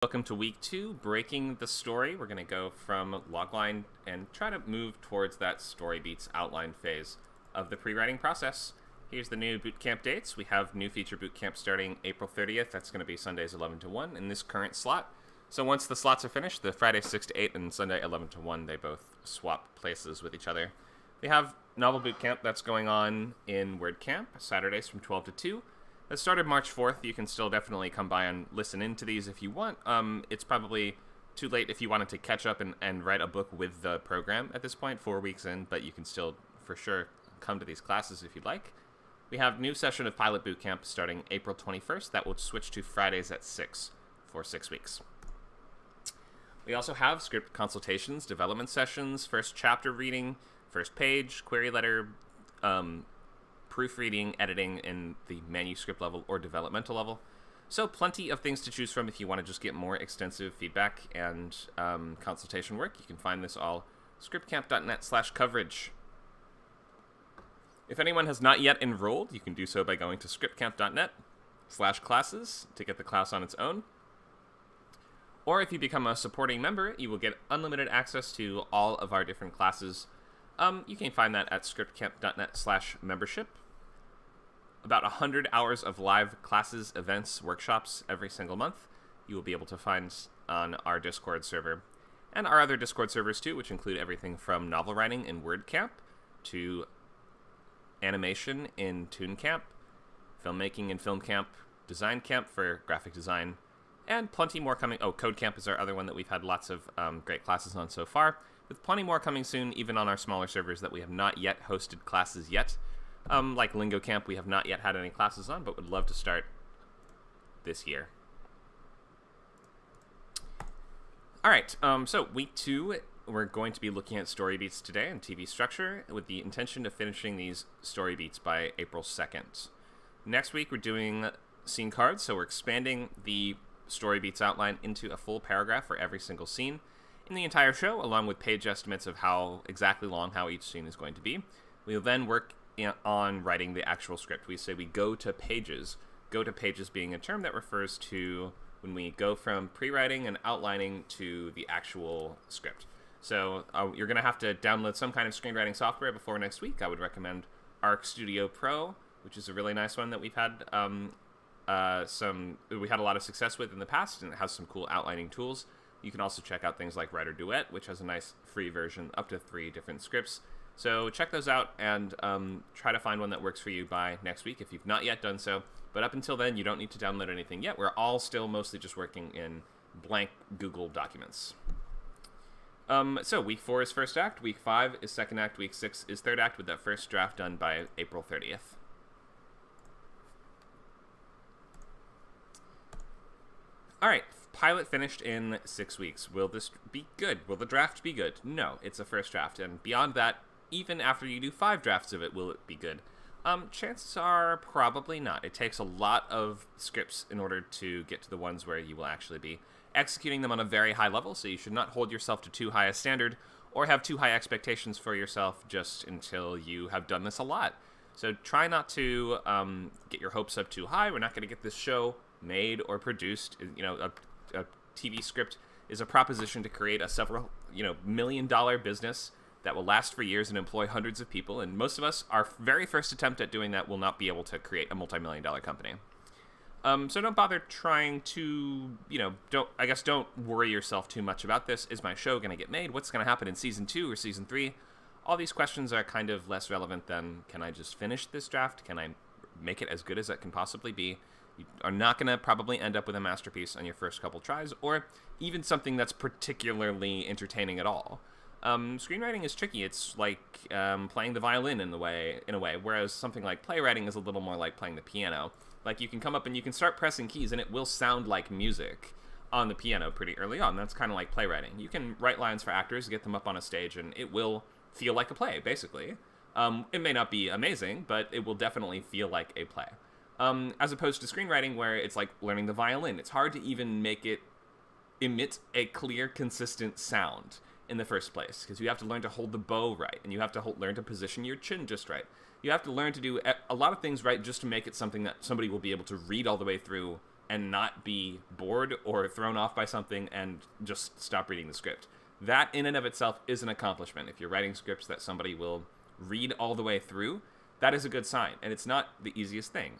Welcome to week 2, breaking the story. We're going to go from logline and try to move towards that story beats outline phase of the pre-writing process. Here's the new bootcamp dates. We have new feature bootcamp starting April 30th. That's going to be Sundays 11 to 1 in this current slot. So once the slots are finished, the Friday 6 to 8 and Sunday 11 to 1, they both swap places with each other. We have novel bootcamp that's going on in WordCamp, Saturdays from 12 to 2. That started March 4th. You can still definitely come by and listen into these if you want. It's probably too late if you wanted to catch up and write a book with the program at this point, 4 weeks in, but you can still, for sure, come to these classes if you'd like. We have new session of Pilot Bootcamp starting April 21st. That will switch to Fridays at 6 for 6 weeks. We also have script consultations, development sessions, first chapter reading, first page, query letter, proofreading, editing in the manuscript level or developmental level. So plenty of things to choose from if you want to just get more extensive feedback and consultation work. You can find this all scriptcamp.net/coverage. If anyone has not yet enrolled, you can do so by going to scriptcamp.net/classes to get the class on its own. Or if you become a supporting member, you will get unlimited access to all of our different classes. You can find that at scriptcamp.net/membership. About 100 hours of live classes, events, workshops every single month you will be able to find on our Discord server. And our other Discord servers too, which include everything from novel writing in WordCamp to animation in ToonCamp, filmmaking in FilmCamp, Design Camp for graphic design, and plenty more coming. Oh, CodeCamp is our other one that we've had lots of great classes on so far, with plenty more coming soon, even on our smaller servers that we have not yet hosted classes yet. Like Lingo Camp, we have not yet had any classes on, but would love to start this year. All right, so week 2, we're going to be looking at story beats today and TV structure with the intention of finishing these story beats by April 2nd. Next week, we're doing scene cards, so we're expanding the story beats outline into a full paragraph for every single scene in the entire show, along with page estimates of how exactly long how each scene is going to be. We'll then work on writing the actual script. We say we go to pages. Go to pages being a term that refers to when we go from pre-writing and outlining to the actual script. So you're going to have to download some kind of screenwriting software before next week. I would recommend Arc Studio Pro, which is a really nice one that we've had we had a lot of success with in the past, and it has some cool outlining tools. You can also check out things like Writer Duet, which has a nice free version up to 3 different scripts. So check those out and try to find one that works for you by next week if you've not yet done so. But up until then, you don't need to download anything yet. We're all still mostly just working in blank Google documents. So week 4 is first act, week 5 is second act, week 6 is third act, with that first draft done by April 30th. All right, pilot finished in 6 weeks. Will this be good? Will the draft be good? No, it's a first draft, and beyond that, even after you do 5 drafts of it, will it be good? Chances are probably not. It takes a lot of scripts in order to get to the ones where you will actually be executing them on a very high level, so you should not hold yourself to too high a standard or have too high expectations for yourself just until you have done this a lot. So try not to get your hopes up too high. We're not going to get this show made or produced. You know, a TV script is a proposition to create a several, $million business that will last for years and employ hundreds of people. And most of us, our very first attempt at doing that will not be able to create a multi-million-dollar company. So don't bother trying to, don't worry yourself too much about this. Is my show going to get made? What's going to happen in season 2 or season 3? All these questions are kind of less relevant than, can I just finish this draft? Can I make it as good as it can possibly be? You are not going to probably end up with a masterpiece on your first couple tries, or even something that's particularly entertaining at all. Screenwriting is tricky. It's like playing the violin in a way, whereas something like playwriting is a little more like playing the piano. Like, you can come up and you can start pressing keys, and it will sound like music on the piano pretty early on. That's kind of like playwriting. You can write lines for actors, get them up on a stage, and it will feel like a play, basically. It may not be amazing, but it will definitely feel like a play. As opposed to screenwriting, where it's like learning the violin. It's hard to even make it emit a clear, consistent sound in the first place, because you have to learn to hold the bow right, and you have to learn to position your chin just right. You have to learn to do a lot of things right just to make it something that somebody will be able to read all the way through and not be bored or thrown off by something and just stop reading the script. That in and of itself is an accomplishment. If you're writing scripts that somebody will read all the way through, that is a good sign, and it's not the easiest thing.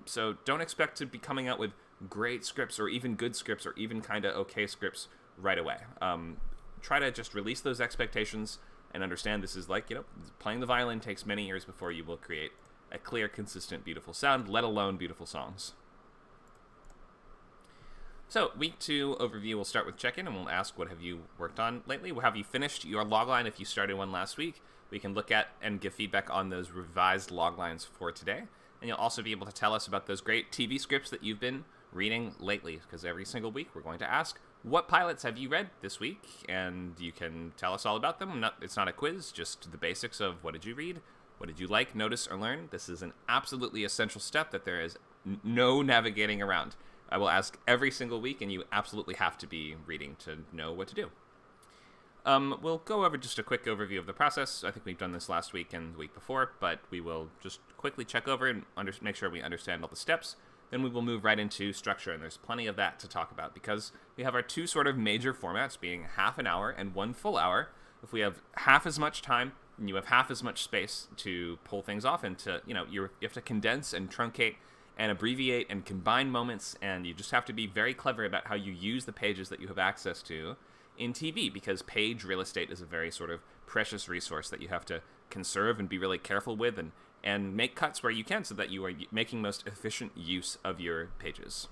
So don't expect to be coming out with great scripts or even good scripts or even kind of okay scripts right away. Try to just release those expectations and understand this is like, playing the violin takes many years before you will create a clear, consistent, beautiful sound, let alone beautiful songs. So, week 2 overview, we'll start with check-in, and we'll ask, what have you worked on lately? Have you finished your logline if you started one last week? We can look at and give feedback on those revised loglines for today. And you'll also be able to tell us about those great TV scripts that you've been reading lately, because every single week we're going to ask, what pilots have you read this week? And you can tell us all about them. It's not a quiz, just the basics of what did you read? What did you like, notice, or learn? This is an absolutely essential step that there is no navigating around. I will ask every single week, and you absolutely have to be reading to know what to do. We'll go over just a quick overview of the process. I think we've done this last week and the week before, but we will just quickly check over and make sure we understand all the steps. Then we will move right into structure, and there's plenty of that to talk about because we have our 2 sort of major formats being half an hour and 1 full hour. If we have half as much time and you have half as much space to pull things off into, you have to condense and truncate and abbreviate and combine moments, and you just have to be very clever about how you use the pages that you have access to in TV, because page real estate is a very sort of precious resource that you have to conserve and be really careful with and make cuts where you can so that you are making most efficient use of your pages.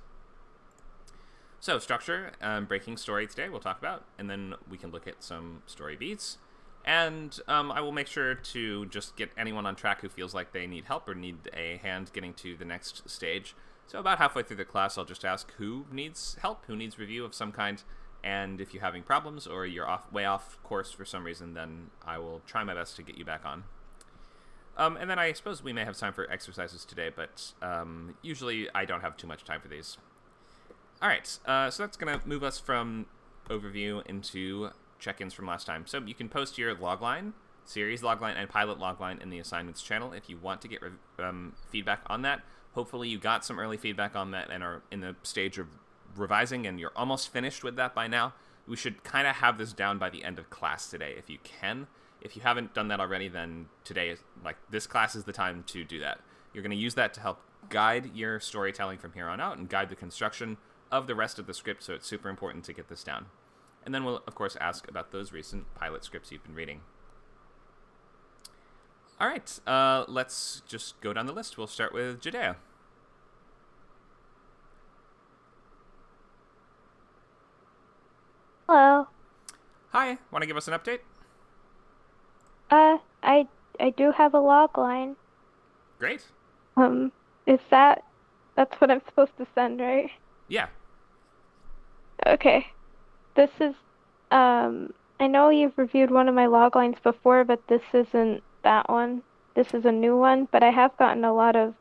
So structure, breaking story today we'll talk about, and then we can look at some story beats. And I will make sure to just get anyone on track who feels like they need help or need a hand getting to the next stage. So about halfway through the class, I'll just ask who needs help, who needs review of some kind. And if you're having problems or you're way off course for some reason, then I will try my best to get you back on. And then I suppose we may have time for exercises today, but usually I don't have too much time for these. All right, so that's going to move us from overview into check-ins from last time. So you can post your logline, series logline, and pilot logline in the assignments channel if you want to get feedback on that. Hopefully you got some early feedback on that and are in the stage of revising and you're almost finished with that by now. We should kind of have this down by the end of class today if you can. If you haven't done that already, then today is this class is the time to do that. You're going to use that to help guide your storytelling from here on out and guide the construction of the rest of the script, so it's super important to get this down. And then we'll, of course, ask about those recent pilot scripts you've been reading. All right, let's just go down the list. We'll start with Judea. Hello. Hi, want to give us an update? I do have a log line. Great. That's what I'm supposed to send, right? Yeah. Okay. This is, I know you've reviewed one of my log lines before, but this isn't that one. This is a new one, but I have gotten a lot of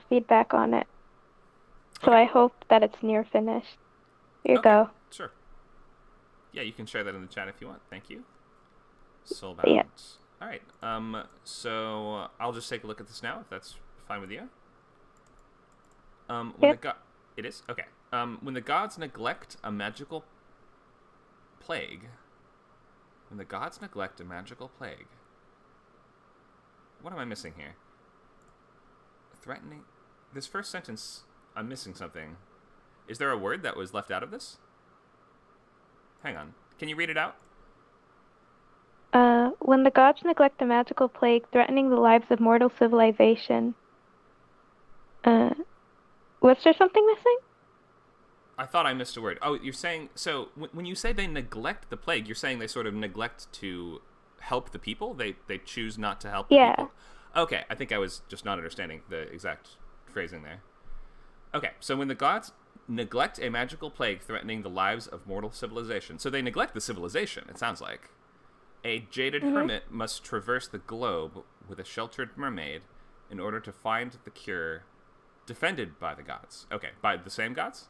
feedback on it. So Okay. I hope that it's near finished. Here you Okay, go. sure. Yeah, you can share that in the chat if you want. Thank you. Soulbound. Yeah. All right. So I'll just take a look at this now, if that's fine with you. It is? Okay. When the gods neglect a magical plague. When the gods neglect a magical plague. What am I missing here? Threatening. This first sentence, I'm missing something. Is there a word that was left out of this? Hang on. Can you read it out? When the gods neglect a magical plague threatening the lives of mortal civilization. Was there something missing? I thought I missed a word. Oh, you're saying... So, when you say they neglect the plague, you're saying they sort of neglect to help the people? They choose not to help the people? Okay, I think I was just not understanding the exact phrasing there. Okay, so when the gods neglect a magical plague threatening the lives of mortal civilization. So they neglect the civilization, it sounds like. A jaded hermit must traverse the globe with a sheltered mermaid in order to find the cure defended by the gods. Okay, by the same gods?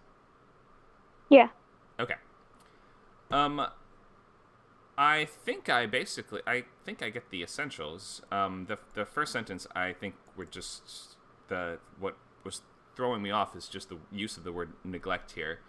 Yeah. Okay. I think I get the essentials. The first sentence, I think, were just what was throwing me off is just the use of the word neglect here.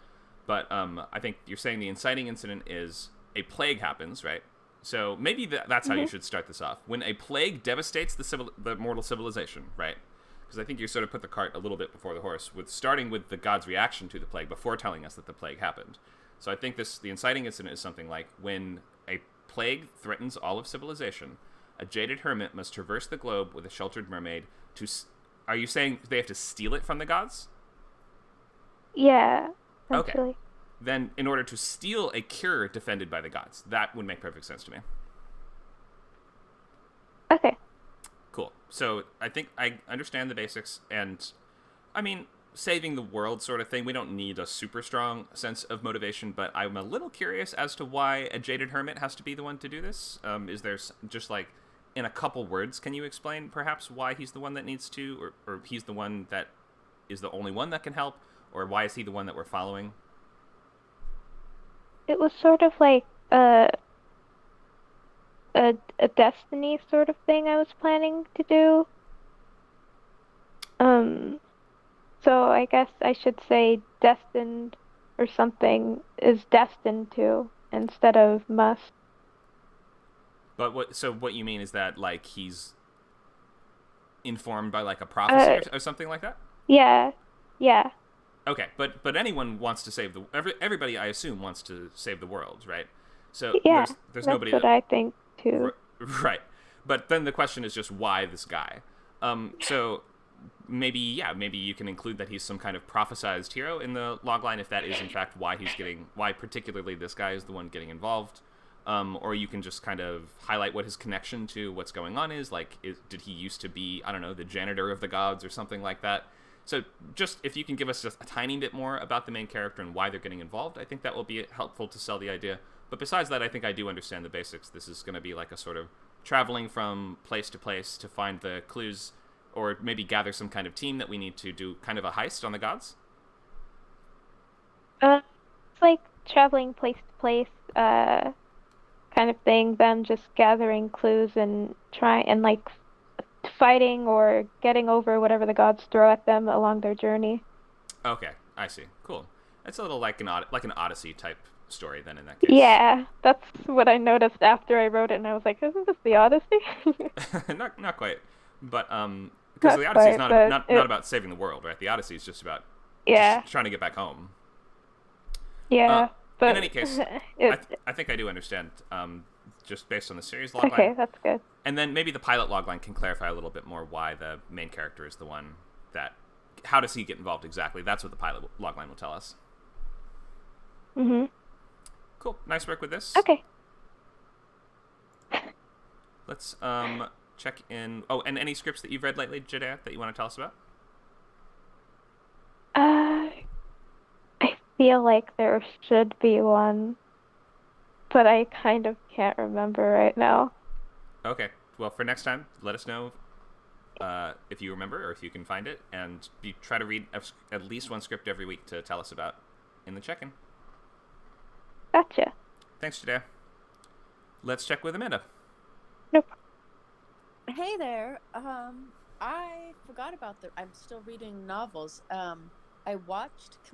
But I think you're saying the inciting incident is a plague happens, right? So maybe that's how you should start this off. When a plague devastates the mortal civilization, right? Because I think you sort of put the cart a little bit before the horse, with starting with the god's reaction to the plague before telling us that the plague happened. So I think the inciting incident is something like when a plague threatens all of civilization, a jaded hermit must traverse the globe with a sheltered mermaid to... Are you saying they have to steal it from the gods? Yeah, Okay. essentially. Then, in order to steal a cure defended by the gods, that would make perfect sense to me. Okay. Cool. So I think I understand the basics, and I mean, saving the world sort of thing, we don't need a super strong sense of motivation, but I'm a little curious as to why a jaded hermit has to be the one to do this. Is there just like, in a couple words, can you explain perhaps why he's the one that needs to, or he's the one that is the only one that can help, or why is he the one that we're following? It was sort of like a destiny sort of thing I was planning to do. So I guess I should say destined or something is destined to instead of must. But what you mean is that like he's informed by like a prophecy or something like that? Yeah, yeah, Okay, but anyone wants to save everybody. I assume wants to save the world, right? So yeah. there's That's nobody what I think too. right. But then the question is just why this guy. So maybe you can include that he's some kind of prophesized hero in the logline if that is in fact why particularly this guy is the one getting involved. Or you can just kind of highlight what his connection to what's going on is. Like, did he used to be, I don't know, the janitor of the gods or something like that? So just if you can give us just a tiny bit more about the main character and why they're getting involved, I think that will be helpful to sell the idea. But besides that, I think I do understand the basics. This is going to be like a sort of traveling from place to place to find the clues, or maybe gather some kind of team that we need to do kind of a heist on the gods. It's like traveling place to place, kind of thing. Them just gathering clues and try and like fighting or getting over whatever the gods throw at them along their journey. Okay, I see. Cool. It's a little like an Odyssey type story then in that case. Yeah, that's what I noticed after I wrote it, and I was like, "Isn't this the Odyssey?" Not quite, but because Not the Odyssey is quite, not but not about saving the world, right? The Odyssey is just about yeah, trying to get back home. Uh, yeah, in but any case, it, I think I do understand, just based on the series okay, logline. that's good. And then maybe the pilot logline can clarify a little bit more why the main character is the one that... How does he get involved exactly? That's what the pilot logline will tell us. Mhm. Cool. Nice work with this. Okay. Let's check in... Oh, and any scripts that you've read lately, Jadea, that you want to tell us about? I feel like there should be one, but I kind of can't remember right now. Okay. Well, for next time, let us know if you remember or if you can find it, and try to read at least one script every week to tell us about in the check-in. Gotcha. Thanks, Jadea. Let's check with Amanda. Nope. Hey there. I forgot about I'm still reading novels. I watched the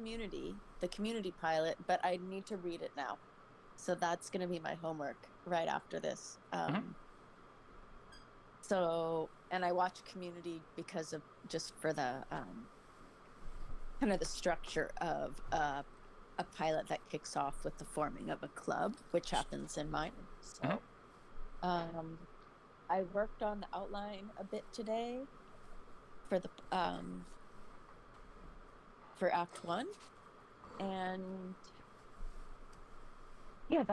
Community pilot, but I need to read it now. So that's going to be my homework right after this. So, and I watched Community because of just for the kind of the structure of a pilot that kicks off with the forming of a club, which happens in mine. So, I worked on the outline a bit today for the for Act 1, and yeah,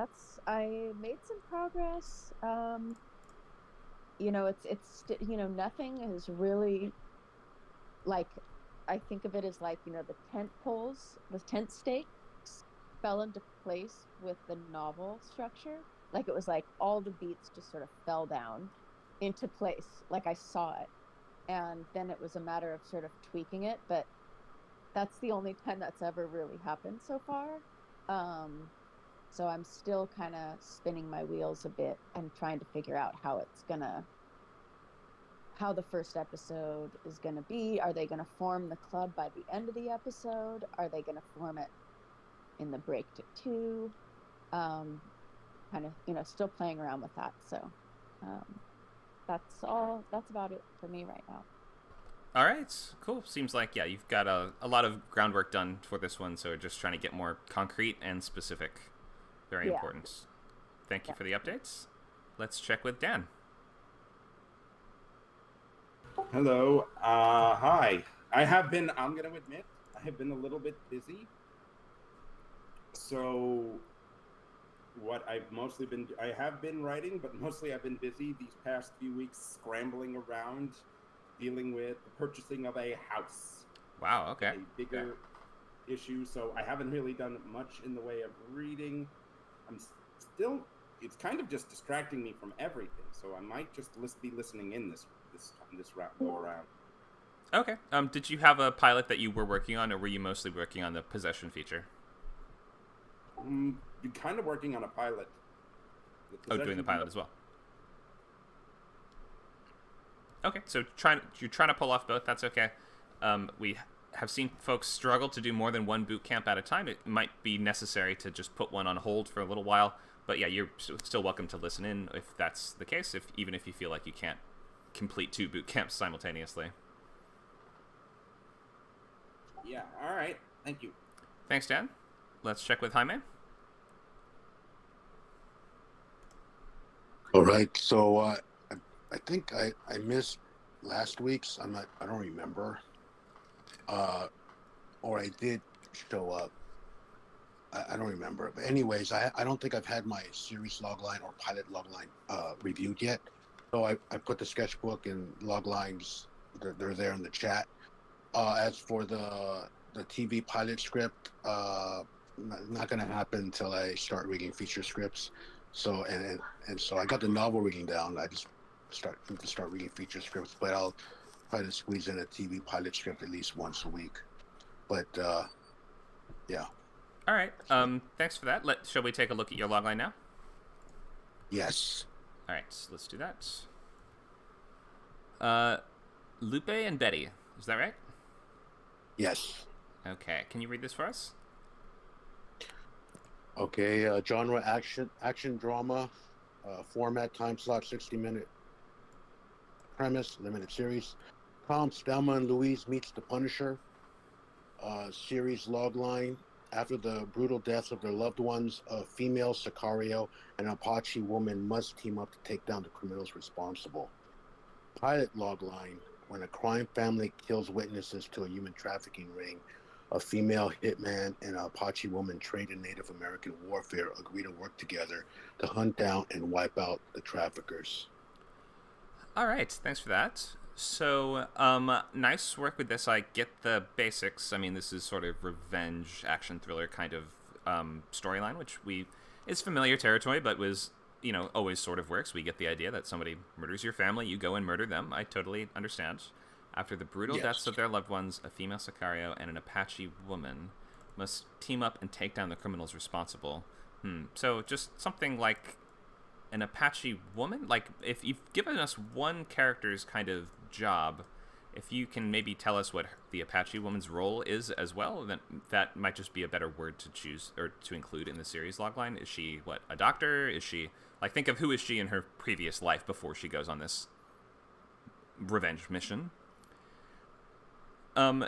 I made some progress. Nothing is really like, I think of it as like, the tent stakes fell into place with the novel structure. Like it was like all the beats just sort of fell down into place, like I saw it, and then it was a matter of sort of tweaking it, but that's the only time that's ever really happened so far. So I'm still kind of spinning my wheels a bit and trying to figure out how how the first episode is going to be. Are they going to form the club by the end of the episode? Are they going to form it in the break to 2? Kind of, still playing around with that. So that's about it for me right now. All right, cool. Seems like, yeah, you've got a lot of groundwork done for this one, so just trying to get more concrete and specific. Very important. Thank you for the updates. Let's check with Dan. Hello. Hi. I'm going to admit, I have been a little bit busy. So I have been writing, but mostly I've been busy these past few weeks scrambling around, dealing with the purchasing of a house. Wow, okay. A bigger issue, so I haven't really done much in the way of reading. It's kind of just distracting me from everything, so I might just be listening in this go around. Okay. Did you have a pilot that you were working on, or were you mostly working on the possession feature? You're kind of working on a pilot. Doing the pilot as well. Okay, so you're trying to pull off both. That's okay. We have seen folks struggle to do more than one boot camp at a time. It might be necessary to just put one on hold for a little while. But yeah, you're still welcome to listen in if that's the case, even if you feel like you can't complete 2 boot camps simultaneously. Yeah, all right. Thank you. Thanks, Dan. Let's check with Jaime. All right, so I think I missed last week's. I don't remember. Or I did show up. I don't remember. But anyways, I don't think I've had my series logline or pilot logline reviewed yet. So I put the sketchbook and loglines. They're there in the chat. As for the TV pilot script, not going to happen until I start reading feature scripts. So and so I got the novel reading down. I just start reading feature scripts, but I'll try to squeeze in a TV pilot script at least once a week. But yeah. All right. Thanks for that. Shall we take a look at your logline now? Yes. All right. Let's do that. Lupe and Betty. Is that right? Yes. Okay. Can you read this for us? Okay. Genre action drama, format time slot 60-minute, premise limited series. Tom, Thelma and Louise meets the Punisher. Series logline: after the brutal deaths of their loved ones, a female Sicario and an Apache woman must team up to take down the criminals responsible. Pilot logline: when a crime family kills witnesses to a human trafficking ring, a female hitman and an Apache woman trained in Native American warfare agree to work together to hunt down and wipe out the traffickers. All right, thanks for that. So, nice work with this. I get the basics. I mean, this is sort of revenge action thriller kind of storyline, which is familiar territory, but was, always sort of works. We get the idea that somebody murders your family, you go and murder them. I totally understand. After the brutal deaths of their loved ones, a female Sicario and an Apache woman must team up and take down the criminals responsible. So just something like an Apache woman? Like, if you've given us one character's kind of job, if you can maybe tell us what the Apache woman's role is as well, then that might just be a better word to choose or to include in the series logline. Is she, a doctor? Is she, think of who is she in her previous life before she goes on this revenge mission.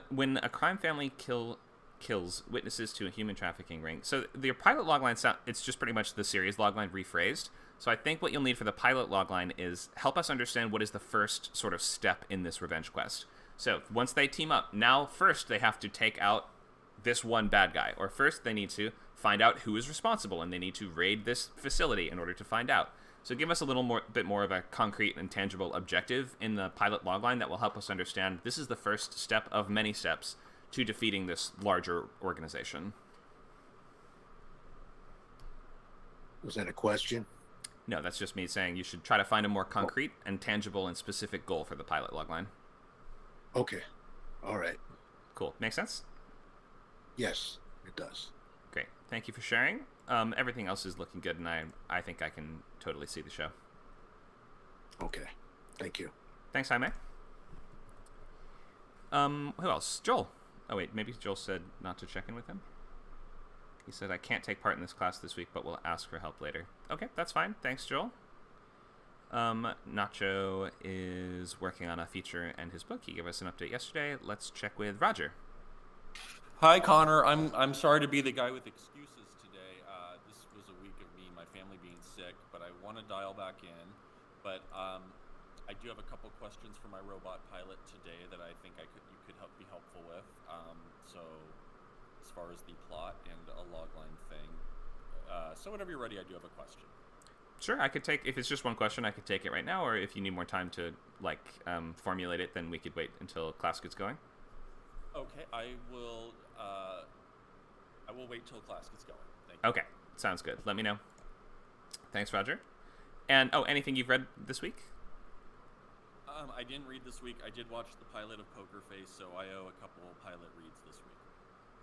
When a crime family kills witnesses to a human trafficking ring. So the pilot logline, it's just pretty much the series logline rephrased. So I think what you'll need for the pilot logline is help us understand what is the first sort of step in this revenge quest. So once they team up, now first they have to take out this one bad guy. Or first they need to find out who is responsible, and they need to raid this facility in order to find out. So give us a bit more of a concrete and tangible objective in the pilot logline that will help us understand this is the first step of many steps to defeating this larger organization. Was that a question? No, that's just me saying you should try to find a more concrete and tangible and specific goal for the pilot logline. Okay. All right. Cool. Make sense? Yes, it does. Great. Thank you for sharing. Everything else is looking good, and I think I can totally see the show. Okay. Thank you. Thanks, Jaime. Who else? Joel. Oh, wait, maybe Joel said not to check in with him. He said, I can't take part in this class this week, but will ask for help later. Okay, that's fine. Thanks, Joel. Nacho is working on a feature and his book. He gave us an update yesterday. Let's check with Roger. Hi, Connor. I'm sorry to be the guy with excuses today. This was a week of me and my family being sick, but I want to dial back in. But I do have a couple questions for my robot pilot today that I think you could be helpful with. So as far as the plot and a logline thing. So whenever you're ready, I do have a question. Sure, I could take, if it's just one question, I could take it right now, or if you need more time to, formulate it, then we could wait until class gets going. Okay, I will wait till class gets going. Thank you. Okay, sounds good. Let me know. Thanks, Roger. And, anything you've read this week? I didn't read this week. I did watch the pilot of Poker Face, so I owe a couple pilot reads this week.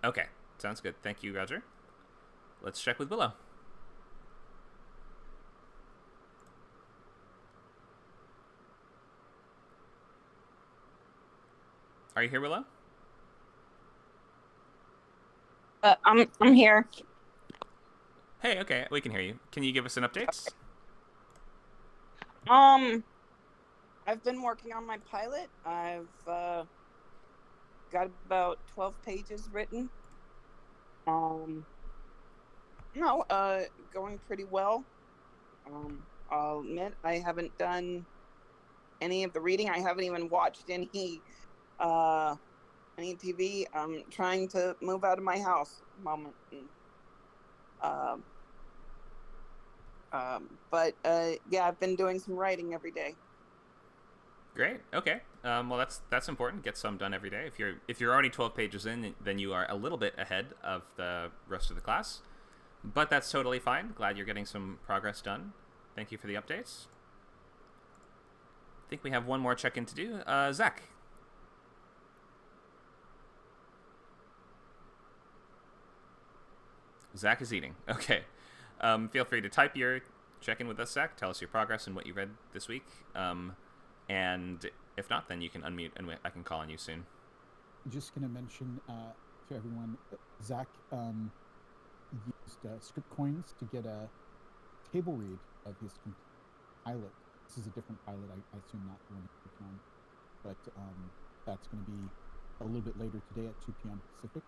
Okay, sounds good. Thank you, Roger. Let's check with Willow. Are you here, Willow? I'm here. Hey, okay, we can hear you. Can you give us an update? I've been working on my pilot. I've got about 12 pages written. Going pretty well. I'll admit I haven't done any of the reading. I haven't even watched any TV. I'm trying to move out of my house at the moment. Yeah, I've been doing some writing every day. Great. Okay. Well, that's important. Get some done every day. If you're already 12 pages in, then you are a little bit ahead of the rest of the class, but that's totally fine. Glad you're getting some progress done. Thank you for the updates. I think we have one more check-in to do. Zach. Zach is eating. Okay. Feel free to type your check-in with us, Zach. Tell us your progress and what you read this week. And if not, then you can unmute and I can call on you soon. I'm just going to mention to everyone, Zach used script coins to get a table read of his pilot. This is a different pilot, I assume not the one he's working on. But that's going to be a little bit later today at 2 p.m. Pacific.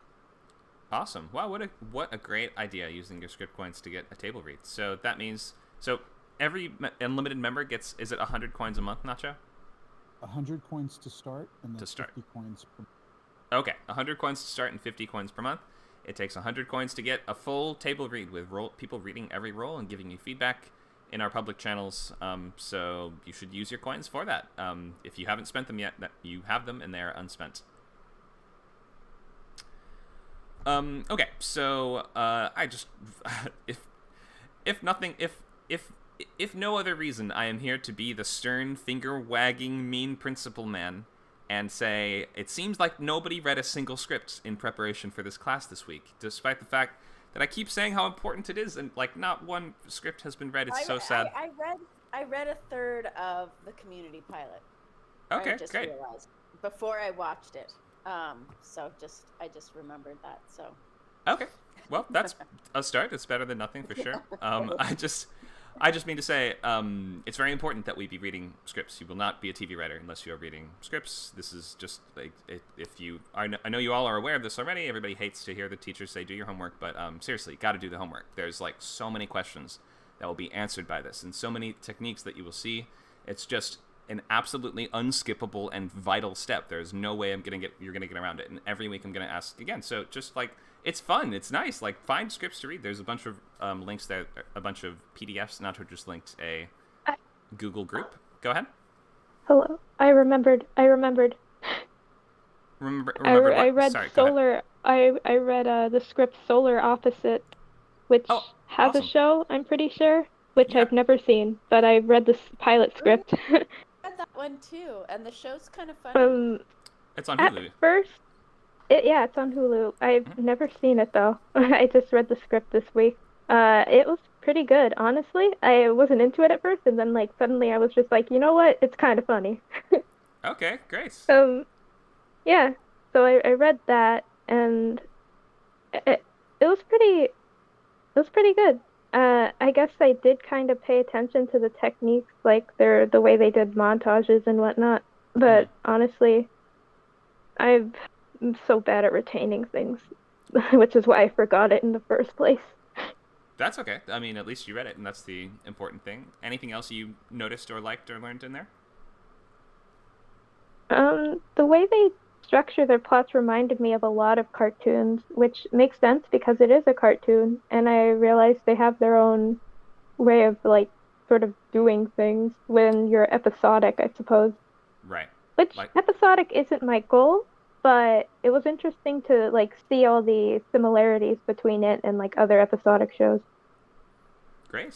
Awesome. Wow, what a great idea, using your script coins to get a table read. So that means, every unlimited member gets, is it 100 coins a month, Nacho? 100 coins to start, and then 50 coins per month. Okay, 100 coins to start and 50 coins per month. It takes 100 coins to get a full table read with people reading every roll and giving you feedback in our public channels. So you should use your coins for that. If you haven't spent them yet, you have them and they are unspent. Okay, so I just if no other reason, I am here to be the stern, finger-wagging, mean principal man and say, it seems like nobody read a single script in preparation for this class this week, despite the fact that I keep saying how important it is, and not one script has been read. It's so sad. I read a third of the community pilot. Okay, I just great. realized before I watched it. I just remembered that. So. Okay, well, that's a start. It's better than nothing for sure. I just mean to say, it's very important that we be reading scripts. You will not be a TV writer unless you are reading scripts. This is just I know you all are aware of this already. Everybody hates to hear the teachers say do your homework, but seriously, got to do the homework. There's so many questions that will be answered by this, and so many techniques that you will see. It's just an absolutely unskippable and vital step. There's no way you're gonna get around it. And every week I'm gonna ask again. So just it's fun. It's nice. Find scripts to read. There's a bunch of links there, a bunch of PDFs. Nacho just linked a Google group. Go ahead. Hello. I remembered. Remember what? I read Sorry, Solar. I read the script Solar Opposite, which has awesome. a show, I'm pretty sure, which Yeah. I've never seen, but I read the pilot script. I read that one too, and the show's kind of funny. It's on At Hulu. first, it's on Hulu. I've never seen it though. I just read the script this week. It was pretty good, honestly. I wasn't into it at first, and then suddenly I was just like, you know what? It's kind of funny. Okay, great. Yeah. So I read that, and it was pretty good. I guess I did kind of pay attention to the techniques, like the way they did montages and whatnot. But honestly, I'm so bad at retaining things, which is why I forgot it in the first place. That's okay. I mean, at least you read it, and that's the important thing. Anything else you noticed or liked or learned in there? The way they structure their plots reminded me of a lot of cartoons, which makes sense because it is a cartoon, and I realized they have their own way of like sort of doing things when you're episodic, I suppose. Right. Which Like, episodic isn't my goal, but it was interesting to like see all the similarities between it and like other episodic shows. great.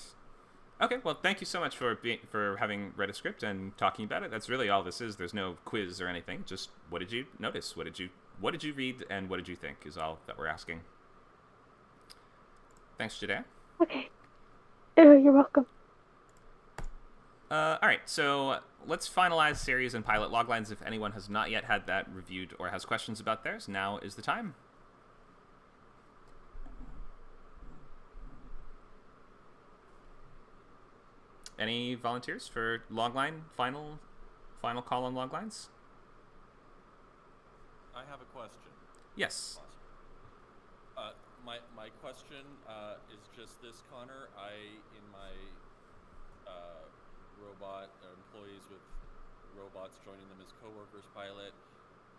Okay, well, thank you so much for having read a script and talking about it. That's really all this is. There's no quiz or anything. Just what did you notice? What did you read, and what did you think is all that we're asking. Thanks, Judea. Okay. You're welcome. All right, so let's finalize series and pilot loglines. If anyone has not yet had that reviewed or has questions about theirs, now is the time. Any volunteers for logline? Final call on loglines? I have a question. Yes. My question is just this, Connor. In my robot employees with robots joining them as coworkers pilot,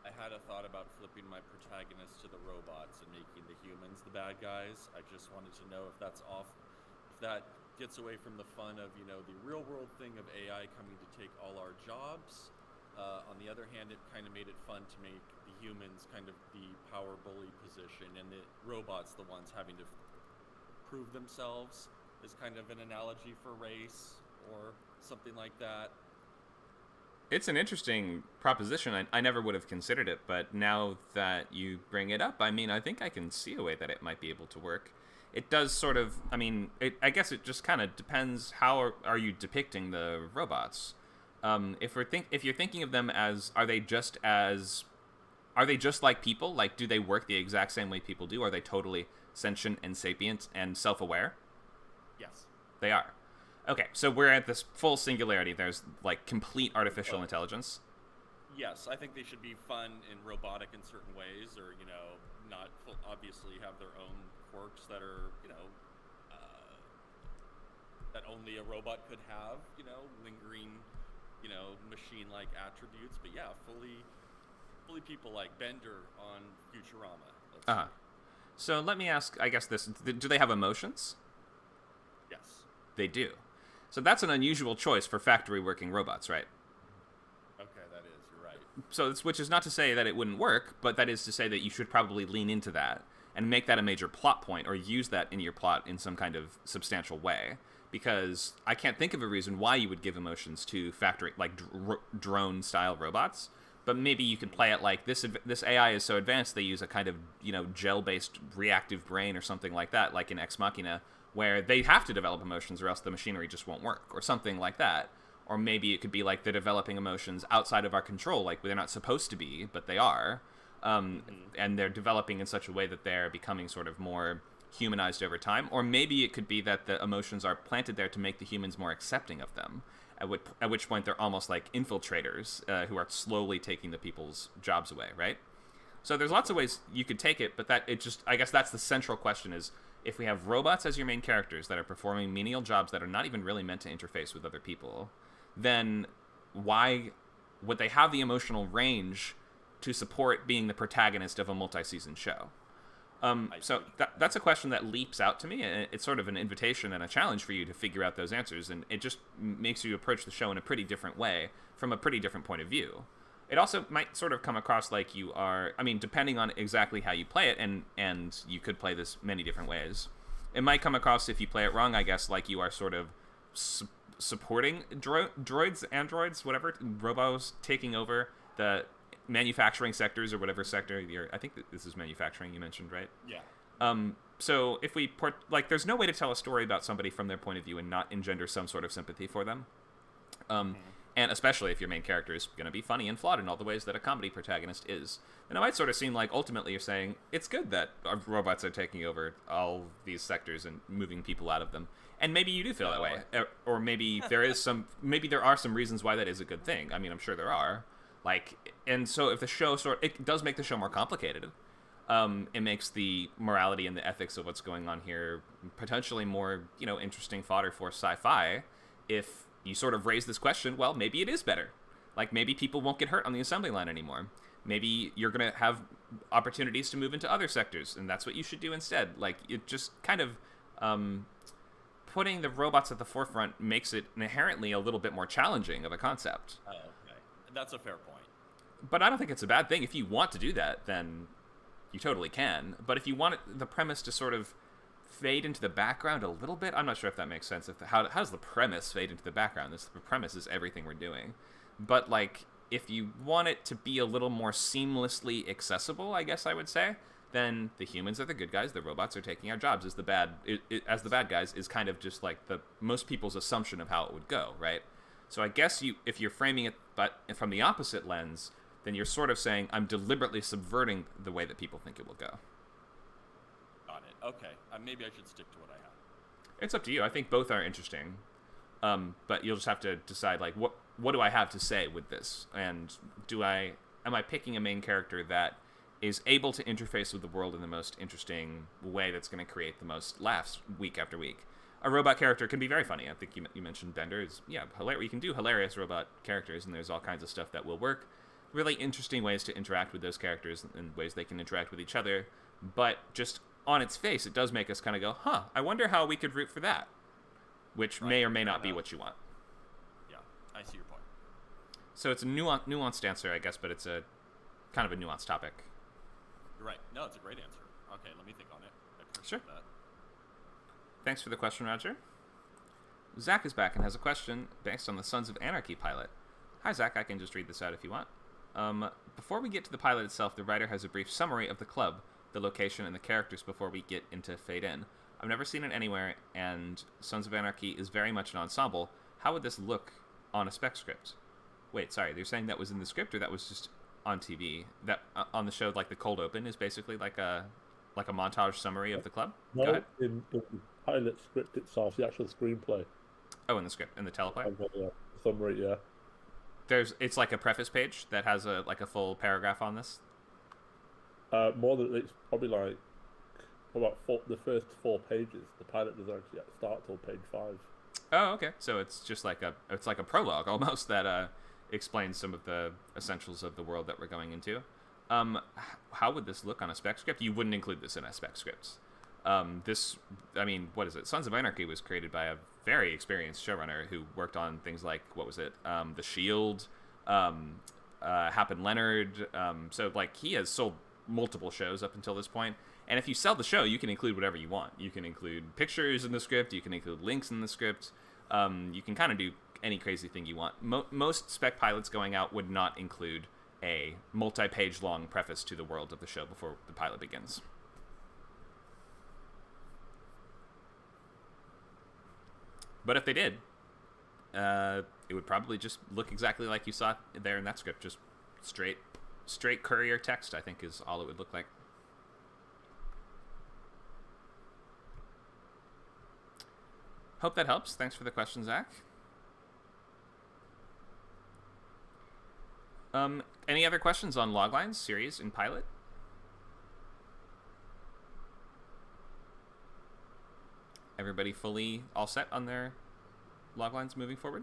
I had a thought about flipping my protagonists to the robots and making the humans the bad guys. I just wanted to know if that's off, if that gets away from the fun of, the real world thing of AI coming to take all our jobs. On the other hand, it kind of made it fun to make the humans kind of the power bully position and the robots the ones having to prove themselves, as kind of an analogy for race or something like that. It's an interesting proposition. I never would have considered it, but now that you bring it up, I mean, I think I can see a way that it might be able to work. It does sort of, I mean, I guess it just kind of depends how are you depicting the robots. If you're thinking of them as, are they just like people? Like, do they work the exact same way people do? Are they totally sentient and sapient and self-aware? Yes. They are. Okay, so we're at this full singularity. There's like complete artificial intelligence. Yes, I think they should be fun and robotic in certain ways, or not obviously have their own quirks that are that only a robot could have. Lingering, machine-like attributes. But yeah, fully people-like. Bender on Futurama. Let's say. So let me ask, I guess this: do they have emotions? Yes. They do. So that's an unusual choice for factory-working robots, right? Okay, that is. You're right. So which is not to say that it wouldn't work, but that is to say that you should probably lean into that and make that a major plot point, or use that in your plot in some kind of substantial way. Because I can't think of a reason why you would give emotions to factory, like drone-style robots. But maybe you could play it like this AI is so advanced they use a kind of gel-based reactive brain or something like that, like in Ex Machina, where they have to develop emotions or else the machinery just won't work, or something like that. Or maybe it could be like they're developing emotions outside of our control, like they're not supposed to be, but they are. And they're developing in such a way that they're becoming sort of more humanized over time. Or maybe it could be that the emotions are planted there to make the humans more accepting of them, at which point they're almost like infiltrators who are slowly taking the people's jobs away, right? So there's lots of ways you could take it, but I guess that's the central question is, if we have robots as your main characters that are performing menial jobs that are not even really meant to interface with other people, then why would they have the emotional range to support being the protagonist of a multi-season show? So that's a question that leaps out to me, and it's sort of an invitation and a challenge for you to figure out those answers, and it just makes you approach the show in a pretty different way, from a pretty different point of view. It also might sort of come across like you are, I mean, depending on exactly how you play it, and you could play this many different ways. It might come across, if you play it wrong, I guess, like you are sort of supporting androids, whatever, robos taking over the manufacturing sectors or whatever sector I think this is manufacturing you mentioned, right? Yeah. So if we there's no way to tell a story about somebody from their point of view and not engender some sort of sympathy for them. And especially if your main character is going to be funny and flawed in all the ways that a comedy protagonist is. And it might sort of seem like ultimately you're saying it's good that our robots are taking over all these sectors and moving people out of them. And maybe you do feel that way. Or maybe there are some reasons why that is a good thing. I mean, I'm sure there are. And so if the show it does make the show more complicated. It makes the morality and the ethics of what's going on here potentially more, interesting fodder for sci-fi. If you sort of raise this question, well, maybe it is better. Maybe people won't get hurt on the assembly line anymore. Maybe you're going to have opportunities to move into other sectors, and that's what you should do instead. It just kind of putting the robots at the forefront makes it inherently a little bit more challenging of a concept. Oh, okay. That's a fair point. But I don't think it's a bad thing. If you want to do that, then you totally can. But if you want the premise to sort of fade into the background a little bit, I'm not sure if that makes sense. How does the premise fade into the background? The premise is everything we're doing. But if you want it to be a little more seamlessly accessible, I guess I would say, then the humans are the good guys, the robots are taking our jobs as the bad guys is kind of just the most people's assumption of how it would go, right? So I guess if you're framing it but from the opposite lens, then you're sort of saying I'm deliberately subverting the way that people think it will go. Got it. Okay. Maybe I should stick to what I have. It's up to you. I think both are interesting. But you'll just have to decide what do I have to say with this? And am I picking a main character that is able to interface with the world in the most interesting way that's going to create the most laughs week after week? A robot character can be very funny. I think you mentioned Bender is hilarious. You can do hilarious robot characters, and there's all kinds of stuff that will work. Really interesting ways to interact with those characters and ways they can interact with each other. But just on its face, it does make us kind of go, I wonder how we could root for that. Which may or may not be what you want. Yeah, I see your point. So it's a nuanced answer, I guess, but it's a kind of a nuanced topic. You're right. No, it's a great answer. Okay, let me think on it. I appreciate Sure. that. Thanks for the question, Roger. Zach is back and has a question based on the Sons of Anarchy pilot. Hi, Zach. I can just read this out if you want. Before we get to the pilot itself, the writer has a brief summary of the club, the location, and the characters before we get into Fade In. I've never seen it anywhere, and Sons of Anarchy is very much an ensemble. How would this look on a spec script? Wait, sorry, they're saying that was in the script, or that was just on TV? That on the show, the cold open is basically like a montage summary of the club? Go No, ahead. in the pilot script itself, the actual screenplay. Oh, in the script, in the teleplay? I've got a summary, yeah. It's like a preface page that has a full paragraph on this. More than it's probably about the first 4 pages. The pilot doesn't actually start till page 5. Oh, okay. So it's just like a prologue almost that explains some of the essentials of the world that we're going into. How would this look on a spec script? You wouldn't include this in a spec script. What is it? Sons of Anarchy was created by a very experienced showrunner who worked on things like, The Shield, Hap and Leonard. So he has sold multiple shows up until this point. And if you sell the show, you can include whatever you want. You can include pictures in the script. You can include links in the script. You can kind of do any crazy thing you want. Most spec pilots going out would not include a multi-page long preface to the world of the show before the pilot begins. But if they did, it would probably just look exactly like you saw there in that script. Just straight courier text, I think, is all it would look like. Hope that helps. Thanks for the question, Zach. Any other questions on loglines, series, and pilot? Everybody fully all set on their loglines moving forward?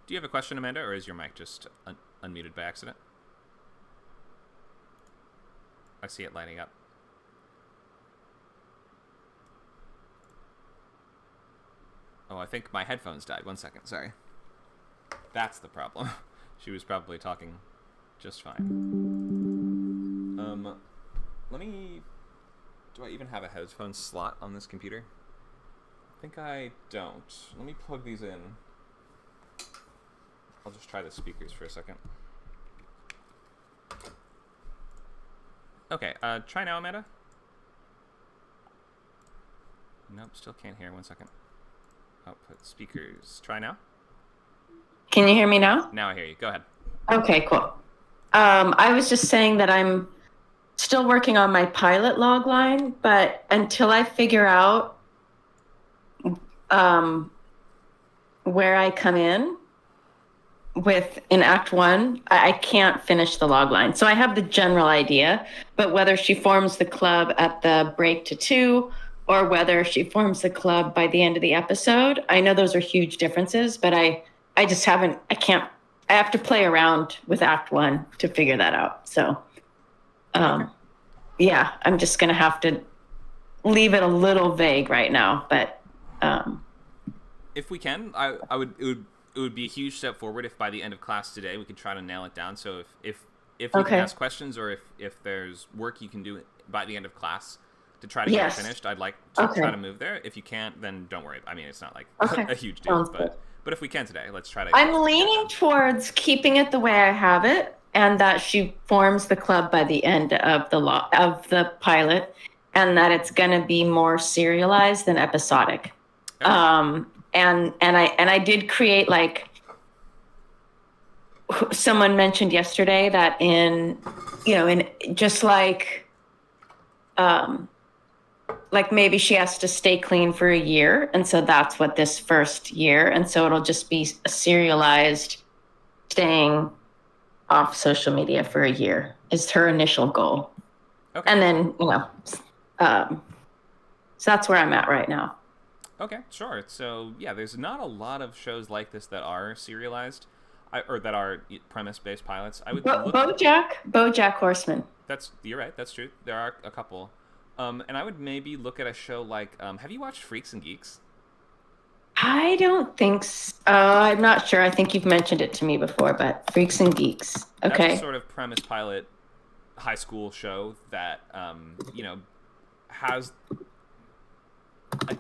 Do you have a question, Amanda, or is your mic just unmuted by accident? I see it lighting up. Oh, I think my headphones died. 1 second, sorry. That's the problem. She was probably talking just fine. Let me... Do I even have a headphone slot on this computer? I think I don't. Let me plug these in. I'll just try the speakers for a second. Okay, try now, Amanda. Nope, still can't hear. 1 second. Output speakers. Try now. Can you hear me now? Now I hear you. Go ahead. Okay, cool. I was just saying that I'm still working on my pilot log line, but until I figure out where I come in in Act 1, I can't finish the log line. So I have the general idea, but whether she forms the club at the break to 2 or whether she forms the club by the end of the episode, I know those are huge differences, but I have to play around with Act 1 to figure that out. So, yeah, I'm just going to have to leave it a little vague right now, but if we can, it would be a huge step forward if by the end of class today we could try to nail it down. So if we can ask questions, or if there's work you can do by the end of class to try to get it finished, I'd like to try to move there. If you can't, then don't worry. I mean, it's not like a huge deal, but if we can today, let's try to. I'm leaning towards keeping it the way I have it, and that she forms the club by the end of the pilot, and that it's going to be more serialized than episodic. Okay. And I did create, like, someone mentioned yesterday that in just like maybe she has to stay clean for a year, and so that's what this first year, and so it'll just be a serialized staying off social media for a year is her initial goal. Okay. And then so that's where I'm at right now. Okay, sure. So, yeah, there's not a lot of shows like this that are serialized, or that are premise-based pilots. I would BoJack Horseman. You're right, that's true. There are a couple. And I would maybe look at a show like, have you watched Freaks and Geeks? I don't think so. I'm not sure. I think you've mentioned it to me before, but Freaks and Geeks. Okay. That's a sort of premise pilot high school show that, has...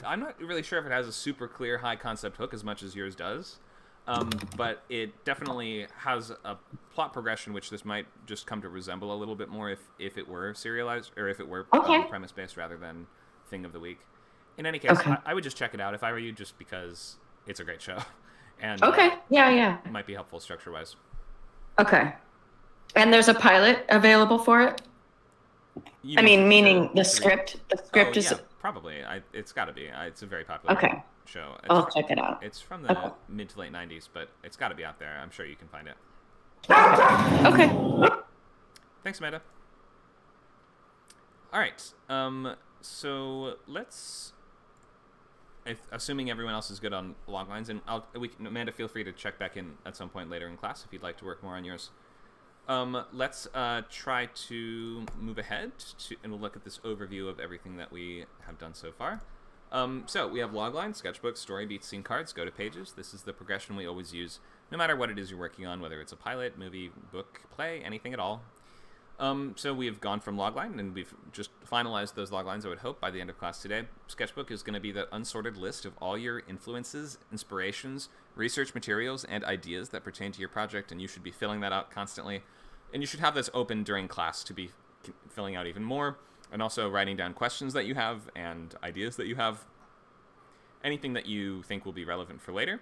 I'm not really sure if it has a super clear high concept hook as much as yours does, but it definitely has a plot progression which this might just come to resemble a little bit more if it were serialized, or if it were premise based rather than thing of the week. In any case, I would just check it out if I were you, just because it's a great show, and it might be helpful structure wise. Okay, and there's a pilot available for it. Meaning the script. The script is. Probably. It's got to be. It's a very popular show. I'll check it out. It's from the mid to late 90s, but it's got to be out there. I'm sure you can find it. Okay. Thanks, Amanda. All right. So let's... assuming everyone else is good on log lines, and Amanda, feel free to check back in at some point later in class if you'd like to work more on yours. Let's try to move ahead and we'll look at this overview of everything that we have done so far. So we have logline, sketchbook, story beats, scene cards, go to pages. This is the progression we always use, no matter what it is you're working on, whether it's a pilot, movie, book, play, anything at all. So we have gone from logline, and we've just finalized those loglines, I would hope, by the end of class today. Sketchbook is going to be the unsorted list of all your influences, inspirations, research materials, and ideas that pertain to your project, and you should be filling that out constantly. And you should have this open during class to be filling out even more, and also writing down questions that you have and ideas that you have, anything that you think will be relevant for later,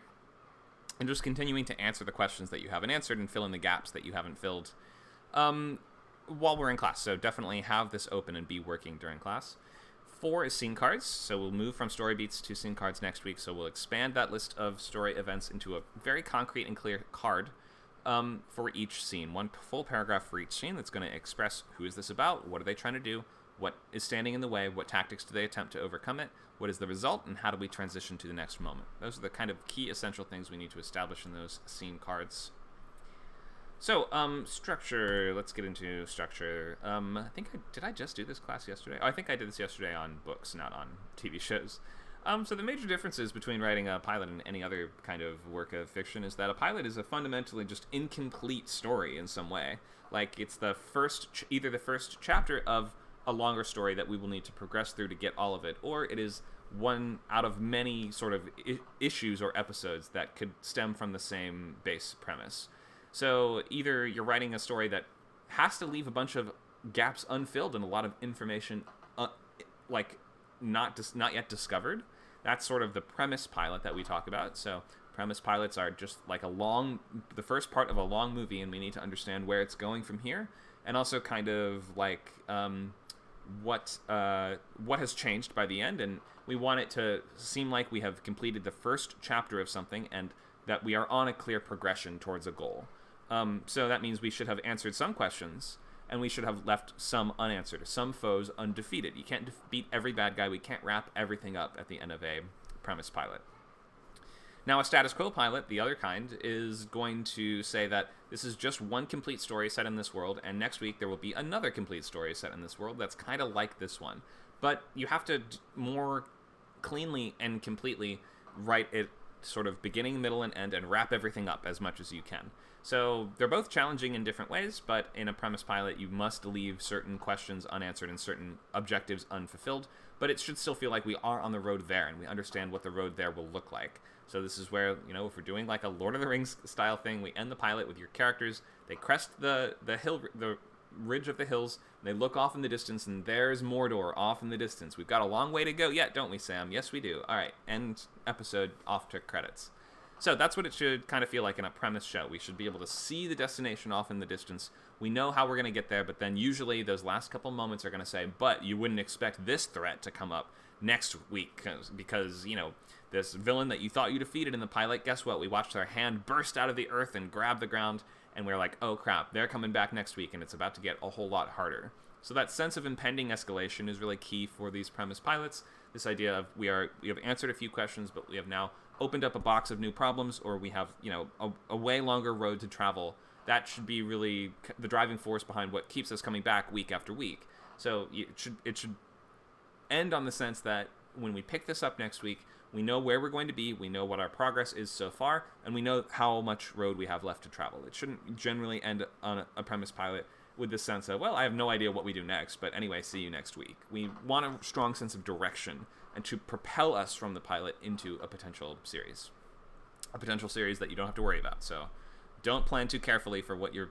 and just continuing to answer the questions that you haven't answered and fill in the gaps that you haven't filled while we're in class. So definitely have this open and be working during class. 4 is scene cards, so we'll move from story beats to scene cards next week, so we'll expand that list of story events into a very concrete and clear card for each scene. One full paragraph for each scene that's going to express who is this about, what are they trying to do, what is standing in the way, what tactics do they attempt to overcome it, what is the result, and how do we transition to the next moment. Those are the kind of key essential things we need to establish in those scene cards. So, structure. Let's get into structure. Did I just do this class yesterday? Oh, I think I did this yesterday on books, not on TV shows. So the major differences between writing a pilot and any other kind of work of fiction is that a pilot is a fundamentally just incomplete story in some way. Like, it's the either the first chapter of a longer story that we will need to progress through to get all of it, or it is one out of many sort of issues or episodes that could stem from the same base premise. So either you're writing a story that has to leave a bunch of gaps unfilled and a lot of information not yet discovered. That's sort of the premise pilot that we talk about. So premise pilots are just like the first part of a long movie, and we need to understand where it's going from here, and also kind of like what has changed by the end, and we want it to seem like we have completed the first chapter of something and that we are on a clear progression towards a goal. So that means we should have answered some questions, and we should have left some unanswered, some foes undefeated. You can't beat every bad guy. We can't wrap everything up at the end of a premise pilot. Now, a status quo pilot, the other kind, is going to say that this is just one complete story set in this world, and next week there will be another complete story set in this world that's kind of like this one. But you have to more cleanly and completely write it sort of beginning, middle, and end, and wrap everything up as much as you can. So they're both challenging in different ways, but in a premise pilot, you must leave certain questions unanswered and certain objectives unfulfilled, but it should still feel like we are on the road there, and we understand what the road there will look like. So this is where, you know, if we're doing like a Lord of the Rings style thing, we end the pilot with your characters, they crest the ridge of the hills, and they look off in the distance, and there's Mordor off in the distance. We've got a long way to go yet, don't we, Sam? Yes, we do. All right, end episode, off to credits. So that's what it should kind of feel like in a premise show. We should be able to see the destination off in the distance. We know how we're going to get there, but then usually those last couple moments are going to say, but you wouldn't expect this threat to come up next week because, you know, this villain that you thought you defeated in the pilot, guess what? We watched their hand burst out of the earth and grab the ground, and we're like, oh crap, they're coming back next week, and it's about to get a whole lot harder. So that sense of impending escalation is really key for these premise pilots. This idea of we have answered a few questions, but we have now opened up a box of new problems, or we have, you know, a way longer road to travel. That should be really the driving force behind what keeps us coming back week after week. So it should end on the sense that when we pick this up next week, we know where we're going to be, we know what our progress is so far, and we know how much road we have left to travel. It shouldn't generally end on a premise pilot with the sense of, well, I have no idea what we do next, but anyway, see you next week. We want a strong sense of direction and to propel us from the pilot into a potential series that you don't have to worry about. So don't plan too carefully for what your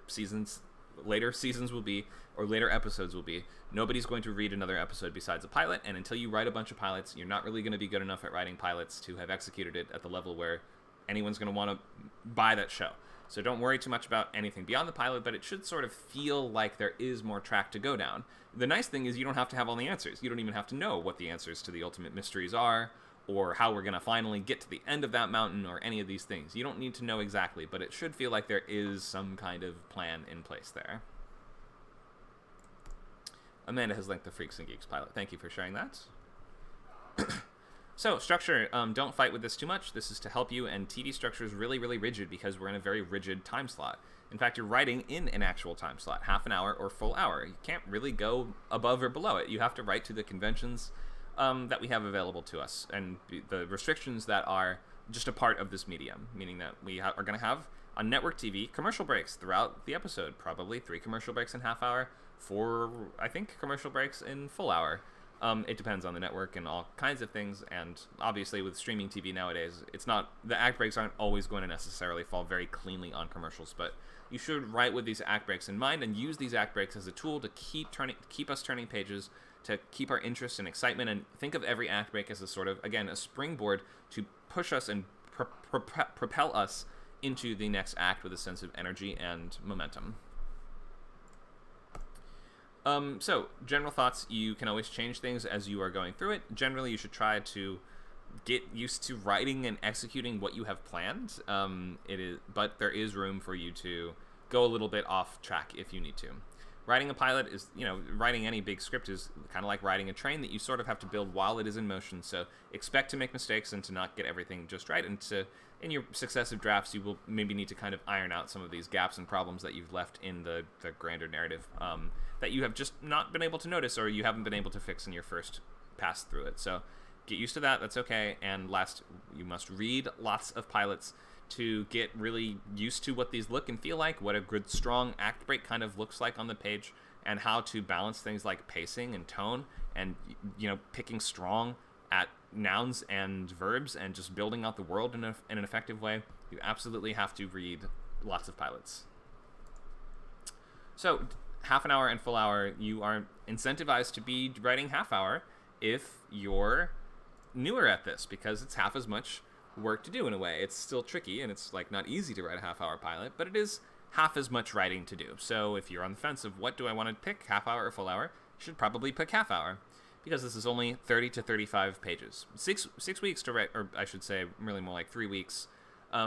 later seasons will be, or later episodes will be. Nobody's going to read another episode besides a pilot, and until you write a bunch of pilots, you're not really going to be good enough at writing pilots to have executed it at the level where anyone's going to want to buy that show. So don't worry too much about anything beyond the pilot, but it should sort of feel like there is more track to go down. The nice thing is you don't have to have all the answers. You don't even have to know what the answers to the ultimate mysteries are, or how we're going to finally get to the end of that mountain, or any of these things. You don't need to know exactly, but it should feel like there is some kind of plan in place there. Amanda has linked the Freaks and Geeks pilot. Thank you for sharing that. So, structure, don't fight with this too much. This is to help you, and TV structure is really, really rigid because we're in a very rigid time slot. In fact, you're writing in an actual time slot, half an hour or full hour. You can't really go above or below it. You have to write to the conventions that we have available to us, and the restrictions that are just a part of this medium, meaning that we are going to have on network TV commercial breaks throughout the episode, probably 3 commercial breaks in half hour, 4, I think, commercial breaks in full hour. It depends on the network and all kinds of things, and obviously with streaming TV nowadays, the act breaks aren't always going to necessarily fall very cleanly on commercials, but you should write with these act breaks in mind and use these act breaks as a tool to keep us turning pages, to keep our interest and excitement, and think of every act break as a sort of, again, a springboard to push us and propel us into the next act with a sense of energy and momentum. So, general thoughts, you can always change things as you are going through it. Generally, you should try to get used to writing and executing what you have planned. But there is room for you to go a little bit off track if you need to. Writing a pilot is, writing any big script is kind of like riding a train that you sort of have to build while it is in motion. So expect to make mistakes and to not get everything just right. And in your successive drafts, you will maybe need to kind of iron out some of these gaps and problems that you've left in the grander narrative that you have just not been able to notice, or you haven't been able to fix in your first pass through it. So get used to that. That's okay. And last, you must read lots of pilots to get really used to what these look and feel like, what a good, strong act break kind of looks like on the page, and how to balance things like pacing and tone, and picking strong at nouns and verbs, and just building out the world in an effective way. You absolutely have to read lots of pilots. So half an hour and full hour, you are incentivized to be writing half hour. if you're newer at this, because it's half as much work to do in a way. It's still tricky, and it's like not easy to write a half-hour pilot, but it is half as much writing to do. So if you're on the fence of what do I want to pick, half-hour or full-hour, you should probably pick half-hour, because this is only 30 to 35 pages. Six weeks to write, or I should say really more like 3 weeks,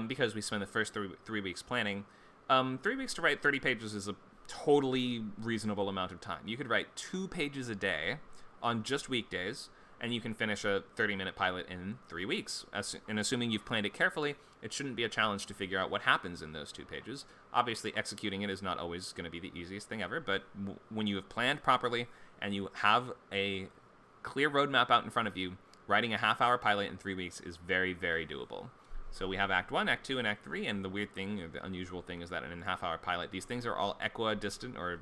because we spend the first three weeks planning. 3 weeks to write 30 pages is a totally reasonable amount of time. You could write 2 pages a day on just weekdays, and you can finish a 30-minute pilot in 3 weeks. And assuming you've planned it carefully, it shouldn't be a challenge to figure out what happens in those 2 pages. Obviously, executing it is not always going to be the easiest thing ever, but when you have planned properly and you have a clear roadmap out in front of you, writing a half-hour pilot in 3 weeks is very, very doable. So we have Act 1, Act 2, and Act 3, and the weird thing, or the unusual thing, is that in a half-hour pilot, these things are all equidistant, or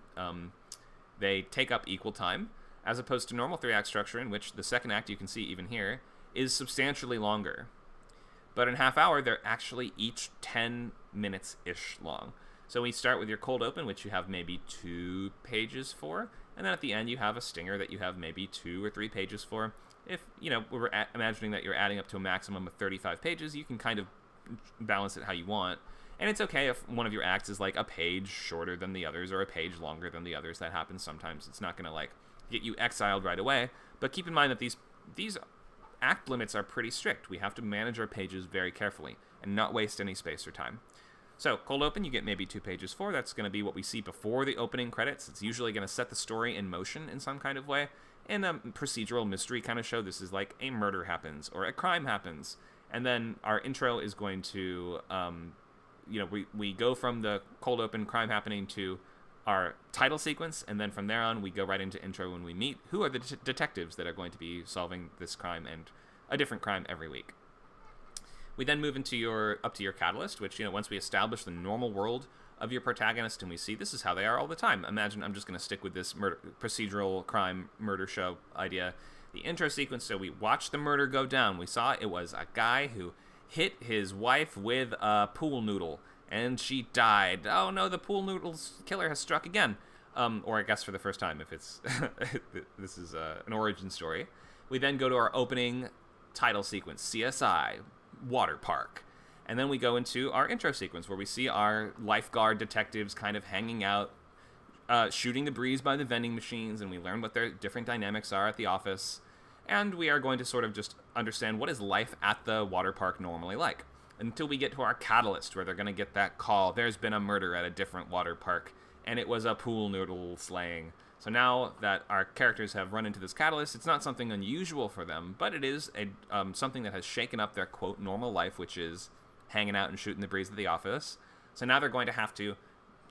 they take up equal time, as opposed to normal 3-act structure, in which the second act, you can see even here, is substantially longer. But in half-hour, they're actually each 10 minutes-ish long. So we start with your cold open, which you have maybe 2 pages for, and then at the end, you have a stinger that you have maybe 2 or 3 pages for. If, we're imagining that you're adding up to a maximum of 35 pages, you can kind of balance it how you want. And it's okay if one of your acts is like a page shorter than the others or a page longer than the others. That happens sometimes. It's not going to like get you exiled right away. But keep in mind that these act limits are pretty strict. We have to manage our pages very carefully and not waste any space or time. So, cold open, you get maybe 2 pages for. That's going to be what we see before the opening credits. It's usually going to set the story in motion in some kind of way. In a procedural mystery kind of show, this is like a murder happens or a crime happens. And then our intro is going to, we go from the cold open crime happening to our title sequence. And then from there on, we go right into intro when we meet who are the detectives that are going to be solving this crime and a different crime every week. We then move into up to your catalyst, which, once we establish the normal world of your protagonist and we see this is how they are all the time. Imagine I'm just going to stick with this procedural crime murder show idea. The intro sequence, so we watch the murder go down. We saw it was a guy who hit his wife with a pool noodle and she died. Oh no, the pool noodles killer has struck again. Or I guess for the first time if it's this is an origin story. We then go to our opening title sequence, CSI, Water Park. And then we go into our intro sequence where we see our lifeguard detectives kind of hanging out, shooting the breeze by the vending machines, and we learn what their different dynamics are at the office. And we are going to sort of just understand what is life at the water park normally like. Until we get to our catalyst where they're going to get that call, there's been a murder at a different water park, and it was a pool noodle slaying. So now that our characters have run into this catalyst, it's not something unusual for them, but it is something that has shaken up their, quote, normal life, which is hanging out and shooting the breeze at the office. So now they're going to have to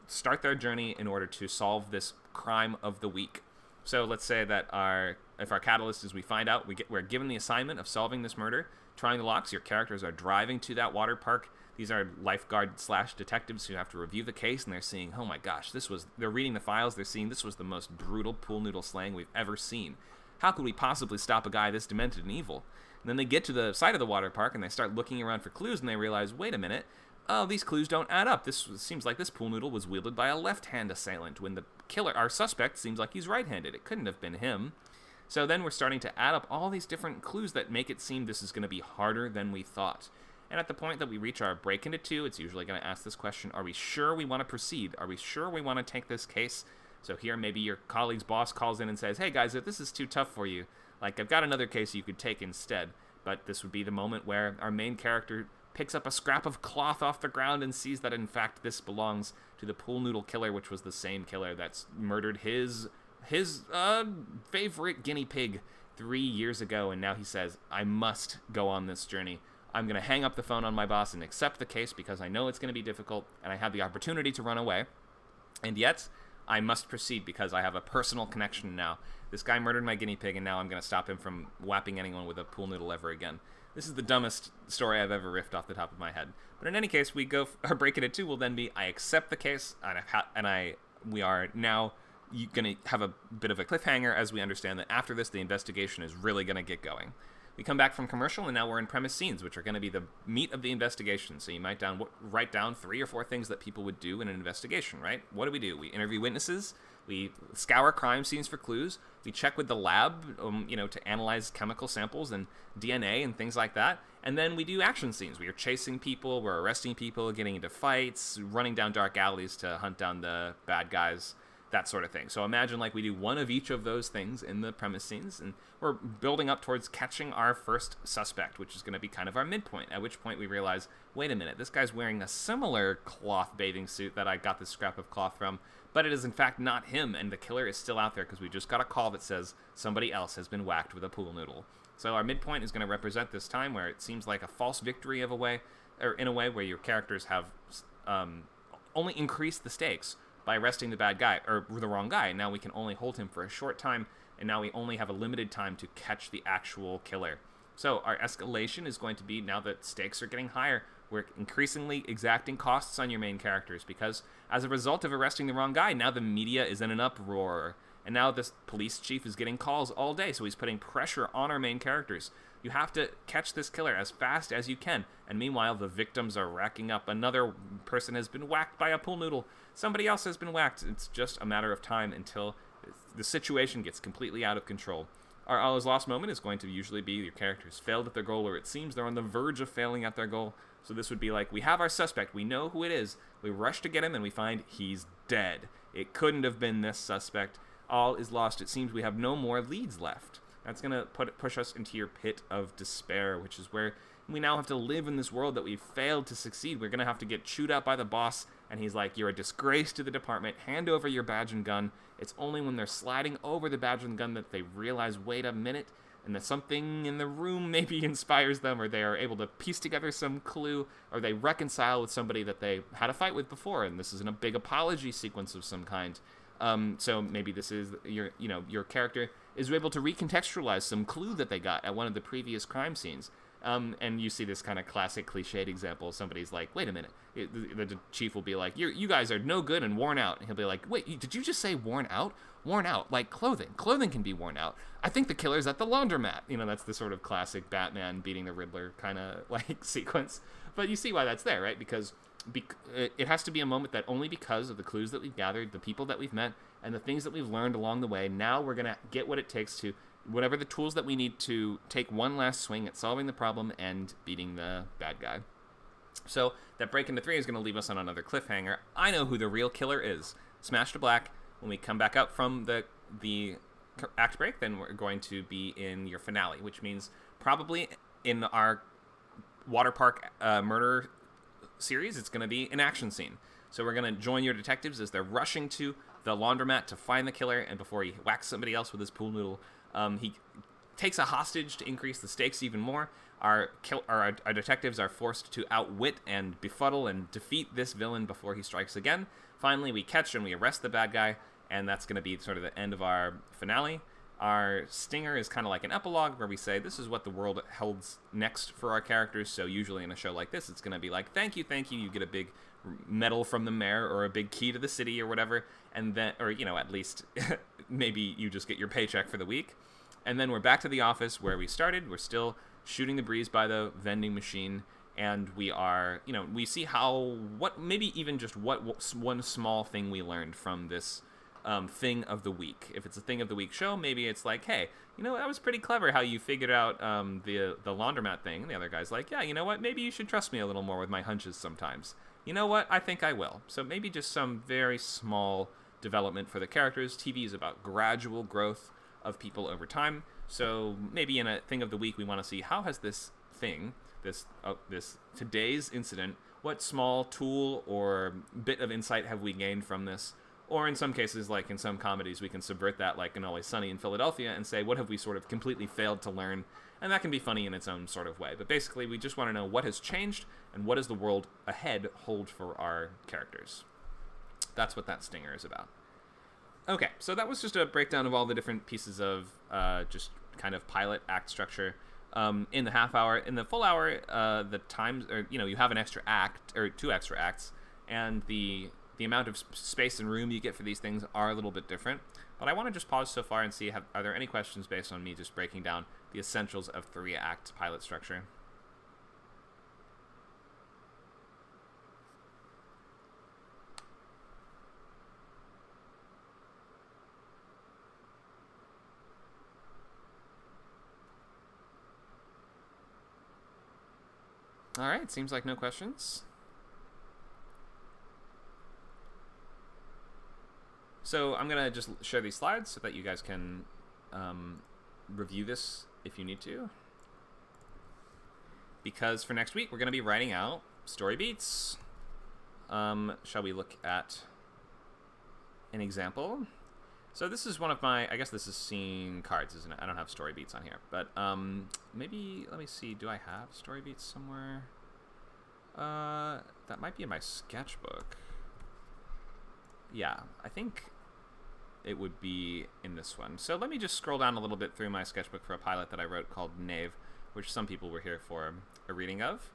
start their journey in order to solve this crime of the week. So let's say that if our catalyst is we find out, we're given the assignment of solving this murder, trying the locks, your characters are driving to that water park. These are lifeguard/detectives who have to review the case, and they're seeing, oh my gosh, they're reading the files, they're seeing this was the most brutal pool noodle slaying we've ever seen. How could we possibly stop a guy this demented and evil? And then they get to the side of the water park, and they start looking around for clues, and they realize, wait a minute, oh, these clues don't add up. This seems like this pool noodle was wielded by a left-hand assailant, when the killer, our suspect, seems like he's right-handed. It couldn't have been him. So then we're starting to add up all these different clues that make it seem this is going to be harder than we thought. And at the point that we reach our break into 2, it's usually going to ask this question, are we sure we want to proceed? Are we sure we want to take this case? So here maybe your colleague's boss calls in and says, hey guys, if this is too tough for you, like I've got another case you could take instead. But this would be the moment where our main character picks up a scrap of cloth off the ground and sees that in fact this belongs to the pool noodle killer, which was the same killer that's murdered his favorite guinea pig 3 years ago. And now he says, I must go on this journey. I'm going to hang up the phone on my boss and accept the case because I know it's going to be difficult and I have the opportunity to run away. And yet, I must proceed because I have a personal connection now. This guy murdered my guinea pig and now I'm going to stop him from whapping anyone with a pool noodle ever again. This is the dumbest story I've ever riffed off the top of my head. But in any case, our break into 2 will then be, I accept the case and we are now going to have a bit of a cliffhanger as we understand that after this, the investigation is really going to get going. We come back from commercial, and now we're in premise scenes, which are going to be the meat of the investigation. So you might write down 3 or 4 things that people would do in an investigation, right? What do? We interview witnesses, We scour crime scenes for clues. We check with the lab, to analyze chemical samples and DNA and things like that. And then we do action scenes. We are chasing people, we're arresting people, getting into fights, running down dark alleys to hunt down the bad guys, that sort of thing. So imagine like we do one of each of those things in the premise scenes, and we're building up towards catching our first suspect, which is going to be kind of our midpoint, at which point we realize, wait a minute, this guy's wearing a similar cloth bathing suit that I got this scrap of cloth from, but it is in fact not him, and the killer is still out there because we just got a call that says somebody else has been whacked with a pool noodle. So our midpoint is going to represent this time where it seems like a false victory of a way, or in a way where your characters have only increased the stakes by arresting the bad guy, or the wrong guy. Now we can only hold him for a short time, and now we only have a limited time to catch the actual killer. So our escalation is going to be, now that stakes are getting higher, we're increasingly exacting costs on your main characters, because as a result of arresting the wrong guy, now the media is in an uproar. And now this police chief is getting calls all day, so he's putting pressure on our main characters. You have to catch this killer as fast as you can, and meanwhile the victims are racking up. Another person has been whacked by a pool noodle. Somebody else has been whacked. It's just a matter of time until the situation gets completely out of control. Our all is lost moment is going to usually be your characters failed at their goal, or it seems they're on the verge of failing at their goal. So this would be like, we have our suspect, we know who it is, we rush to get him, and we find he's dead. It couldn't have been this suspect. All is lost. It seems we have no more leads left. That's going to push us into your pit of despair, which is where we now have to live in this world that we've failed to succeed. We're going to have to get chewed out by the boss, and he's like, you're a disgrace to the department, hand over your badge and gun. It's only when they're sliding over the badge and gun that they realize, wait a minute, and that something in the room maybe inspires them, or they are able to piece together some clue, or they reconcile with somebody that they had a fight with before, and this is in a big apology sequence of some kind. So maybe this is your character is able to recontextualize some clue that they got at one of the previous crime scenes. And you see this kind of classic cliched example. Somebody's like, wait a minute. The chief will be like, you guys are no good and worn out. And he'll be like, wait, did you just say worn out? Worn out, like clothing. Clothing can be worn out. I think the killer's at the laundromat. That's the sort of classic Batman beating the Riddler kind of like sequence. But you see why that's there, right? Because it has to be a moment that only because of the clues that we've gathered, the people that we've met, and the things that we've learned along the way, now we're going to get what it takes to, whatever the tools that we need to take one last swing at solving the problem and beating the bad guy. So that break into 3 is going to leave us on another cliffhanger. I know who the real killer is. Smash to black. When we come back up from the act break, then we're going to be in your finale, which means probably in our water park murder series, it's going to be an action scene. So we're going to join your detectives as they're rushing to the laundromat to find the killer, and before he whacks somebody else with his pool noodle, he takes a hostage to increase the stakes even more. Our detectives are forced to outwit and befuddle and defeat this villain before he strikes again. Finally, we catch and we arrest the bad guy, and that's going to be sort of the end of our finale. Our stinger is kind of like an epilogue where we say this is what the world holds next for our characters. So usually in a show like this, it's going to be like, thank you. You get a big medal from the mayor or a big key to the city or whatever. And then, or, at least maybe you just get your paycheck for the week. And then we're back to the office where we started. We're still shooting the breeze by the vending machine. And we are, we see maybe even just what one small thing we learned from this thing of the week. If it's a thing of the week show, maybe it's like, hey, that was pretty clever how you figured out the laundromat thing. And the other guy's like, yeah, you know what? Maybe you should trust me a little more with my hunches sometimes. You know what? I think I will. So maybe just some very small development for the characters. TV is about gradual growth of people over time. So maybe in a thing of the week, we want to see how has this thing, this today's incident, what small tool or bit of insight have we gained from this? Or in some cases, like in some comedies, we can subvert that, like in Always Sunny in Philadelphia, and say, what have we sort of completely failed to learn? And that can be funny in its own sort of way. But basically, we just want to know what has changed and what does the world ahead hold for our characters. That's what that stinger is about. Okay, so that was just a breakdown of all the different pieces of just kind of pilot act structure. In the half hour, in the full hour, the times, or you have an extra act or 2 extra acts, and the amount of space and room you get for these things are a little bit different. But I want to just pause so far and see, are there any questions based on me just breaking down the essentials of 3-act pilot structure? All right, seems like no questions. So I'm going to just share these slides so that you guys can review this if you need to. Because for next week, we're going to be writing out story beats. Shall we look at an example? So this is one of my, I guess this is scene cards, isn't it? I don't have story beats on here, but maybe, let me see, do I have story beats somewhere? That might be in my sketchbook. Yeah, I think it would be in this one. So let me just scroll down a little bit through my sketchbook for a pilot that I wrote called Knave, which some people were here for a reading of.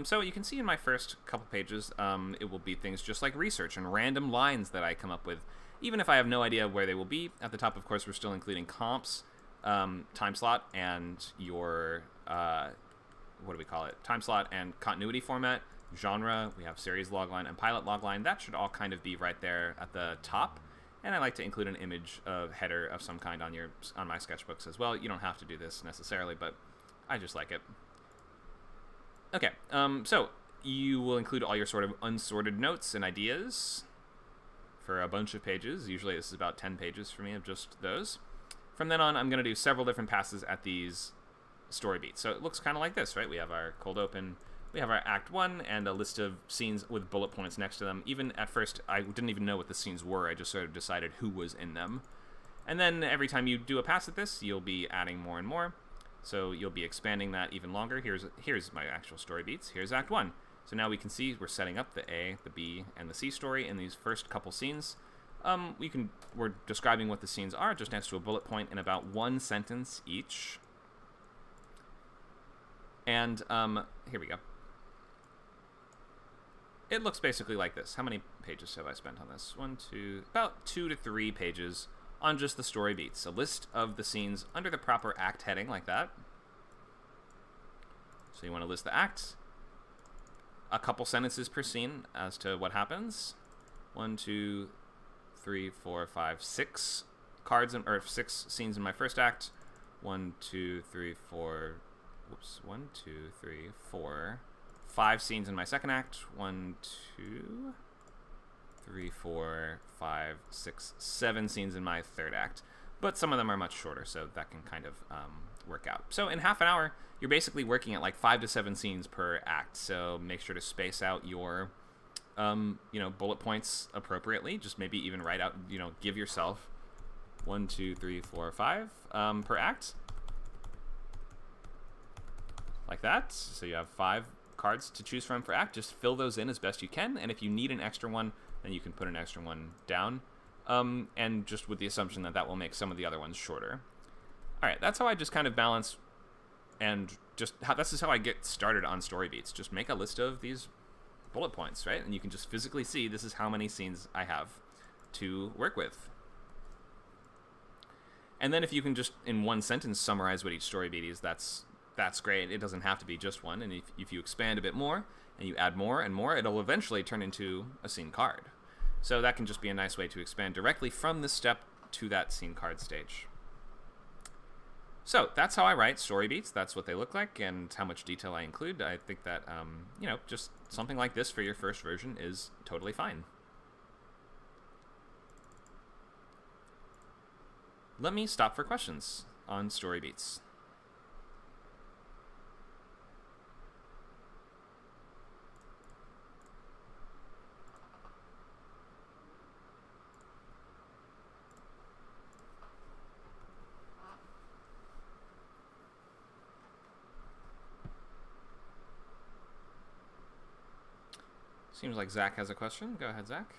So you can see in my first couple pages, it will be things just like research and random lines that I come up with, even if I have no idea where they will be. At the top, of course, we're still including comps, time slot, and your, what do we call it? Time slot and continuity format, genre, we have series logline and pilot logline. That should all kind of be right there at the top. And I like to include an image of header of some kind on my sketchbooks as well. You don't have to do this necessarily, but I just like it. Okay, so you will include all your sort of unsorted notes and ideas for a bunch of pages. Usually this is about 10 pages for me of just those. From then on, I'm going to do several different passes at these story beats. So it looks kind of like this, right? We have our cold open, we have our act 1, and a list of scenes with bullet points next to them. Even at first, I didn't even know what the scenes were. I just sort of decided who was in them. And then every time you do a pass at this, you'll be adding more and more. So you'll be expanding that even longer. Here's my actual story beats. Here's Act 1. So now we can see we're setting up the A, the B, and the C story in these first couple scenes. We're describing what the scenes are just next to a bullet point in about one sentence each. And here we go. It looks basically like this. How many pages have I spent on this? About 2 to 3 pages on just the story beats. A list of the scenes under the proper act heading like that. So you want to list the act. A couple sentences per scene as to what happens. 1, 2, 3, 4, 5, 6 cards, or 6 scenes in my first act. 1, 2, 3, 4, whoops, 1, 2, 3, 4, 5 scenes in my second act. 1, 2, 3, 4, 5, 6, 7 scenes in my third act. But some of them are much shorter, so that can kind of work out. So in half an hour, you're basically working at like 5 to 7 scenes per act. So make sure to space out your, bullet points appropriately. Just maybe even write out, give yourself 1, 2, 3, 4, 5 per act. Like that. So you have 5 cards to choose from per act. Just fill those in as best you can. And if you need an extra one, then you can put an extra one down. And just with the assumption that will make some of the other ones shorter. All right, that's how I just kind of balance, and this is how I get started on story beats. Just make a list of these bullet points, right? And you can just physically see this is how many scenes I have to work with. And then if you can just in one sentence summarize what each story beat is, that's great. It doesn't have to be just one. And if you expand a bit more and you add more and more, it'll eventually turn into a scene card. So that can just be a nice way to expand directly from this step to that scene card stage. So that's how I write story beats. That's what they look like and how much detail I include. I think that, just something like this for your first version is totally fine. Let me stop for questions on story beats. Seems like Zach has a question. Go ahead, Zach.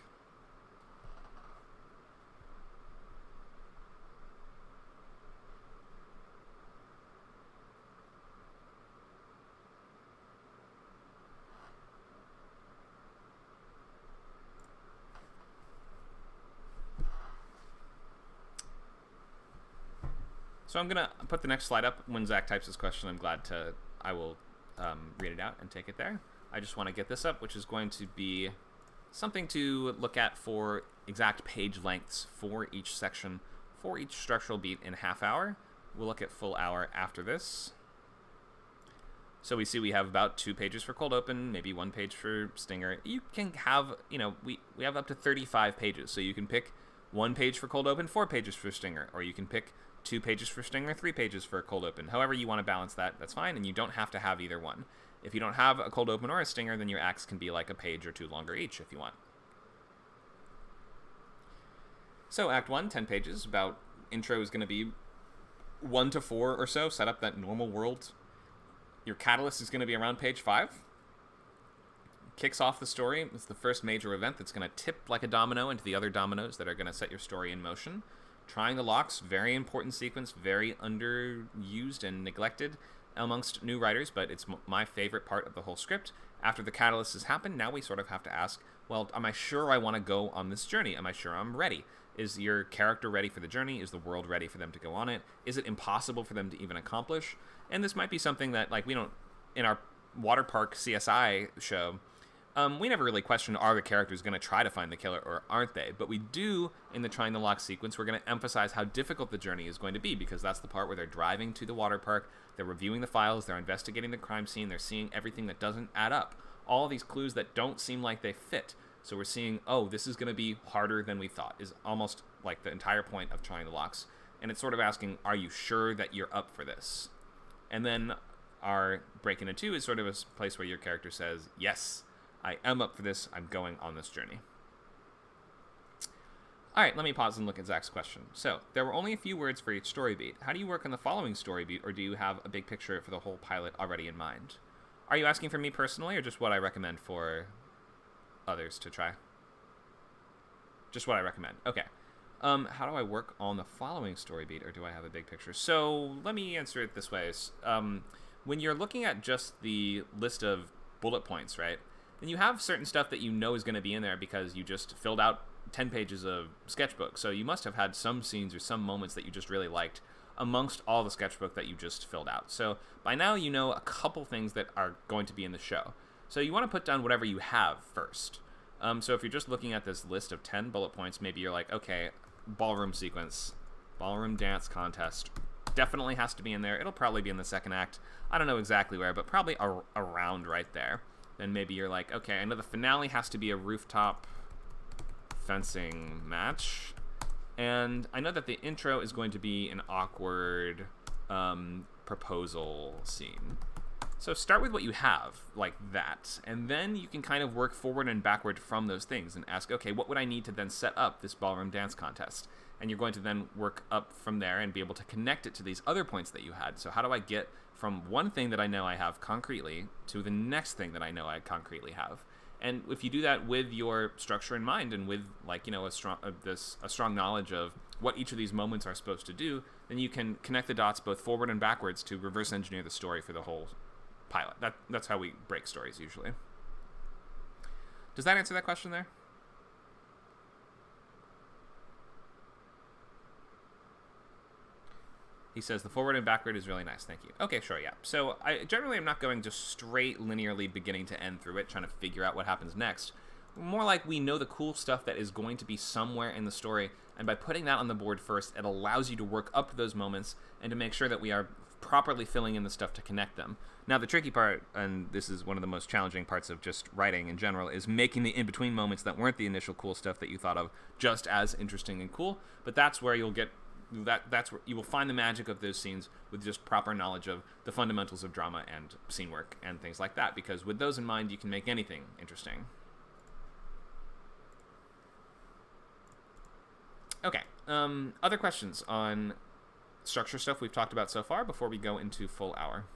So I'm going to put the next slide up. When Zach types his question, I will read it out and take it there. I just want to get this up, which is going to be something to look at for exact page lengths for each section, for each structural beat in half hour. We'll look at full hour after this. So we see we have about 2 pages for cold open, maybe 1 page for stinger. You can have, we have up to 35 pages. So you can pick 1 page for cold open, 4 pages for stinger, or you can pick 2 pages for stinger, 3 pages for cold open. However you want to balance that, that's fine, and you don't have to have either one. If you don't have a cold open or a stinger, then your acts can be like a page or 2 longer each if you want. So Act 1, 10 pages. About intro is going to be 1 to 4 or so. Set up that normal world. Your catalyst is going to be around page 5. Kicks off the story. It's the first major event that's going to tip like a domino into the other dominoes that are going to set your story in motion. Trying the locks, very important sequence, very underused and neglected amongst new writers, but it's my favorite part of the whole script. After the catalyst has happened, now we sort of have to ask, well, am I sure I want to go on this journey? Am I sure I'm ready? Is your character ready for the journey? Is the world ready for them to go on it? Is it impossible for them to even accomplish? And this might be something that, like, we don't, in our water park CSI show, we never really question, are the characters going to try to find the killer or aren't they? But we do, in the Trying the Lock sequence, we're going to emphasize how difficult the journey is going to be, because that's the part where they're driving to the water park, they're reviewing the files, they're investigating the crime scene, they're seeing everything that doesn't add up. All these clues that don't seem like they fit. So we're seeing, oh, this is going to be harder than we thought, is almost like the entire point of Trying the Locks. And it's sort of asking, are you sure that you're up for this? And then our Break Into 2 is sort of a place where your character says, yes, I am up for this, I'm going on this journey. Alright, let me pause and look at Zach's question. So, there were only a few words for each story beat. How do you work on the following story beat, or do you have a big picture for the whole pilot already in mind? Are you asking for me personally, or just what I recommend for others to try? Just what I recommend. Okay. How do I work on the following story beat, or do I have a big picture? So, let me answer it this way. When you're looking at just the list of bullet points, right, then you have certain stuff that you know is going to be in there because you just filled out 10 pages of sketchbook. So you must have had some scenes or some moments that you just really liked amongst all the sketchbook that you just filled out. So by now you know a couple things that are going to be in the show. So you want to put down whatever you have first. So if you're just looking at this list of 10 bullet points, maybe you're like, okay, ballroom sequence, ballroom dance contest, definitely has to be in there. It'll probably be in the second act. I don't know exactly where, but probably around right there. Then maybe you're like, okay, I know the finale has to be a rooftop fencing match. And I know that the intro is going to be an awkward proposal scene. So start with what you have, like that. And then you can kind of work forward and backward from those things and ask, okay, what would I need to then set up this ballroom dance contest? And you're going to then work up from there and be able to connect it to these other points that you had. So how do I get from one thing that I know I have concretely to the next thing that I know I concretely have? And if you do that with your structure in mind and with, like, a strong knowledge of what each of these moments are supposed to do, then you can connect the dots both forward and backwards to reverse engineer the story for the whole pilot. That's how we break stories usually. Does that answer that question there? He says the forward and backward is really nice. Thank you. Okay, sure, yeah. So I generally am not going just straight linearly beginning to end through it, trying to figure out what happens next. More like we know the cool stuff that is going to be somewhere in the story, and by putting that on the board first, it allows you to work up to those moments and to make sure that we are properly filling in the stuff to connect them. Now, the tricky part, and this is one of the most challenging parts of just writing in general, is making the in-between moments that weren't the initial cool stuff that you thought of just as interesting and cool, but that's where you'll get that's where you will find the magic of those scenes with just proper knowledge of the fundamentals of drama and scene work and things like that, because with those in mind, you can make anything interesting. Okay, other questions on structure stuff we've talked about so far before we go into full hour?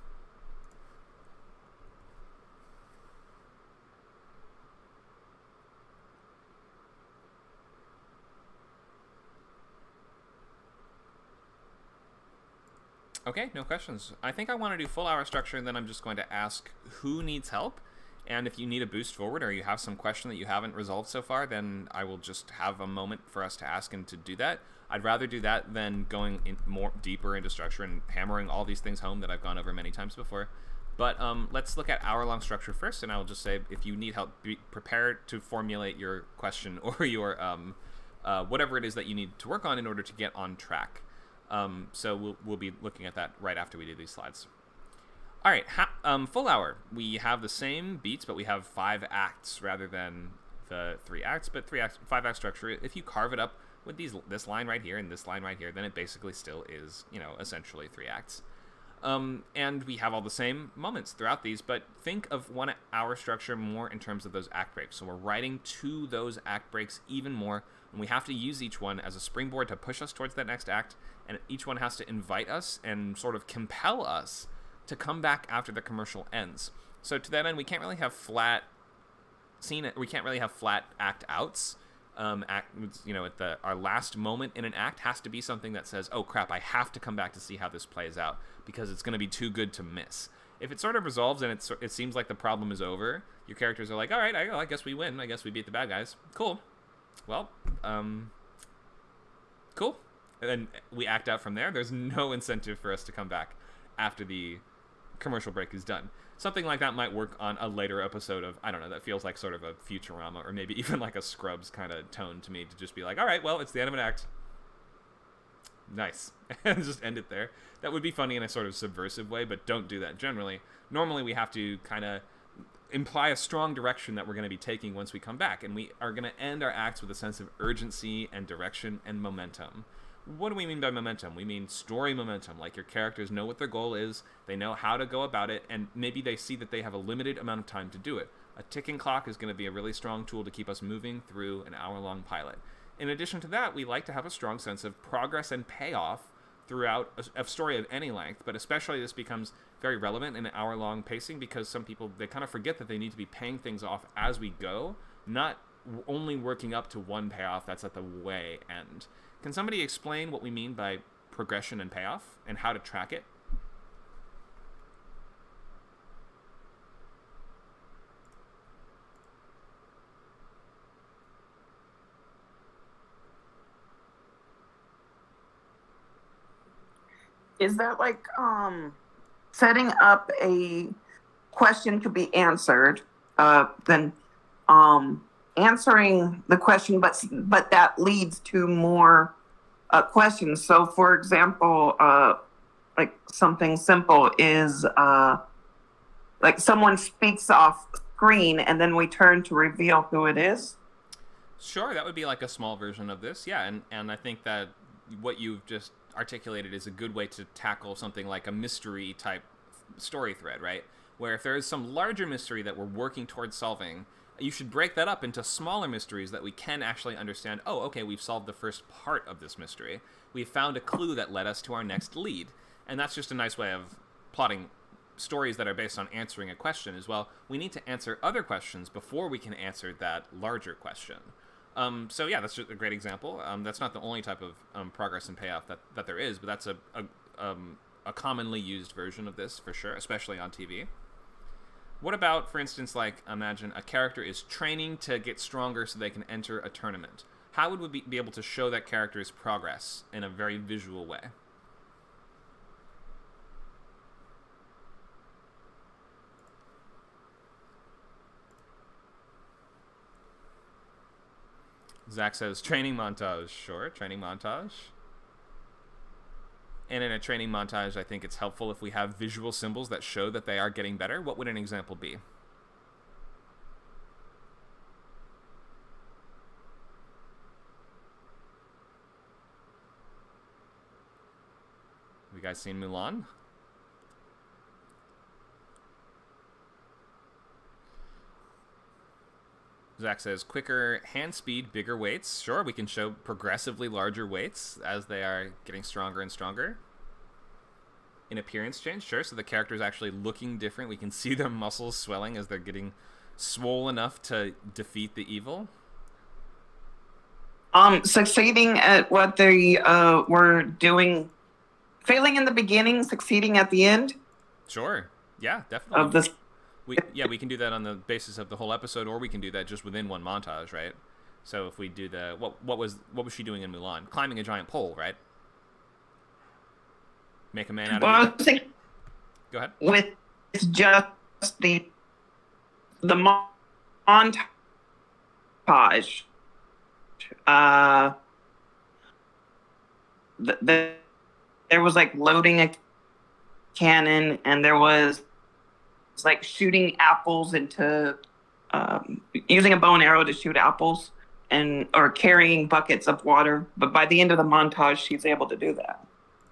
Okay, no questions. I think I want to do full hour structure, and then I'm just going to ask who needs help. And if you need a boost forward or you have some question that you haven't resolved so far, then I will just have a moment for us to ask and to do that. I'd rather do that than going in more deeper into structure and hammering all these things home that I've gone over many times before. But let's look at hour-long structure first, and I will just say if you need help, be prepared to formulate your question or your whatever it is that you need to work on in order to get on track. So we'll be looking at that right after we do these slides. All right, full hour. We have the same beats, but we have 5 acts rather than the 3 acts. But 5-act structure. If you carve it up with this line right here and this line right here, then it basically still is, essentially 3 acts. And we have all the same moments throughout these, but think of 1 hour structure more in terms of those act breaks. So we're writing to those act breaks even more, and we have to use each one as a springboard to push us towards that next act, and each one has to invite us and sort of compel us to come back after the commercial ends. So to that end, we can't really have flat act outs. Our last moment in an act has to be something that says, oh crap, I have to come back to see how this plays out because it's going to be too good to miss. If it sort of resolves and it seems like the problem is over, your characters are like, all right, I guess we win. I guess we beat the bad guys. Cool. Well, cool. And then we act out from there. There's no incentive for us to come back after the commercial break is done. Something like that might work on a later episode of, I don't know, that feels like sort of a Futurama or maybe even like a Scrubs kind of tone to me, to just be like, all right, well, it's the end of an act. Nice. And just end it there. That would be funny in a sort of subversive way, but don't do that generally. Normally we have to kind of imply a strong direction that we're going to be taking once we come back, and we are going to end our acts with a sense of urgency and direction and momentum. What do we mean by momentum? We mean story momentum, like your characters know what their goal is, they know how to go about it, and maybe they see that they have a limited amount of time to do it. A ticking clock is going to be a really strong tool to keep us moving through an hour-long pilot. In addition to that, we like to have a strong sense of progress and payoff throughout a story of any length, but especially this becomes very relevant in an hour-long pacing because some people, they kind of forget that they need to be paying things off as we go, not only working up to one payoff that's at the way end. Can somebody explain what we mean by progression and payoff and how to track it? Is that like setting up a question to be answered, then answering the question, but that leads to more questions. So, for example, like something simple is like someone speaks off screen, and then we turn to reveal who it is. Sure, that would be like a small version of this, yeah. And I think that what you've just articulated is a good way to tackle something like a mystery type story thread, right? Where if there is some larger mystery that we're working towards solving, you should break that up into smaller mysteries that we can actually understand. Oh, okay, we've solved the first part of this mystery. We've found a clue that led us to our next lead. And that's just a nice way of plotting stories that are based on answering a question as well. We need to answer other questions before we can answer that larger question. So yeah, that's just a great example. That's not the only type of progress and payoff that there is, but that's a commonly used version of this for sure, especially on TV. What about, for instance, like imagine a character is training to get stronger so they can enter a tournament. How would we be able to show that character's progress in a very visual way? Zach says training montage. Sure, training montage. And in a training montage, I think it's helpful if we have visual symbols that show that they are getting better. What would an example be? Have you guys seen Mulan? Zach says, quicker hand speed, bigger weights. Sure, we can show progressively larger weights as they are getting stronger and stronger. In appearance change, sure, so the character is actually looking different. We can see their muscles swelling as they're getting swole enough to defeat the evil. Succeeding at what they were doing, failing in the beginning, succeeding at the end. Sure, yeah, definitely. Of this. We can do that on the basis of the whole episode, or we can do that just within one montage, right? So if we do the what was she doing in Mulan? Climbing a giant pole, right? Make a man out of you. Go ahead. With just the montage, there was like loading a cannon, and there was It's like shooting apples into, using a bow and arrow to shoot apples, or carrying buckets of water. But by the end of the montage, she's able to do that.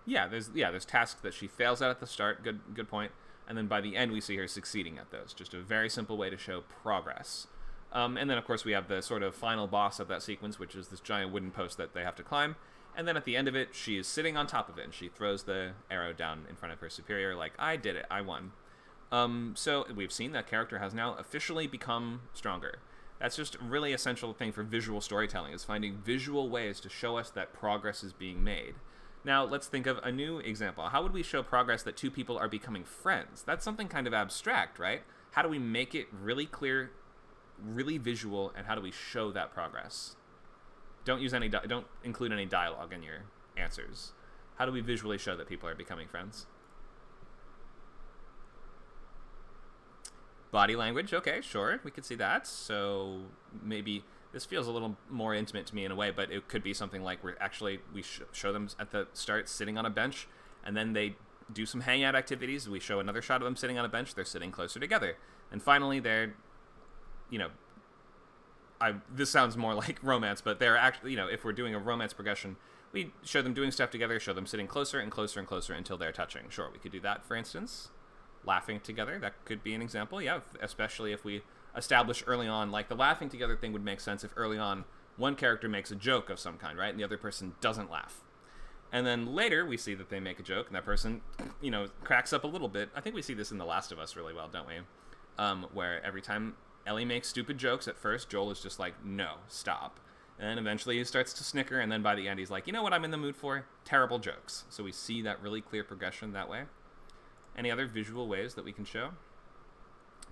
Yeah, there's tasks that she fails at the start. Good point. And then by the end, we see her succeeding at those. Just a very simple way to show progress. And then, of course, we have the sort of final boss of that sequence, which is this giant wooden post that they have to climb. And then at the end of it, she is sitting on top of it, and she throws the arrow down in front of her superior, like, I did it, I won. So we've seen that character has now officially become stronger. That's just a really essential thing for visual storytelling, is finding visual ways to show us that progress is being made. Now, let's think of a new example. How would we show progress that two people are becoming friends? That's something kind of abstract, right? How do we make it really clear, really visual, and how do we show that progress? Don't include any dialogue in your answers. How do we visually show that people are becoming friends? Body language, okay, sure, we could see that. So maybe this feels a little more intimate to me in a way, but it could be something like we show them at the start sitting on a bench, and then they do some hangout activities. We show another shot of them sitting on a bench. They're sitting closer together, and finally they're, this sounds more like romance, but they're actually, if we're doing a romance progression, we show them doing stuff together, show them sitting closer and closer and closer until they're touching. Sure, we could do that, for instance. Laughing together, that could be an example, yeah, especially if we establish early on, like the laughing together thing would make sense if early on one character makes a joke of some kind, right, and the other person doesn't laugh. And then later we see that they make a joke and that person, cracks up a little bit. I think we see this in The Last of Us really well, don't we? Where every time Ellie makes stupid jokes, at first Joel is just like, no, stop. And then eventually he starts to snicker, and then by the end he's like, you know what I'm in the mood for? Terrible jokes. So we see that really clear progression that way. Any other visual ways that we can show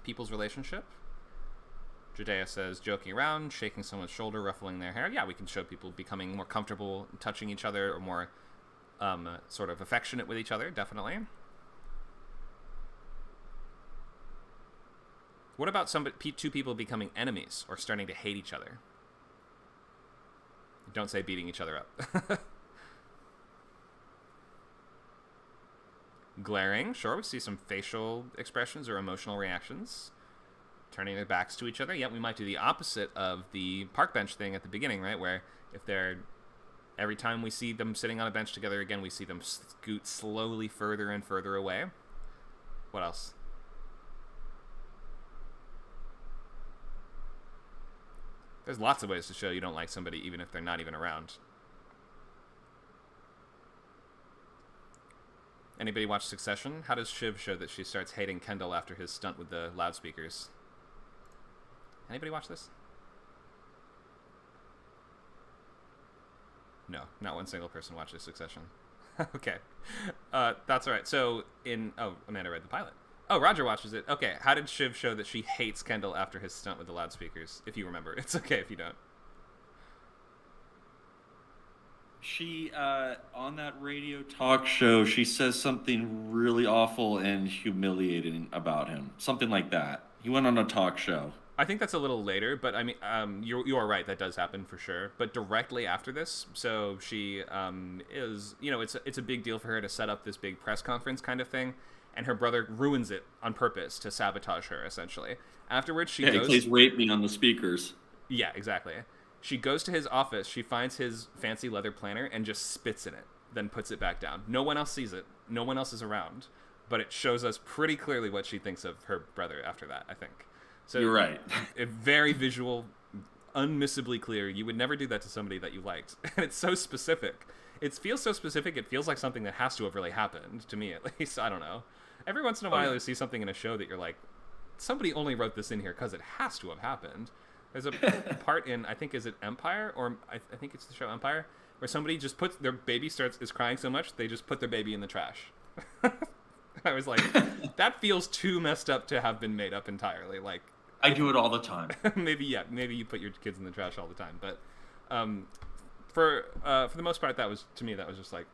people's relationship? Judea says joking around, shaking someone's shoulder, ruffling their hair. Yeah, we can show people becoming more comfortable touching each other, or more sort of affectionate with each other, definitely. What about two people becoming enemies or starting to hate each other? Don't say beating each other up. Glaring, sure, we see some facial expressions or emotional reactions. Turning their backs to each other, yeah, we might do the opposite of the park bench thing at the beginning, right? Where if every time we see them sitting on a bench together again, we see them scoot slowly further and further away. What else? There's lots of ways to show you don't like somebody even if they're not even around. Anybody watch Succession? How does Shiv show that she starts hating Kendall after his stunt with the loudspeakers? Anybody watch this? No, not one single person watches Succession. Okay. That's all right. So Amanda read the pilot. Oh, Roger watches it. Okay, how did Shiv show that she hates Kendall after his stunt with the loudspeakers? If you remember. It's okay if you don't. She, on that radio talk show, she says something really awful and humiliating about him. Something like that. He went on a talk show. I think that's a little later, but I mean, you are right. That does happen for sure. But directly after this, so she is, it's a big deal for her to set up this big press conference kind of thing, and her brother ruins it on purpose to sabotage her, essentially. Afterwards, she goes... he plays Rape Me on the speakers. Yeah, exactly. She goes to his office, she finds his fancy leather planner, and just spits in it, then puts it back down. No one else sees it. No one else is around. But it shows us pretty clearly what she thinks of her brother after that, I think. So you're right. Very visual, unmissably clear. You would never do that to somebody that you liked. And it's so specific. It feels so specific, it feels like something that has to have really happened, to me at least. I don't know. Every once in a while you see something in a show that you're like, somebody only wrote this in here because it has to have happened. There's a part in, I think, is it Empire? Or I think it's the show Empire, where somebody just puts, their baby is crying so much, they just put their baby in the trash. I was like, that feels too messed up to have been made up entirely. Like, I do it all the time. maybe you put your kids in the trash all the time. But for the most part, that was just like,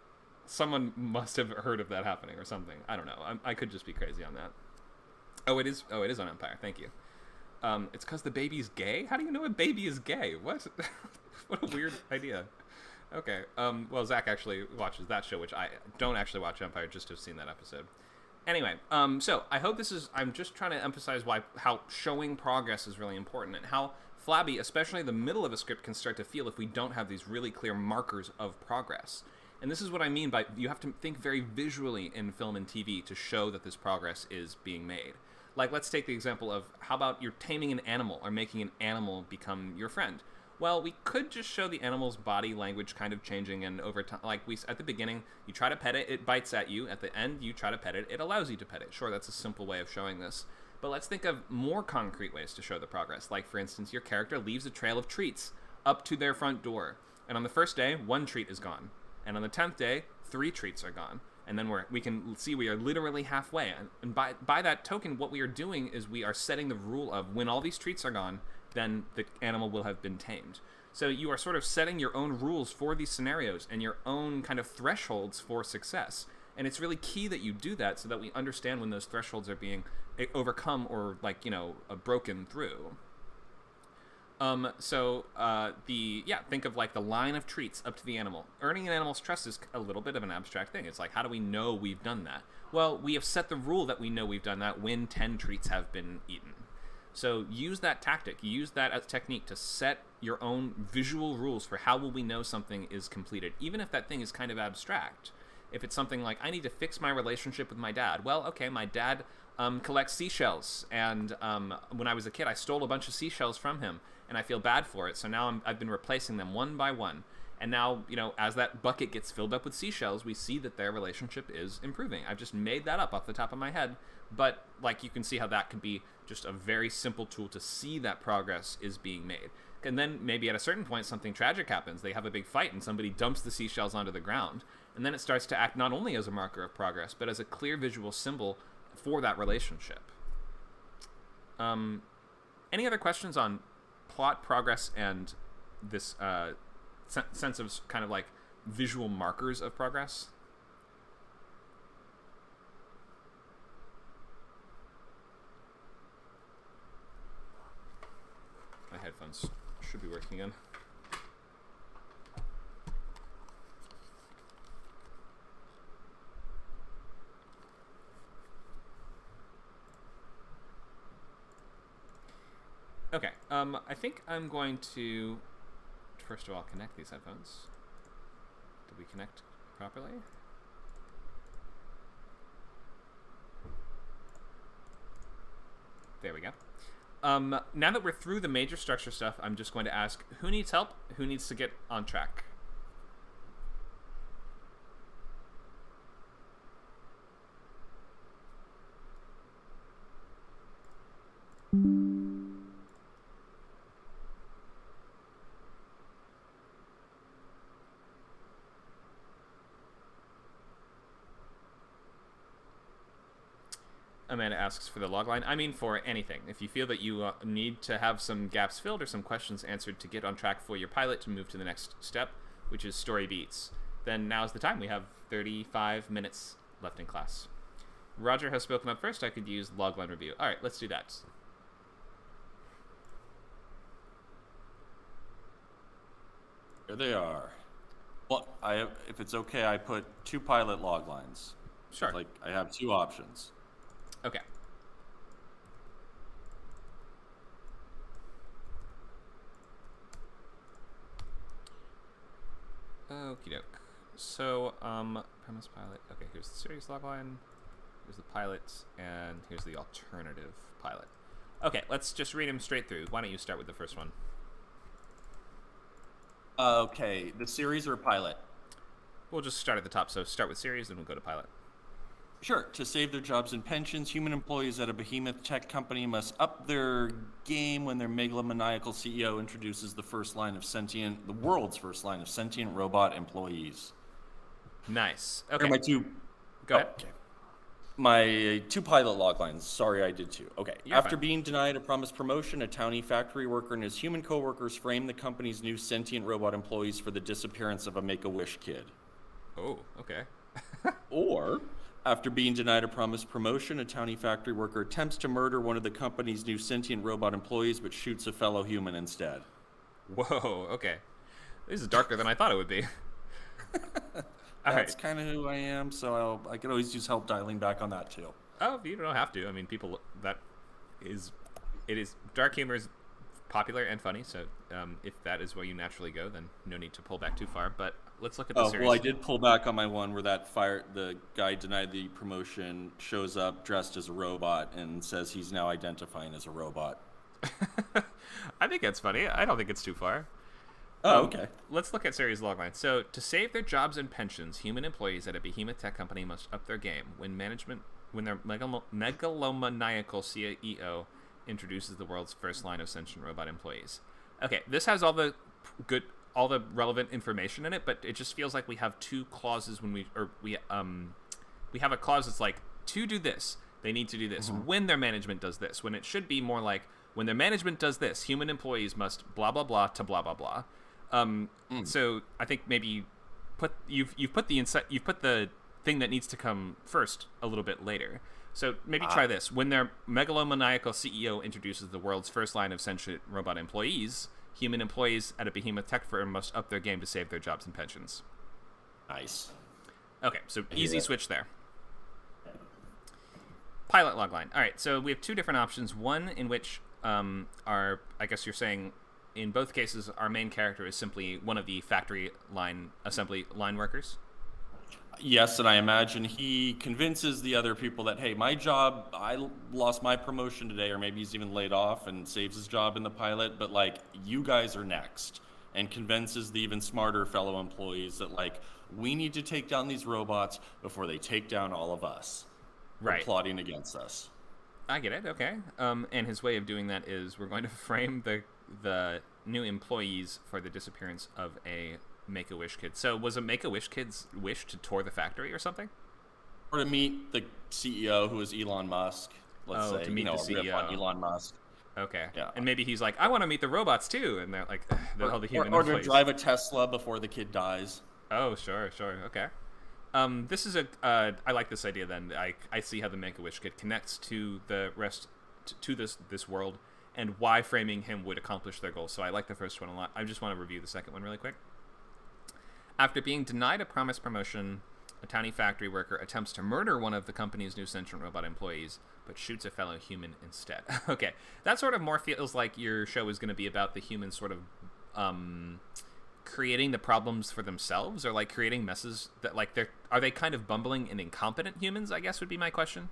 someone must have heard of that happening or something. I don't know. I could just be crazy on that. Oh, it is on Empire. Thank you. It's because the baby's gay? How do you know a baby is gay? What? What a weird idea. Okay. Well, Zach actually watches that show, which I don't actually watch Empire, just to have seen that episode. Anyway, so I hope this is, I'm just trying to emphasize how showing progress is really important, and how flabby, especially the middle of a script, can start to feel if we don't have these really clear markers of progress. And this is what I mean by you have to think very visually in film and TV to show that this progress is being made. Like, let's take the example of, how about you're taming an animal or making an animal become your friend? Well, we could just show the animal's body language kind of changing, and over time, like at the beginning, you try to pet it, it bites at you. At the end, you try to pet it, it allows you to pet it. Sure, that's a simple way of showing this. But let's think of more concrete ways to show the progress. Like, for instance, your character leaves a trail of treats up to their front door. And on the first day, 1 treat is gone. And on the 10th day, 3 treats are gone. And then we can see we are literally halfway. And by that token, what we are doing is we are setting the rule of when all these treats are gone, then the animal will have been tamed. So you are sort of setting your own rules for these scenarios and your own kind of thresholds for success. And it's really key that you do that so that we understand when those thresholds are being overcome or, like, you know, broken through. Think of like the line of treats up to the animal. Earning an animal's trust is a little bit of an abstract thing. It's like, how do we know we've done that? Well, we have set the rule that we know we've done that when 10 treats have been eaten. So use that tactic, use that as technique to set your own visual rules for how will we know something is completed, even if that thing is kind of abstract. If it's something like, I need to fix my relationship with my dad. Well, okay, my dad collects seashells, and when I was a kid, I stole a bunch of seashells from him, and I feel bad for it, so now I've been replacing them one by one. And now, you know, as that bucket gets filled up with seashells, we see that their relationship is improving. I've just made that up off the top of my head, but, like, you can see how that could be just a very simple tool to see that progress is being made. And then maybe at a certain point, something tragic happens. They have a big fight, and somebody dumps the seashells onto the ground. And then it starts to act not only as a marker of progress, but as a clear visual symbol for that relationship. Any other questions on plot, progress, and this sense of kind of like visual markers of progress? My headphones should be working again. Okay, I think I'm going to, first of all, connect these headphones. Did we connect properly? There we go. Now that we're through the major structure stuff, I'm just going to ask, who needs help? Who needs to get on track? Amanda asks for the logline. I mean, for anything. If you feel that you need to have some gaps filled or some questions answered to get on track for your pilot to move to the next step, which is story beats, then now's the time. We have 35 minutes left in class. Roger has spoken up first. I could use logline review. All right, let's do that. Here they are. Well, if it's okay, I put 2 pilot log lines. Sure. Like, I have 2 options. Okay. Okie doke. So, premise pilot. Okay, here's the series logline. Here's the pilot, and here's the alternative pilot. Okay, let's just read them straight through. Why don't you start with the first one? Okay, the series or pilot? We'll just start at the top. So start with series, then we'll go to pilot. Sure. To save their jobs and pensions, human employees at a behemoth tech company must up their game when their megalomaniacal CEO introduces the world's first line of sentient robot employees. Nice. Okay. Here are my 2. Go ahead. Okay. My 2 pilot log lines. Sorry, I did 2. Okay. You're After fine. being denied a promised promotion, a townie factory worker and his human coworkers frame the company's new sentient robot employees for the disappearance of a Make-A-Wish kid. Oh, okay. Or, after being denied a promised promotion, a townie factory worker attempts to murder one of the company's new sentient robot employees but shoots a fellow human instead. Whoa, okay. This is darker than I thought it would be. That's kind of who I am, so I could always use help dialing back on that too. Oh, you don't have to. I mean, dark humor is popular and funny, so if that is where you naturally go, then no need to pull back too far. But let's look at the series. Well, I did pull back on my one where the guy denied the promotion, shows up dressed as a robot and says he's now identifying as a robot. I think that's funny. I don't think it's too far. Oh, okay. Let's look at series logline. So, to save their jobs and pensions, human employees at a behemoth tech company must up their game when their megalomaniacal CEO introduces the world's first line of sentient robot employees. Okay, this has all the relevant information in it, but it just feels like we have two clauses when we have a clause that's like, to do this, they need to do this when their management does this, when it should be more like, when their management does this, human employees must blah blah blah to blah blah blah. So I think maybe you've put the thing that needs to come first a little bit later. So maybe try this. When their megalomaniacal CEO introduces the world's first line of sentient robot employees, human employees at a behemoth tech firm must up their game to save their jobs and pensions. Nice. Okay, so easy switch there. Pilot logline. All right, so we have two different options. One in which I guess you're saying in both cases our main character is simply one of the factory line assembly line workers. Yes, and I imagine he convinces the other people that, hey, my job, I lost my promotion today, or maybe he's even laid off and saves his job in the pilot, but like, you guys are next, and convinces the even smarter fellow employees that like, we need to take down these robots before they take down all of us. Right. Plotting against us. I get it. Okay. And his way of doing that is we're going to frame the new employees for the disappearance of a Make-A-Wish kid. So was a Make-A-Wish kid's wish to tour the factory or something? Or to meet the CEO, who is Elon Musk. Let's say, to meet the CEO. On Elon Musk. Okay. Yeah. And maybe he's like, I want to meet the robots too, and they're like, all the human or employees. to drive a Tesla before the kid dies. Oh, sure. Okay. This is I like this idea. Then I see how the Make-A-Wish kid connects to the rest to this world, and why framing him would accomplish their goals. So I like the first one a lot. I just want to review the second one really quick. After being denied a promised promotion, a tiny factory worker attempts to murder one of the company's new sentient robot employees, but shoots a fellow human instead. Okay, that sort of more feels like your show is going to be about the humans sort of creating the problems for themselves, or like creating messes that like are they kind of bumbling and incompetent humans, I guess would be my question.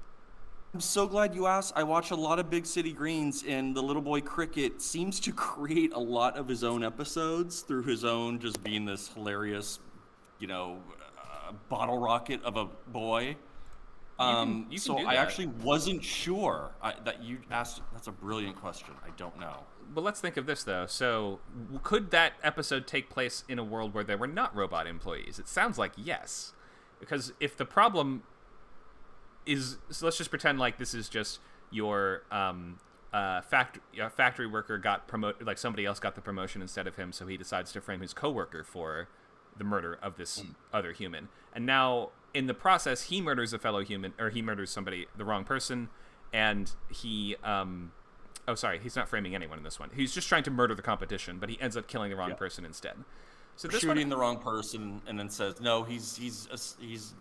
I'm so glad you asked. I watch a lot of Big City Greens, and the little boy Cricket seems to create a lot of his own episodes through his own just being this hilarious, bottle rocket of a boy. You can do that. I actually wasn't sure that you asked. That's a brilliant question. I don't know. But let's think of this, though. So could that episode take place in a world where there were not robot employees? It sounds like yes. Because if the problem is... So let's just pretend like this is just your factory worker got promoted, like somebody else got the promotion instead of him, so he decides to frame his coworker for the murder of this other human. And now, in the process, he murders a fellow human, or he murders somebody, the wrong person, and he... he's not framing anyone in this one. He's just trying to murder the competition, but he ends up killing the wrong person instead. So this shooting the wrong person, and then says, no, he's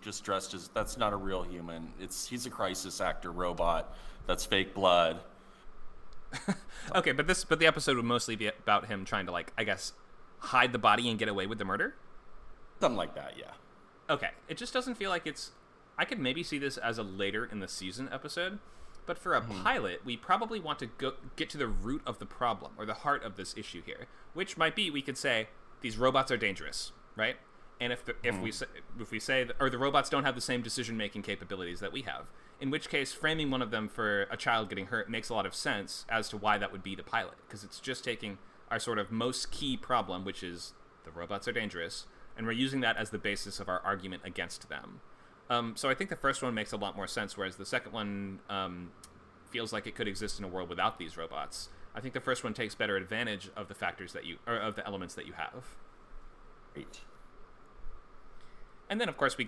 just dressed as, that's not a real human. He's a crisis actor robot. That's fake blood. Okay, but the episode would mostly be about him trying to, like, I guess, hide the body and get away with the murder? Something like that, yeah. Okay, it just doesn't feel like it's... I could maybe see this as a later in the season episode, but for a pilot, we probably want to get to the root of the problem, or the heart of this issue here, which might be, we could say, these robots are dangerous, right? And if we say, or the robots don't have the same decision-making capabilities that we have, in which case framing one of them for a child getting hurt makes a lot of sense as to why that would be the pilot, because it's just taking our sort of most key problem, which is the robots are dangerous, and we're using that as the basis of our argument against them. So I think the first one makes a lot more sense, whereas the second one feels like it could exist in a world without these robots. I think the first one takes better advantage of the factors of the elements that you have. Great. And then, of course, you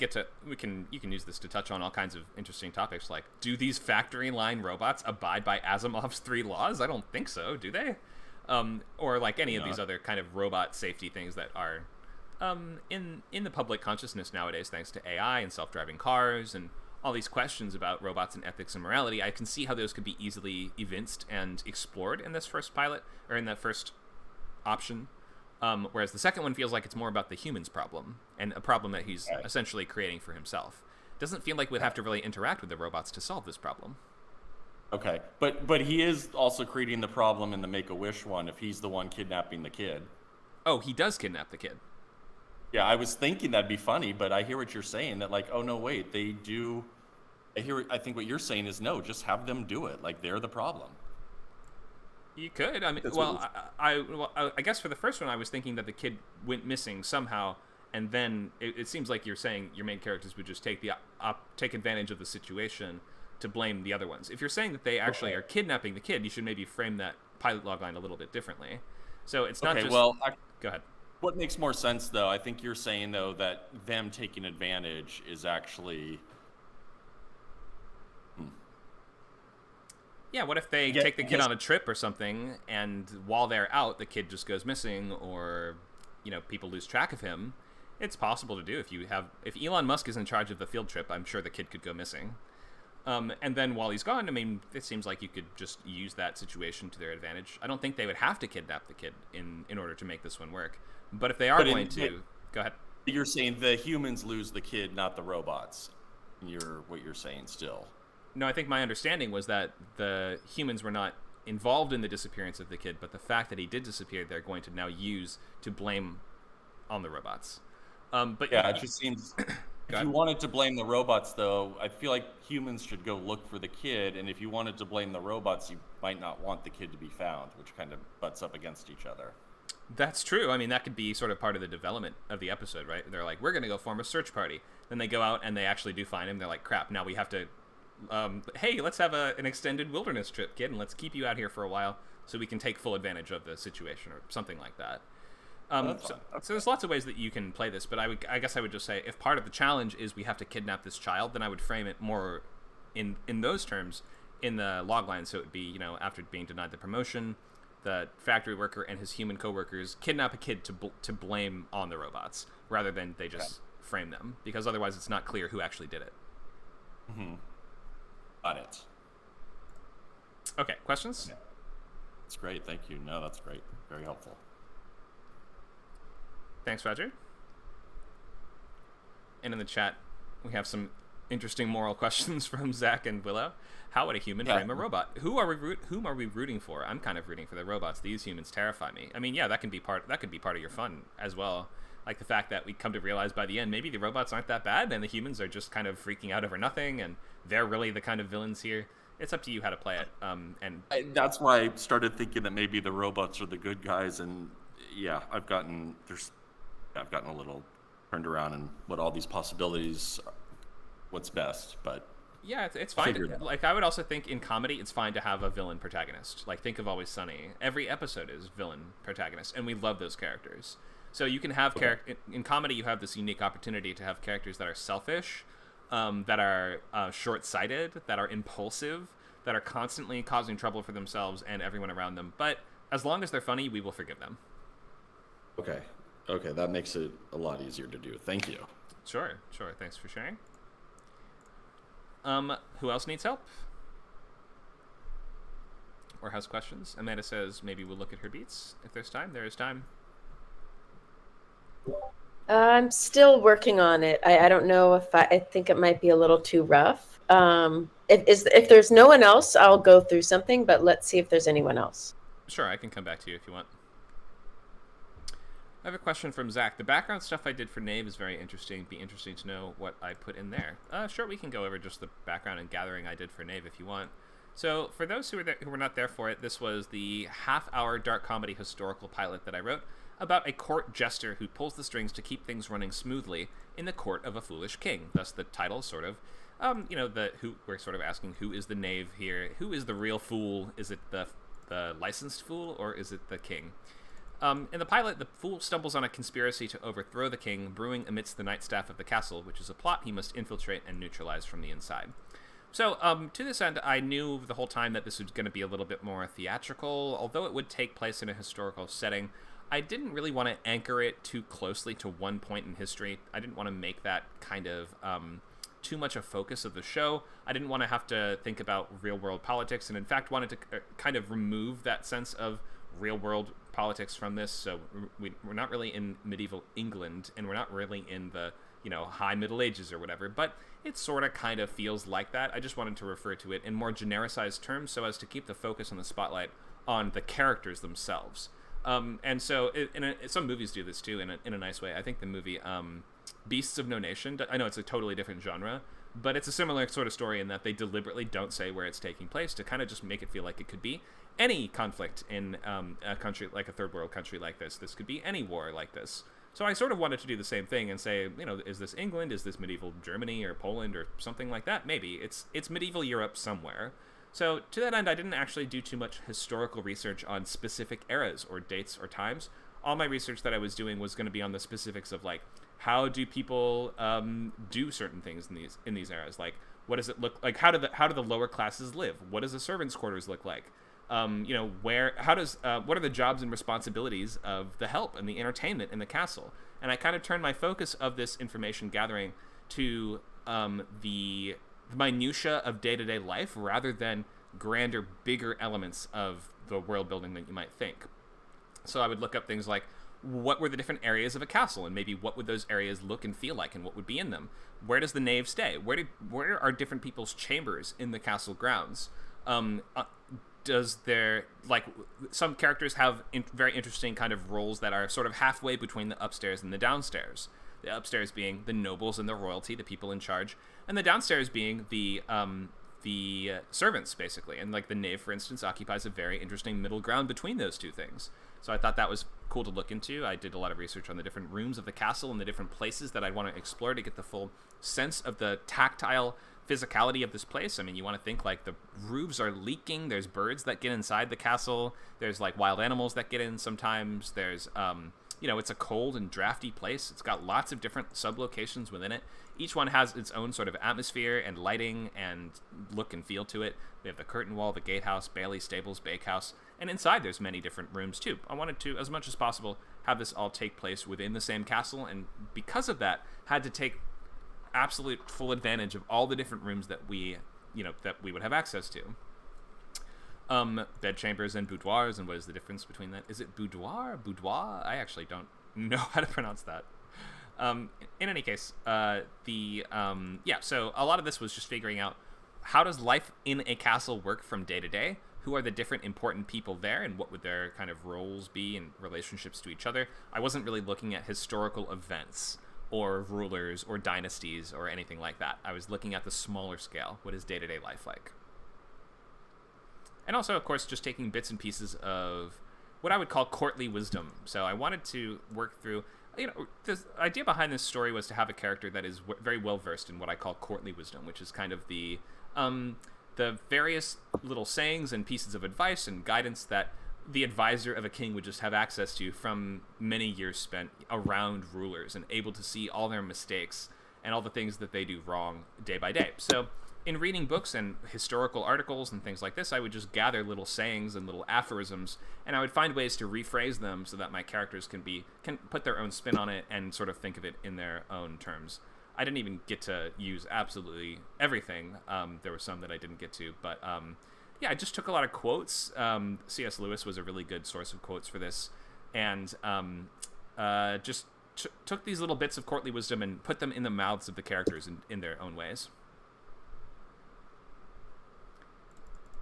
can use this to touch on all kinds of interesting topics, like, do these factory line robots abide by Asimov's 3 laws? I don't think so, do they? Or like any of these other kind of robot safety things that are in the public consciousness nowadays, thanks to AI and self-driving cars and all these questions about robots and ethics and morality, I can see how those could be easily evinced and explored in this first pilot, or in that first option. Whereas the second one feels like it's more about the human's problem, and a problem that he's essentially creating for himself. Doesn't feel like we'd have to really interact with the robots to solve this problem. Okay, but he is also creating the problem in the Make-A-Wish one if he's the one kidnapping the kid. Oh, he does kidnap the kid. Yeah, I was thinking that'd be funny, but I hear what you're saying, that like, oh no, wait, they do. I think what you're saying is no, just have them do it. Like, they're the problem. You could. I mean, I guess for the first one, I was thinking that the kid went missing somehow, and then it seems like you're saying your main characters would just take advantage of the situation to blame the other ones. If you're saying that they actually are kidnapping the kid, you should maybe frame that pilot logline a little bit differently. So it's not just... Well, go ahead. What makes more sense, though, I think you're saying, though, that them taking advantage is actually... Yeah, what if they take the kid on a trip or something, and while they're out, the kid just goes missing, or, people lose track of him? It's possible to do. If Elon Musk is in charge of the field trip, I'm sure the kid could go missing. And then while he's gone, I mean, it seems like you could just use that situation to their advantage. I don't think they would have to kidnap the kid in order to make this one work. But if they are going to... Go ahead. You're saying the humans lose the kid, not the robots. What you're saying still. No, I think my understanding was that the humans were not involved in the disappearance of the kid, but the fact that he did disappear, they're going to now use to blame on the robots. But yeah, it just seems... If you wanted to blame the robots, though, I feel like humans should go look for the kid, and if you wanted to blame the robots, you might not want the kid to be found, which kind of butts up against each other. That's true. I mean, that could be sort of part of the development of the episode, right? They're like, we're going to go form a search party. Then they go out and they actually do find him. They're like, crap, now we have to... hey, let's have an extended wilderness trip, kid, and let's keep you out here for a while so we can take full advantage of the situation or something like that. So there's lots of ways that you can play this, but I guess I would just say if part of the challenge is we have to kidnap this child, then I would frame it more in those terms in the logline. So it would be, after being denied the promotion, the factory worker and his human coworkers kidnap a kid to blame on the robots rather than they just frame them, because otherwise it's not clear who actually did it. Mm-hmm. Got it. Okay, questions? Yeah. That's great. Thank you. No, that's great. Very helpful. Thanks, Roger. And in the chat, we have some interesting moral questions from Zach and Willow. How would a human frame a robot? Whom are we rooting for? I'm kind of rooting for the robots. These humans terrify me. I mean, yeah, that could be part of your fun as well. Like the fact that we come to realize by the end, maybe the robots aren't that bad, and the humans are just kind of freaking out over nothing, and they're really the kind of villains here. It's up to you how to play it. That's why I started thinking that maybe the robots are the good guys, and yeah, I've gotten a little turned around and what all these possibilities, what's best, but yeah, it's fine. Like, I would also think in comedy, it's fine to have a villain protagonist. Like, think of Always Sunny. Every episode is villain protagonist, and we love those characters. So you can have in comedy, you have this unique opportunity to have characters that are selfish, that are short-sighted, that are impulsive, that are constantly causing trouble for themselves and everyone around them. But as long as they're funny, we will forgive them. Okay, that makes it a lot easier to do. Thank you. Sure. Thanks for sharing. Who else needs help? Or has questions? Amanda says maybe we'll look at her beats if there's time. There is time. I'm still working on it. I don't know if I think it might be a little too rough. If there's no one else, I'll go through something, but let's see if there's anyone else. Sure, I can come back to you if you want. I have a question from Zach. The background stuff I did for Knave is very interesting. Be interesting to know what I put in there. Sure, we can go over just the background and gathering I did for Knave if you want. So for those who were not there for it, this was the half-hour dark comedy historical pilot that I wrote about a court jester who pulls the strings to keep things running smoothly in the court of a foolish king. Thus the title, sort of. We're sort of asking who is the knave here? Who is the real fool? Is it the licensed fool, or is it the king? In the pilot, the fool stumbles on a conspiracy to overthrow the king, brewing amidst the night staff of the castle, which is a plot he must infiltrate and neutralize from the inside. So, to this end, I knew the whole time that this was going to be a little bit more theatrical. Although it would take place in a historical setting, I didn't really want to anchor it too closely to one point in history. I didn't want to make that kind of too much a focus of the show. I didn't want to have to think about real-world politics, and in fact wanted to kind of remove that sense of real-world politics from this. So we're not really in medieval England, and we're not really in the high Middle Ages or whatever, but it sort of kind of feels like that. I just wanted to refer to it in more genericized terms so as to keep the focus on the spotlight on the characters themselves. And so some movies do this too in a nice way. I think the movie Beasts of No Nation, I know it's a totally different genre, but it's a similar sort of story in that they deliberately don't say where it's taking place to kind of just make it feel like it could be any conflict in a country like a third world country like this. This could be any war like this. So I sort of wanted to do the same thing and say, is this England? Is this medieval Germany or Poland or something like that? Maybe. It's medieval Europe somewhere. So to that end, I didn't actually do too much historical research on specific eras or dates or times. All my research that I was doing was going to be on the specifics of, like, how do people do certain things in these eras? Like, what does it look like? How do the lower classes live? What does the servants' quarters look like? What are the jobs and responsibilities of the help and the entertainment in the castle? And I kind of turned my focus of this information gathering to the minutia of day-to-day life rather than grander, bigger elements of the world building that you might think. So I would look up things like, what were the different areas of a castle, and maybe what would those areas look and feel like, and what would be in them? Where does the knave stay? Where are different people's chambers in the castle grounds? Some characters have very interesting kind of roles that are sort of halfway between the upstairs and the downstairs. The upstairs being the nobles and the royalty, the people in charge, and the downstairs being the servants, basically. And like the knave, for instance, occupies a very interesting middle ground between those two things. So I thought that was cool to look into. I did a lot of research on the different rooms of the castle and the different places that I'd want to explore to get the full sense of the tactile physicality of this place. I mean, you want to think like the roofs are leaking, there's birds that get inside the castle, there's like wild animals that get in sometimes, there's it's a cold and drafty place. It's got lots of different sub-locations within it. Each one has its own sort of atmosphere and lighting and look and feel to it. We have the curtain wall, the gatehouse, bailey, stables, bakehouse, and inside there's many different rooms too. I wanted to, as much as possible, have this all take place within the same castle, and because of that, had to take absolute full advantage of all the different rooms that we would have access to. Bedchambers and boudoirs, and what is the difference between that? Is it boudoir? I actually don't know how to pronounce that. In any case, so a lot of this was just figuring out, how does life in a castle work from day to day? Who are the different important people there, and what would their kind of roles be in relationships to each other? I wasn't really looking at historical events or rulers or dynasties or anything like that. I was looking at the smaller scale. What is day-to-day life like? And also, of course, just taking bits and pieces of what I would call courtly wisdom. So I wanted to work through, the idea behind this story was to have a character that is very well versed in what I call courtly wisdom, which is kind of the various little sayings and pieces of advice and guidance that the advisor of a king would just have access to from many years spent around rulers and able to see all their mistakes and all the things that they do wrong day by day. So in reading books and historical articles and things like this, I would just gather little sayings and little aphorisms, and I would find ways to rephrase them so that my characters can put their own spin on it and sort of think of it in their own terms. I didn't even get to use absolutely everything. There were some that I didn't get to, but I just took a lot of quotes. C.S. Lewis was a really good source of quotes for this, and just took these little bits of courtly wisdom and put them in the mouths of the characters in their own ways.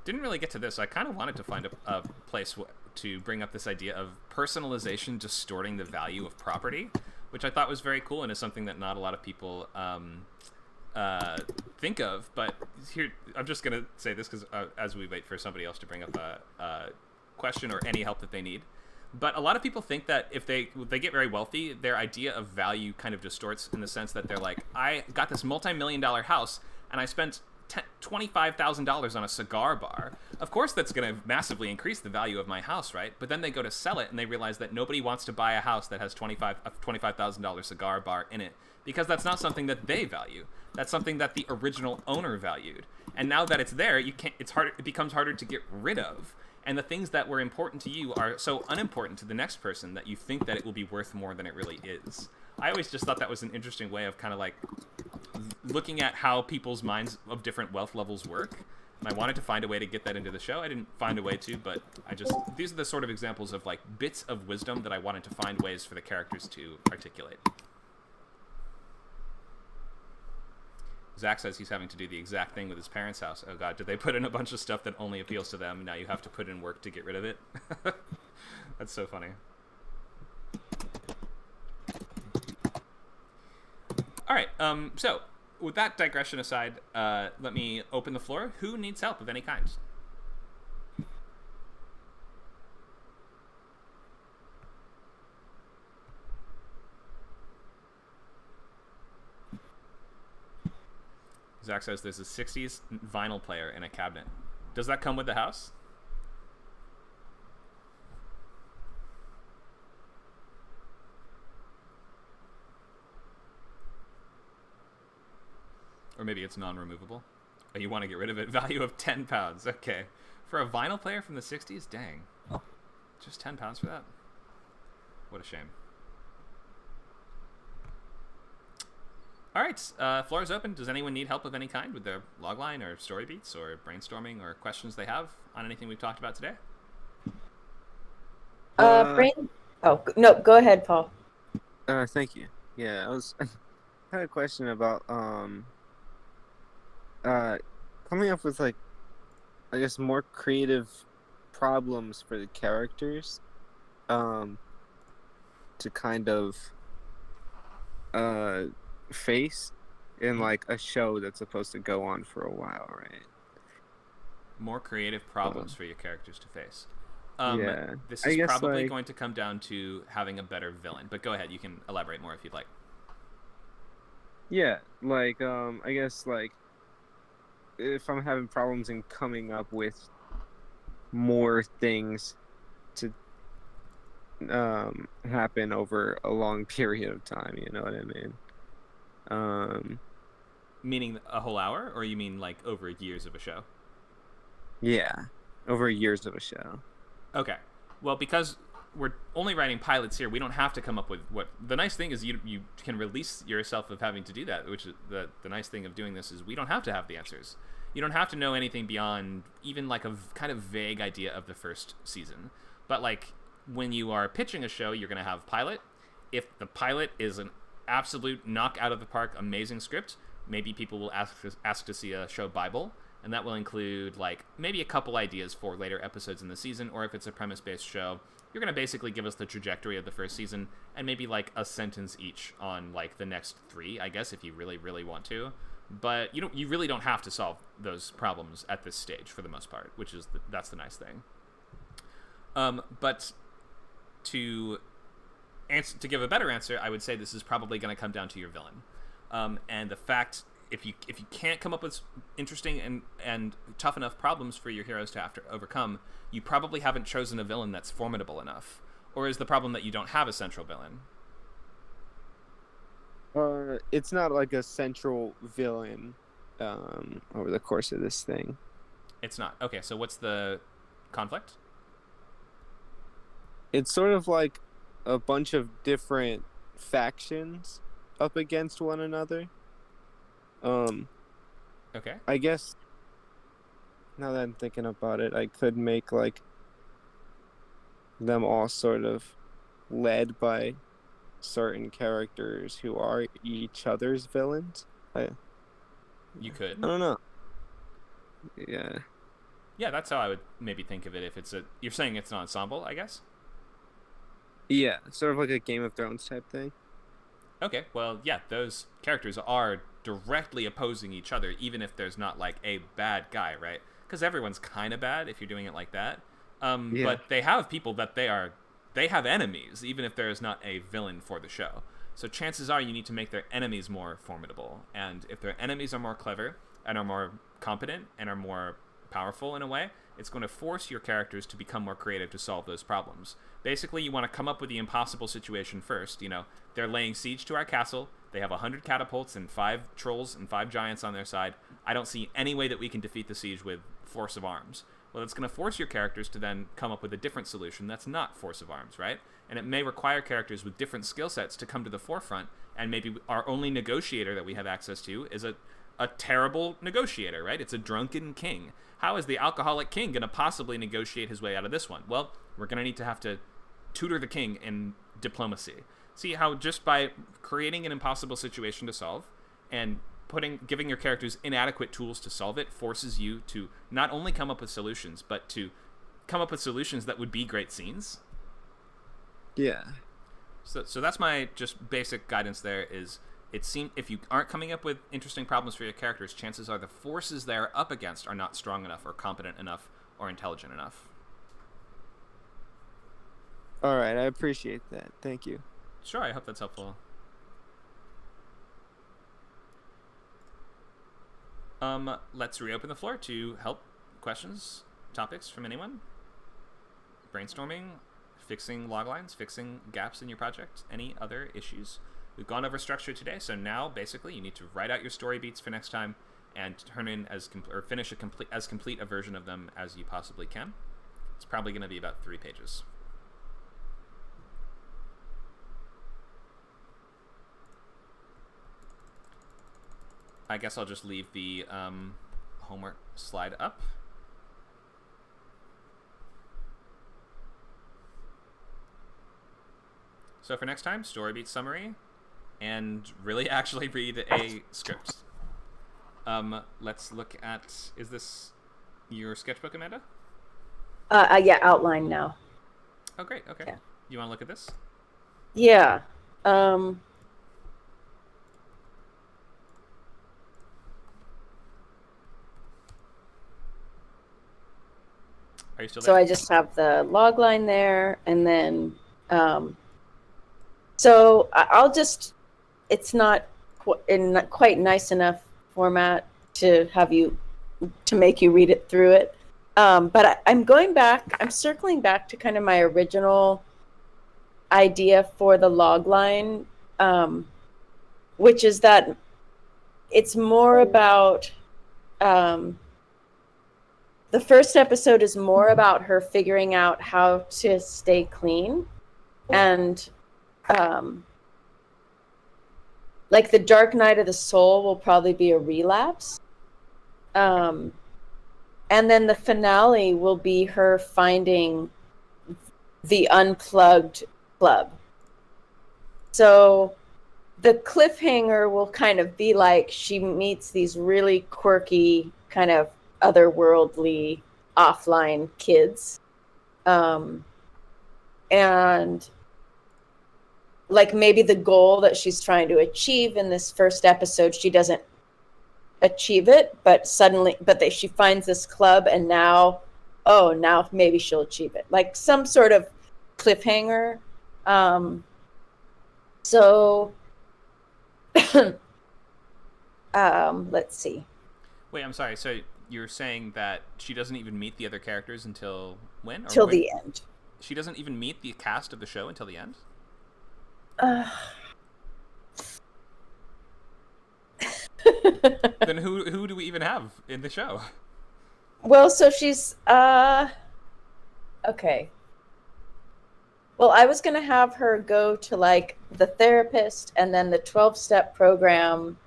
Didn't really get to this. I kind of wanted to find a place to bring up this idea of personalization distorting the value of property, which I thought was very cool and is something that not a lot of people think of. But here, I'm just going to say this because as we wait for somebody else to bring up a question or any help that they need. But a lot of people think that if they get very wealthy, their idea of value kind of distorts in the sense that they're like, I got this multi-million-dollar house and I spent $25,000 on a cigar bar. Of course that's going to massively increase the value of my house, right? But then they go to sell it and they realize that nobody wants to buy a house that has a $25,000 cigar bar in it, because that's not something that they value. That's something that the original owner valued. And now that it's there, it becomes harder to get rid of. And the things that were important to you are so unimportant to the next person that you think that it will be worth more than it really is. I always just thought that was an interesting way of kind of like looking at how people's minds of different wealth levels work. And I wanted to find a way to get that into the show. I didn't find a way to, but these are the sort of examples of like bits of wisdom that I wanted to find ways for the characters to articulate. Zach says he's having to do the exact thing with his parents' house. Oh god, did they put in a bunch of stuff that only appeals to them? Now you have to put in work to get rid of it? That's so funny. Alright, so, with that digression aside, let me open the floor. Who needs help of any kind? Zach says there's a 60s vinyl player in a cabinet. Does that come with the house? Or maybe it's non-removable. Oh, you want to get rid of it? Value of £10. Okay. For a vinyl player from the 60s? Dang. Just £10 for that? What a shame. All right, floor is open. Does anyone need help of any kind with their logline or story beats or brainstorming or questions they have on anything we've talked about today? Oh, no, go ahead, Paul. Thank you. Yeah, I had a question about coming up with, like, I guess more creative problems for the characters to kind of face in like a show that's supposed to go on for a while, right? More creative problems for your characters to face. Yeah, this is probably going to come down to having a better villain, but go ahead, you can elaborate more if you'd like. Yeah, like I guess like if I'm having problems in coming up with more things to happen over a long period of time, you know what I mean? Meaning a whole hour, or you mean like over years of a show? Yeah, over years of a show. Okay. Well, because we're only writing pilots here, we don't have to come up with what... The nice thing is you can release yourself of having to do that, which is the nice thing of doing this is we don't have to have the answers. You don't have to know anything beyond even like a kind of vague idea of the first season. But like when you are pitching a show, you're going to have pilot. If the pilot is an absolute knock out of the park amazing script, maybe people will ask to see a show Bible, and that will include like maybe a couple ideas for later episodes in the season, or if it's a premise-based show, you're going to basically give us the trajectory of the first season and maybe like a sentence each on like the next 3, I guess, if you really want to. But you really don't have to solve those problems at this stage for the most part, which is that's the nice thing. But to give a better answer, I would say this is probably going to come down to your villain. And the fact, if you can't come up with interesting and tough enough problems for your heroes to have to overcome, you probably haven't chosen a villain that's formidable enough. Or is the problem that you don't have a central villain? It's not like a central villain over the course of this thing. It's not. Okay, so what's the conflict? It's sort of like a bunch of different factions up against one another. Okay. I guess now that I'm thinking about it, I could make like them all sort of led by certain characters who are each other's villains. You could. I don't know. Yeah. Yeah, that's how I would maybe think of it. If you're saying it's an ensemble, I guess. Yeah, sort of like a Game of Thrones type thing. Okay, well, yeah, those characters are directly opposing each other, even if there's not like a bad guy, right? Because everyone's kind of bad if you're doing it like that. But they have people that they have enemies, even if there is not a villain for the show. So chances are you need to make their enemies more formidable. And if their enemies are more clever and are more competent and are more powerful in a way, it's going to force your characters to become more creative to solve those problems. Basically, you want to come up with the impossible situation first. You know, they're laying siege to our castle. They have 100 catapults and 5 trolls and 5 giants on their side. I don't see any way that we can defeat the siege with force of arms. Well, it's going to force your characters to then come up with a different solution that's not force of arms, right? And it may require characters with different skill sets to come to the forefront, and maybe our only negotiator that we have access to is a terrible negotiator, right? It's a drunken king. How is the alcoholic king going to possibly negotiate his way out of this one? Well, we're going to have to tutor the king in diplomacy. See how just by creating an impossible situation to solve and giving your characters inadequate tools to solve it forces you to not only come up with solutions, but to come up with solutions that would be great scenes. Yeah. So that's my just basic guidance there is if you aren't coming up with interesting problems for your characters, chances are the forces they're up against are not strong enough or competent enough or intelligent enough. All right, I appreciate that. Thank you. Sure, I hope that's helpful. Let's reopen the floor to help, questions, topics from anyone. Brainstorming, fixing loglines, fixing gaps in your project, any other issues. We've gone over structure today, so now basically you need to write out your story beats for next time and turn in finish as complete a version of them as you possibly can. It's probably going to be about 3 pages. I guess I'll just leave the homework slide up. So for next time, story beat summary, and really actually read a script. Let's look at, is this your sketchbook, Amanda? Yeah, outline now. Oh, great. Okay. Yeah. You want to look at this? Yeah. Are you still there? So I just have the log line there, and then so I'll just, it's not in quite nice enough format to have you, to make you read it through it. But I'm circling back to kind of my original idea for the log line, which is that it's more about, the first episode is more about her figuring out how to stay clean, and like the dark night of the soul will probably be a relapse. And then the finale will be her finding the unplugged club. So the cliffhanger will kind of be like she meets these really quirky, kind of otherworldly, offline kids. And like maybe the goal that she's trying to achieve in this first episode, she doesn't achieve it, but she finds this club, and now maybe she'll achieve it, like some sort of cliffhanger. So let's see. Wait, I'm sorry. So you're saying that she doesn't even meet the other characters until when? Till the end. She doesn't even meet the cast of the show until the end? Then who do we even have in the show? Well, so she's okay. Well, I was gonna have her go to like the therapist and then the 12-step program.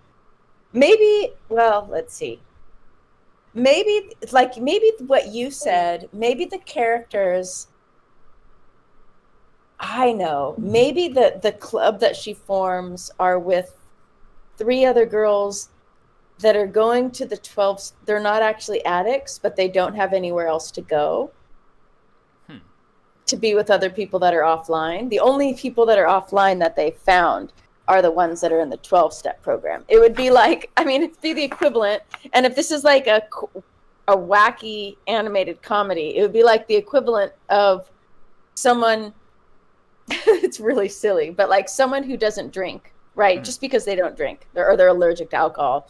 Maybe, well, let's see. Maybe what you said, maybe the characters, I know, maybe the club that she forms are with 3 other girls that are going to the 12. They're not actually addicts, but they don't have anywhere else to go to be with other people that are offline. The only people that are offline that they found are the ones that are in the 12-step program. It would be like, I mean, it'd be the equivalent. And if this is like a wacky animated comedy, it would be like the equivalent of someone, it's really silly, but like someone who doesn't drink, right? Just because they don't drink, they're allergic to alcohol.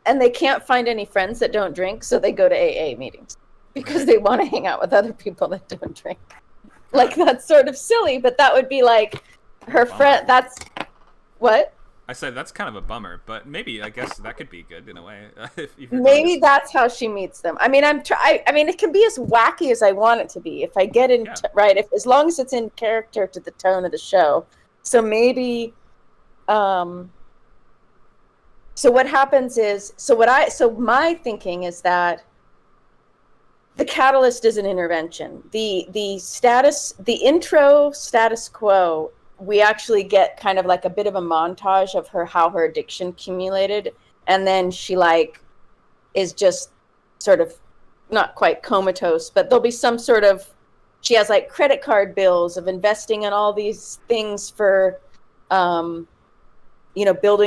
And they can't find any friends that don't drink, so they go to AA meetings because they want to hang out with other people that don't drink. Like, that's sort of silly, but that would be like her friend. That's what? I said that's kind of a bummer, but maybe I guess that could be good in a way. if you're Maybe that's how she meets them. I mean, I mean, it can be as wacky as I want it to be if I get in right. If as long as it's in character to the tone of the show. So maybe. So what happens is so my thinking is that the catalyst is an intervention. The intro status quo. We actually get kind of like a bit of a montage of how her addiction accumulated, and then she like is just sort of not quite comatose, but there'll be some sort of, she has like credit card bills of investing in all these things for building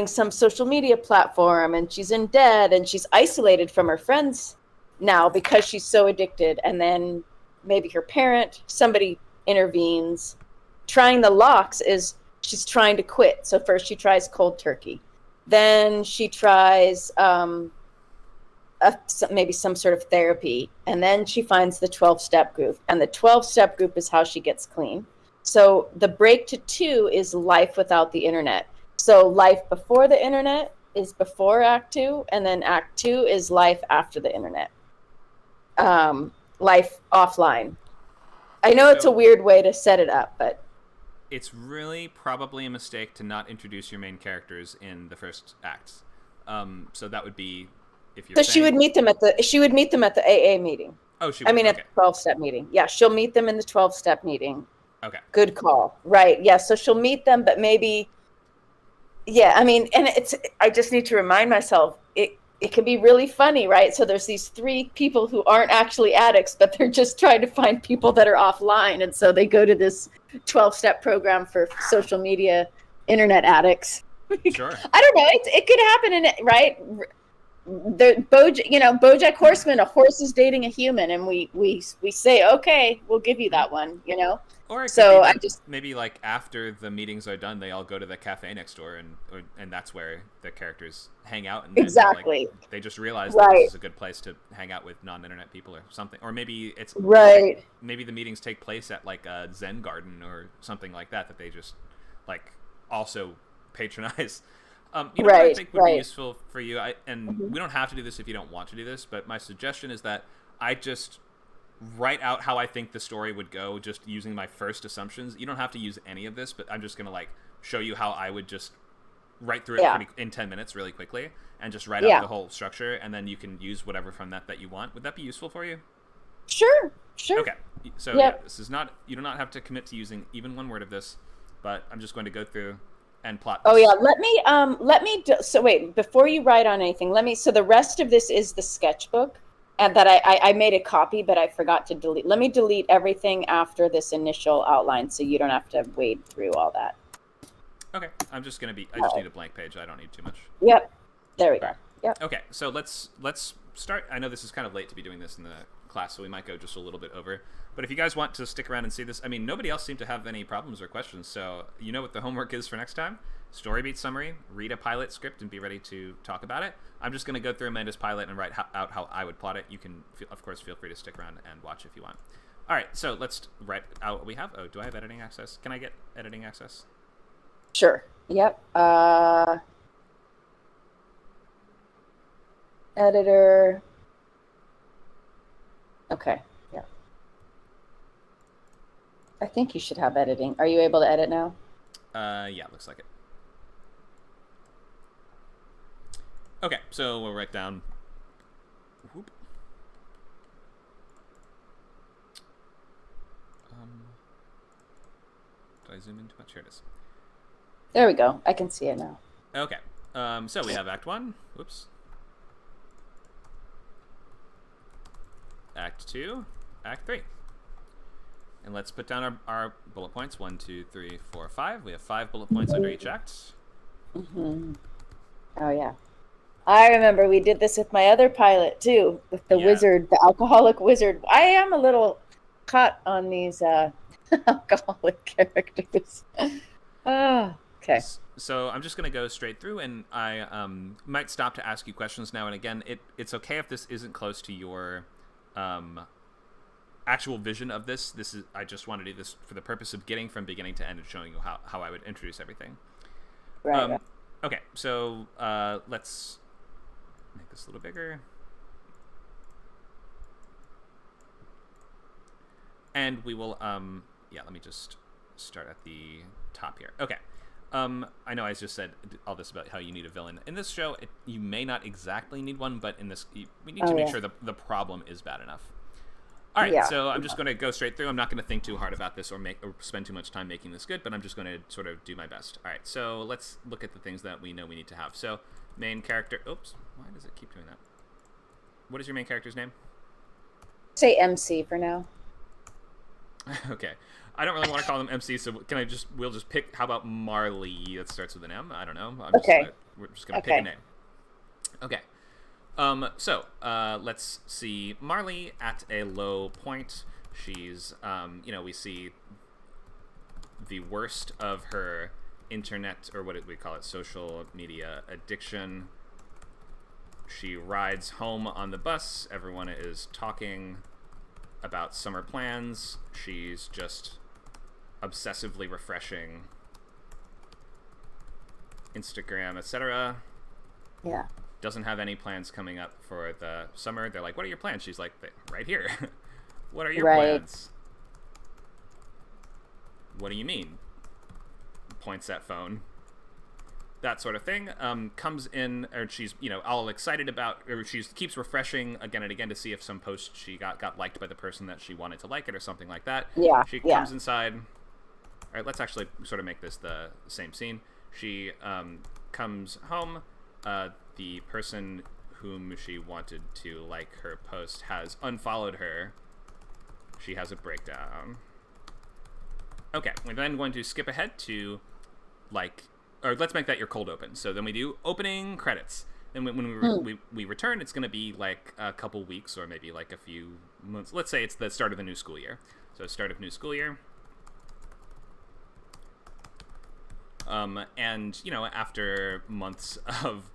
some social media platform, and she's in debt and she's isolated from her friends now because she's so addicted. And then maybe her parent, somebody intervenes. Trying the locks is she's trying to quit. So first she tries cold turkey. Then she tries maybe some sort of therapy. And then she finds the 12-step group. And the 12-step group is how she gets clean. So the break to 2 is life without the internet. So life before the internet is before Act 2. And then Act 2 is life after the internet. Life offline. I know it's a weird way to set it up, but it's really probably a mistake to not introduce your main characters in the first act. So that would be if you're. So she would meet them at the AA meeting. Oh, she. I mean, okay. At the 12-step meeting. Yeah, she'll meet them in the 12-step meeting. Okay. Good call. Right. Yeah. So she'll meet them, but maybe. Yeah, I mean, and I just need to remind myself it can be really funny, right? So there's these 3 people who aren't actually addicts, but they're just trying to find people that are offline. And so they go to this 12-step program for social media, internet addicts. Sure. I don't know. It could happen right? BoJack Horseman, a horse is dating a human, and we say, okay, we'll give you that one, Or it so could be maybe like after the meetings are done, they all go to the cafe next door, and that's where the characters hang out. And exactly. Like, they just realize that this is a good place to hang out with non-internet people or something. Or maybe it's right. Maybe the meetings take place at like a Zen garden or something like that they just like also patronize. What I think would be useful for you, we don't have to do this if you don't want to do this, but my suggestion is that I just write out how I think the story would go, just using my first assumptions. You don't have to use any of this, but I'm just gonna like show you how I would just write through it in 10 minutes really quickly, and just write out the whole structure, and then you can use whatever from that you want. Would that be useful for you? Sure. Okay. So this is not, you do not have to commit to using even one word of this, but I'm just going to go through and plot this. Oh yeah, so wait, before you write on anything, so the rest of this is the sketchbook, and that I made a copy, but I forgot to delete. Let me delete everything after this initial outline, so you don't have to wade through all that. Okay, I just need a blank page. I don't need too much. Yep, there we go. Yep. Okay, so let's start. I know this is kind of late to be doing this in the class, so we might go just a little bit over. But if you guys want to stick around and see this, I mean, nobody else seemed to have any problems or questions, so you know what the homework is for next time. Story beat summary, read a pilot script, and be ready to talk about it. I'm just going to go through Amanda's pilot and write out how I would plot it. You can, of course, feel free to stick around and watch if you want. All right, so let's write out what we have. Oh, do I have editing access? Can I get editing access? Sure. Yep. Editor. Okay. Yeah. I think you should have editing. Are you able to edit now? Yeah, looks like it. Okay, so we'll write down. Whoop. Did I zoom in too much? Here it is. There we go. I can see it now. Okay. So we have Act 1. Whoops. Act 2. Act 3. And let's put down our bullet points. 1, 2, 3, 4, 5. We have 5 bullet points under each act. Mm-hmm. Oh, yeah. I remember we did this with my other pilot, too, with the wizard, the alcoholic wizard. I am a little caught on these alcoholic characters. Oh, okay. So I'm just going to go straight through, and I might stop to ask you questions now and again. It's okay if this isn't close to your actual vision of this. I just want to do this for the purpose of getting from beginning to end and showing you how I would introduce everything. Right. Okay, so let's make this a little bigger. And we will, let me just start at the top here. Okay. I know I just said all this about how you need a villain. In this show, you may not exactly need one, but in this, we need to make sure the problem is bad enough. All right, so I'm just going to go straight through. I'm not going to think too hard about this or spend too much time making this good, but I'm just going to sort of do my best. All right, so let's look at the things that we know we need to have. So main character, oops, why does it keep doing that? What is your main character's name? Say MC for now. Okay. I don't really want to call them MC, so we'll just pick, how about Marley? That starts with an M. I don't know. We're just going to pick a name. Okay. So let's see Marley at a low point. She's, we see the worst of her internet, or what do we call it, social media addiction. She rides home on the bus. Everyone is talking about summer plans. She's just obsessively refreshing Instagram, etc. Yeah. Doesn't have any plans coming up for the summer. They're like, what are your plans? She's like, right here. What are your plans? What do you mean? Points at phone. That sort of thing. Comes in, or she's, all excited about, or she keeps refreshing again and again to see if some post she got liked by the person that she wanted to like it or something like that. Yeah. She comes inside. All right, let's actually sort of make this the same scene. She comes home. The person whom she wanted to like her post has unfollowed her. She has a breakdown. Okay, we're then going to skip ahead to, or let's make that your cold open. So then we do opening credits. And when we return, it's going to be like a couple weeks or maybe like a few months. Let's say it's the start of the new school year. So start of new school year. And after months of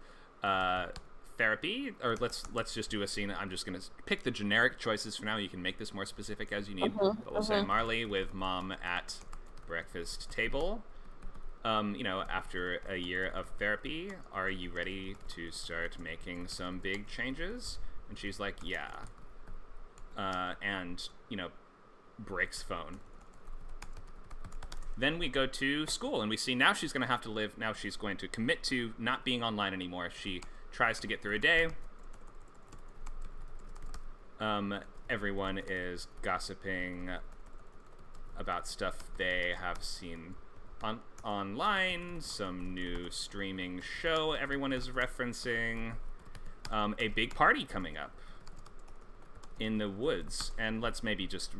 therapy, or let's just do a scene. I'm just gonna pick the generic choices for now. You can make this more specific as you need. But we'll say Marley with mom at breakfast table. After a year of therapy, are you ready to start making some big changes? And she's like, yeah. And breaks phone. Then we go to school, and we see now she's going to have to live. Now she's going to commit to not being online anymore. She tries to get through a day. Everyone is gossiping about stuff they have seen online. Some new streaming show everyone is referencing. A big party coming up in the woods. And let's maybe just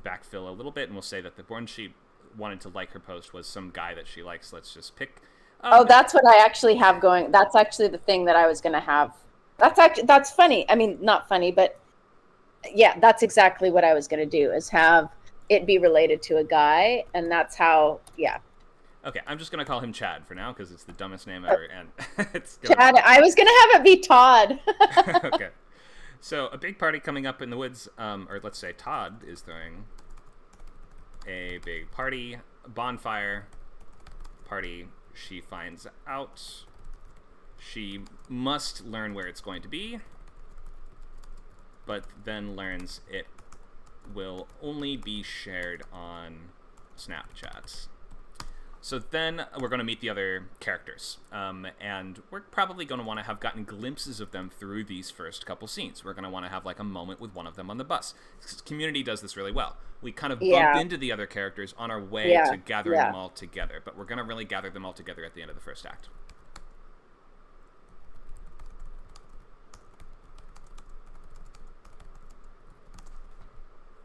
backfill a little bit, and we'll say that the one she wanted to like her post was some guy that she likes. Let's just pick. That's what I actually have going. That's actually the thing that I was going to have. That's funny. I mean, not funny, but yeah, that's exactly what I was going to do, is have it be related to a guy. And that's how, yeah. Okay, I'm just going to call him Chad for now because it's the dumbest name ever. And it's Chad, I was going to have it be Todd. Okay. So a big party coming up in the woods, or let's say Todd is throwing a big party, bonfire party. She finds out she must learn where it's going to be, but then learns it will only be shared on Snapchat. So then we're going to meet the other characters, and we're probably going to want to have gotten glimpses of them through these first couple scenes. We're going to want to have like a moment with one of them on the bus. Community does this really well. We kind of bump into the other characters on our way to gathering them all together, but we're going to really gather them all together at the end of the first act.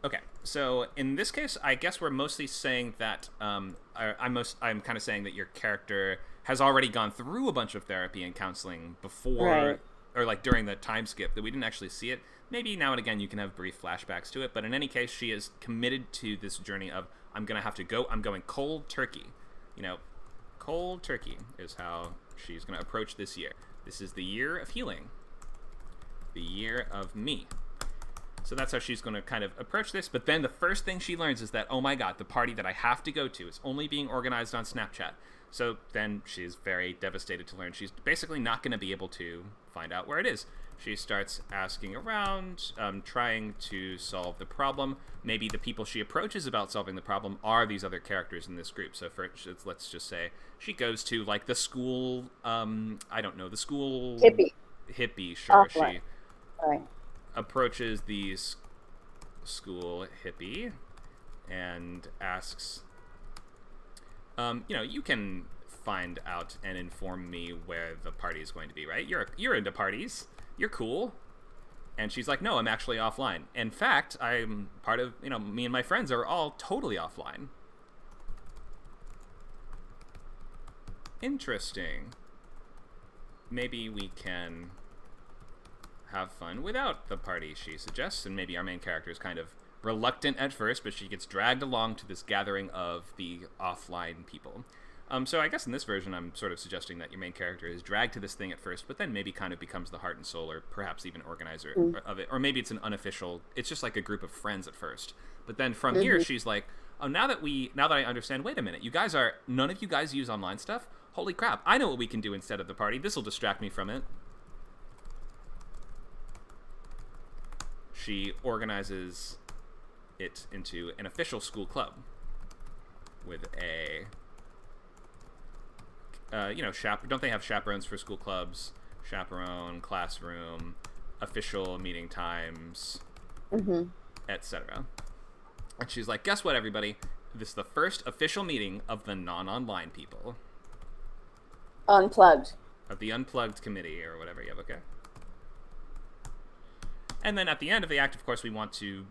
Okay, so in this case, I guess we're mostly saying that I'm kind of saying that your character has already gone through a bunch of therapy and counseling before, or like during the time skip, that we didn't actually see it. Maybe now and again you can have brief flashbacks to it, but in any case, she is committed to this journey of I'm going cold turkey. Cold turkey is how she's going to approach this year. This is the year of healing, the year of me. So that's how she's going to kind of approach this. But then the first thing she learns is that, oh my God, the party that I have to go to is only being organized on Snapchat. So then she's very devastated to learn she's basically not going to be able to find out where it is. She starts asking around, trying to solve the problem. Maybe the people she approaches about solving the problem are these other characters in this group. So for let's just say she goes to like the school, I don't know, the school hippie, sure. Offline. She approaches the school hippie and asks, you can find out and inform me where the party is going to be, right? You're into parties. You're cool. And she's like, no, I'm actually offline. In fact, I'm part of, me and my friends are all totally offline. Interesting. Maybe we can have fun without the party, she suggests, and maybe our main character is kind of reluctant at first, but she gets dragged along to this gathering of the offline people. So I guess in this version, I'm sort of suggesting that your main character is dragged to this thing at first, but then maybe kind of becomes the heart and soul, or perhaps even organizer of it. Or maybe it's an unofficial, it's just like a group of friends at first. But then from here, she's like, oh, now that I understand, wait a minute, none of you guys use online stuff? Holy crap, I know what we can do instead of the party. This will distract me from it. She organizes it into an official school club with a... don't they have chaperones for school clubs? Chaperone, classroom, official meeting times, etc. And she's like, guess what, everybody? This is the first official meeting of the non-online people. Unplugged. Of the Unplugged committee, or whatever. Yeah, okay. And then at the end of the act, of course, we want to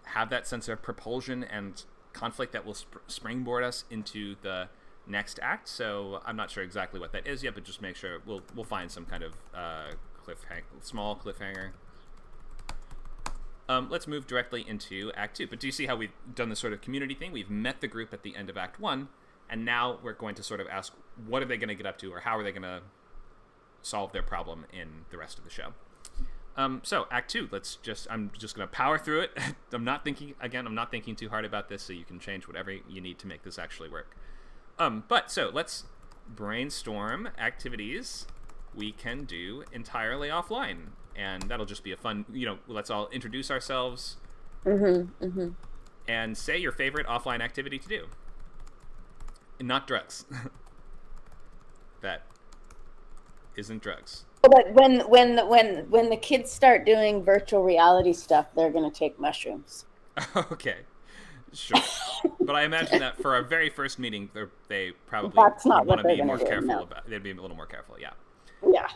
have that sense of propulsion and conflict that will springboard us into the next act. So I'm not sure exactly what that is yet, but just make sure we'll find some kind of small cliffhanger. Let's move directly into Act 2. But do you see how we've done this sort of community thing? We've met the group at the end of Act 1, and now we're going to sort of ask, what are they going to get up to, or how are they going to solve their problem in the rest of the show? So Act 2, I'm just going to power through it. I'm not thinking too hard about this, so you can change whatever you need to make this actually work. So let's brainstorm activities we can do entirely offline. And that'll just be a fun, let's all introduce ourselves and say your favorite offline activity to do. Not drugs. That isn't drugs. But when the kids start doing virtual reality stuff, they're going to take mushrooms. Okay. Sure. But I imagine that for our very first meeting, they probably want to be more careful about. They'd be a little more careful, yeah. Yeah.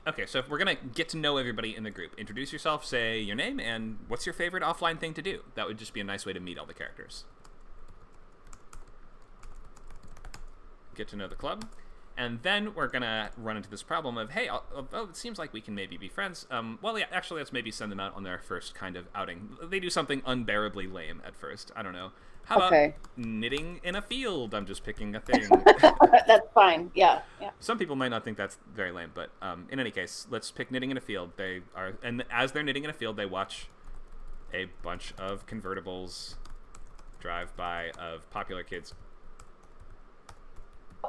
Okay, so if we're going to get to know everybody in the group, introduce yourself, say your name, and what's your favorite offline thing to do. That would just be a nice way to meet all the characters. Get to know the club. And then we're going to run into this problem of, hey, it seems like we can maybe be friends. Well, yeah, actually, let's maybe send them out on their first kind of outing. They do something unbearably lame at first. I don't know. How about knitting in a field? I'm just picking a thing. That's fine. Yeah. Some people might not think that's very lame, but in any case, let's pick knitting in a field. And as they're knitting in a field, they watch a bunch of convertibles drive by of popular kids.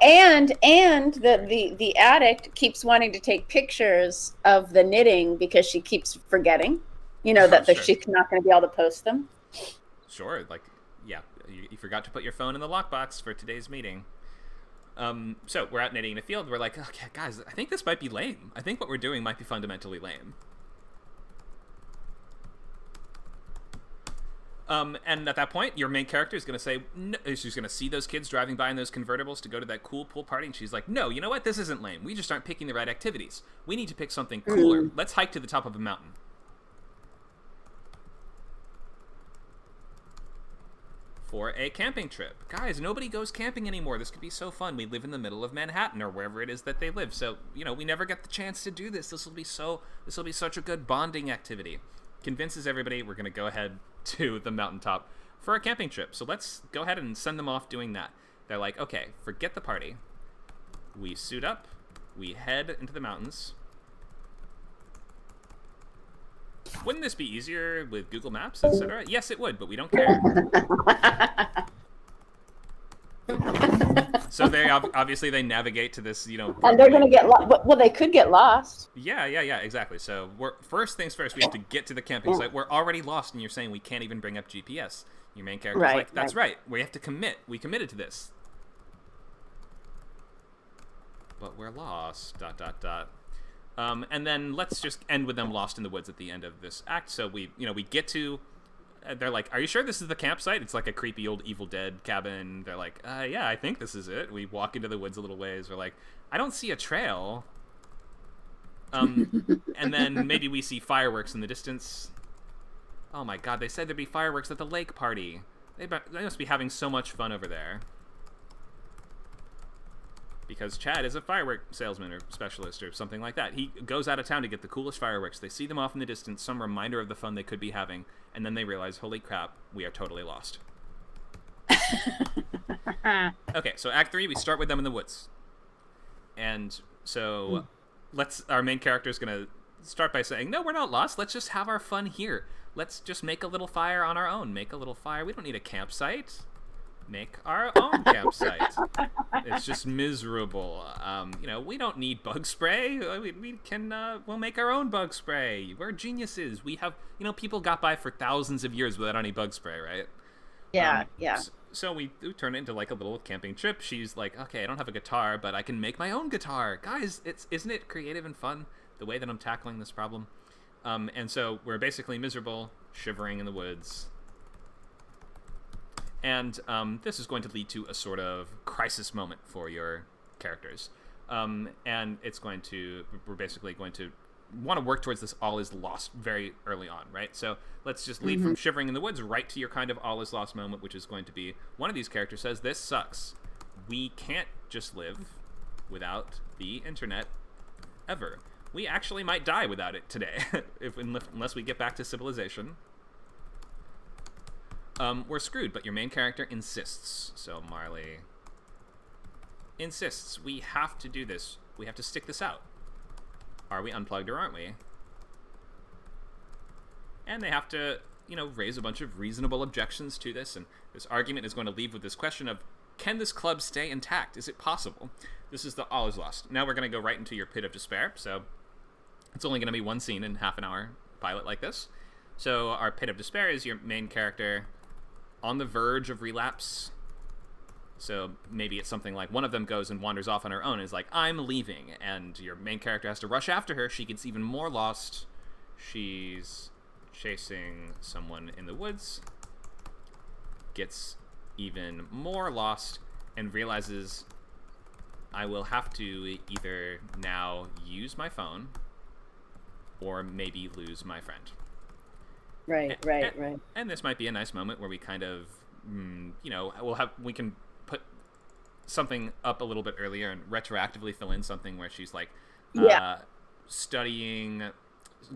And the addict keeps wanting to take pictures of the knitting because she keeps forgetting, that sure. She's not going to be able to post them. Sure, yeah, you forgot to put your phone in the lockbox for today's meeting. So we're out knitting in a field. We're like, okay, guys, I think this might be lame. I think what we're doing might be fundamentally lame. And at that point, your main character is going to say, no, she's going to see those kids driving by in those convertibles to go to that cool pool party, and she's like, no, you know what? This isn't lame. We just aren't picking the right activities. We need to pick something cooler. Let's hike to the top of a mountain. For a camping trip. Guys, nobody goes camping anymore. This could be so fun. We live in the middle of Manhattan or wherever it is that they live. So, we never get the chance to do this. This will be such a good bonding activity. Convinces everybody we're going to go ahead to the mountaintop for a camping trip. So let's go ahead and send them off doing that. They're like, okay, forget the party. We suit up. We head into the mountains. Wouldn't this be easier with Google Maps, etc.? Yes, it would, but we don't care. So they obviously they navigate to this, And they're gonna get lost. Well, they could get lost. Yeah, exactly. So first things first, we have to get to the camping site. We're already lost, and you're saying we can't even bring up GPS. Your main character's Right, like, that's right. We have to commit. We committed to this. But we're lost, ... And then let's just end with them lost in the woods at the end of this act. So we get to, they're like, are you sure this is the campsite? It's like a creepy old Evil Dead cabin. They're like, yeah, I think this is it. We walk into the woods a little ways. We're like, I don't see a trail. And then maybe we see fireworks in the distance. Oh my god, they said there'd be fireworks at the lake party. They must be having so much fun over there. Because Chad is a firework salesman or specialist or something like that. He goes out of town to get the coolest fireworks. They see them off in the distance, some reminder of the fun they could be having, and then they realize, holy crap, we are totally lost. Okay, so Act 3, we start with them in the woods. And so our main character is going to start by saying, no, we're not lost. Let's just have our fun here. Let's just make a little fire on our own. Make a little fire. We don't need a campsite. Make our own campsite. It's just miserable. We don't need bug spray. We'll make our own bug spray. We're geniuses. We have, people got by for thousands of years without any bug spray, right? Yeah. So we turn it into like a little camping trip. She's like, okay, I don't have a guitar, but I can make my own guitar. Guys, isn't it creative and fun the way that I'm tackling this problem? And so we're basically miserable, shivering in the woods. And this is going to lead to a sort of crisis moment for your characters. And we're basically going to want to work towards this all is lost very early on, right? So let's just lead from shivering in the woods right to your kind of all is lost moment, which is going to be one of these characters says, this sucks. We can't just live without the internet ever. We actually might die without it today unless we get back to civilization. We're screwed, but your main character insists. So Marley insists, we have to do this. We have to stick this out. Are we unplugged or aren't we? And they have to, raise a bunch of reasonable objections to this, and this argument is going to leave with this question of, can this club stay intact? Is it possible? This is the all is lost. Now we're going to go right into your pit of despair, so it's only going to be one scene in half an hour pilot like this. So our pit of despair is your main character on the verge of relapse. So maybe it's something like one of them goes and wanders off on her own and is like, I'm leaving. And your main character has to rush after her. She gets even more lost. She's chasing someone in the woods, gets even more lost, and realizes I will have to either now use my phone or maybe lose my friend. Right. And this might be a nice moment where we kind of, we can put something up a little bit earlier and retroactively fill in something where she's like, studying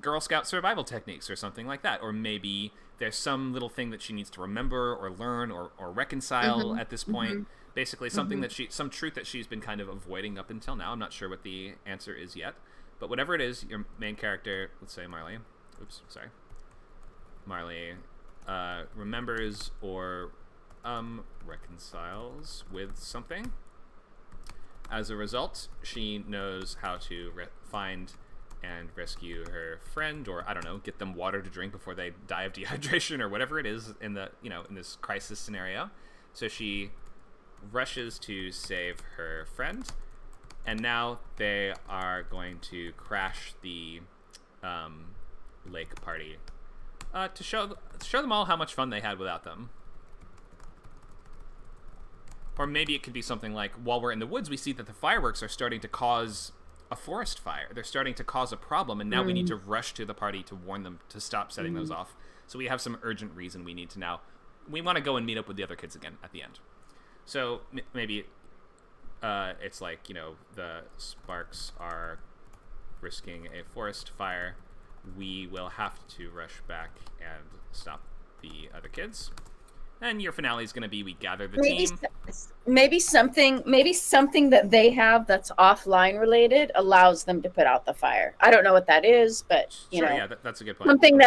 Girl Scout survival techniques or something like that. Or maybe there's some little thing that she needs to remember or learn or reconcile at this point. Basically something some truth that she's been kind of avoiding up until now. I'm not sure what the answer is yet. But whatever it is, your main character, let's say Marley, Marley remembers or reconciles with something. As a result, she knows how to find and rescue her friend, or I don't know, get them water to drink before they die of dehydration or whatever it is in the in this crisis scenario. So she rushes to save her friend, and now they are going to crash the lake party to show them all how much fun they had without them. Or maybe it could be something like, while we're in the woods, we see that the fireworks are starting to cause a forest fire. They're starting to cause a problem, and now we need to rush to the party to warn them to stop setting those off. So we have some urgent reason we need to now. We want to go and meet up with the other kids again at the end. So maybe it's like, the sparks are risking a forest fire. We will have to rush back and stop the other kids. And your finale is going to be, we gather the team. Maybe something that they have that's offline related allows them to put out the fire. I don't know what that is, but that's a good point. Something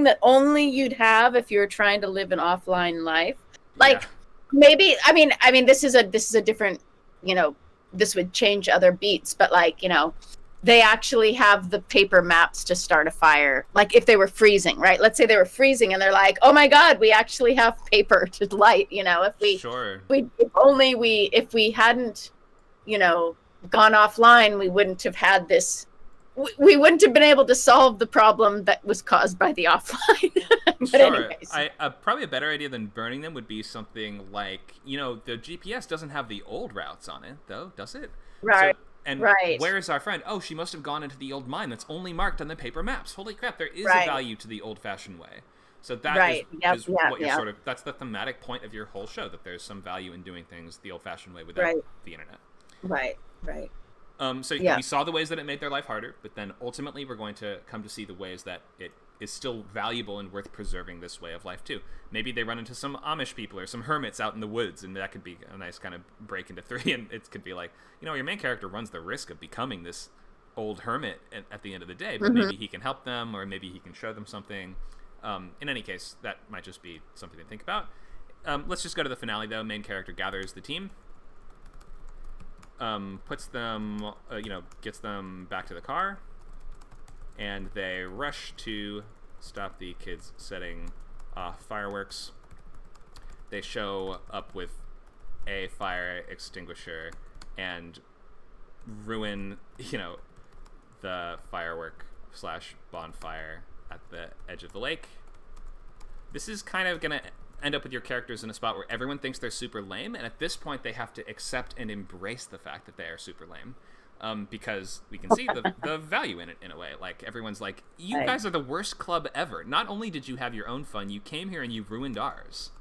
that only you'd have if you're trying to live an offline life. Like maybe this is a different, this would change other beats, but they actually have the paper maps to start a fire. Like if they were freezing, right? Let's say they were freezing and they're like, oh my God, we actually have paper to light, if we hadn't, gone offline, we wouldn't have had this. We wouldn't have been able to solve the problem that was caused by the offline. Anyways. Probably a better idea than burning them would be something like, the GPS doesn't have the old routes on it, though, does it? Right. Where is our friend? Oh, she must have gone into the old mine that's only marked on the paper maps. Holy crap, there is a value to the old-fashioned way. So that is what you're sort of, that's the thematic point of your whole show, that there's some value in doing things the old-fashioned way without the internet. Right. We saw the ways that it made their life harder, but then ultimately we're going to come to see the ways that it is still valuable and worth preserving this way of life too. Maybe they run into some Amish people or some hermits out in the woods, and that could be a nice kind of break into three, and it could be like, your main character runs the risk of becoming this old hermit at the end of the day, but maybe he can help them, or maybe he can show them something. In any case, that might just be something to think about. Let's just go to the finale though. Main character gathers the team. Puts them, gets them back to the car, and they rush to stop the kids setting off fireworks. They show up with a fire extinguisher and ruin, the firework / bonfire at the edge of the lake. This is kind of gonna end up with your characters in a spot where everyone thinks they're super lame, and at this point they have to accept and embrace the fact that they are super lame, because we can see the value in it in a way. Like, everyone's like, you guys are the worst club ever. Not only did you have your own fun, you came here and you ruined ours.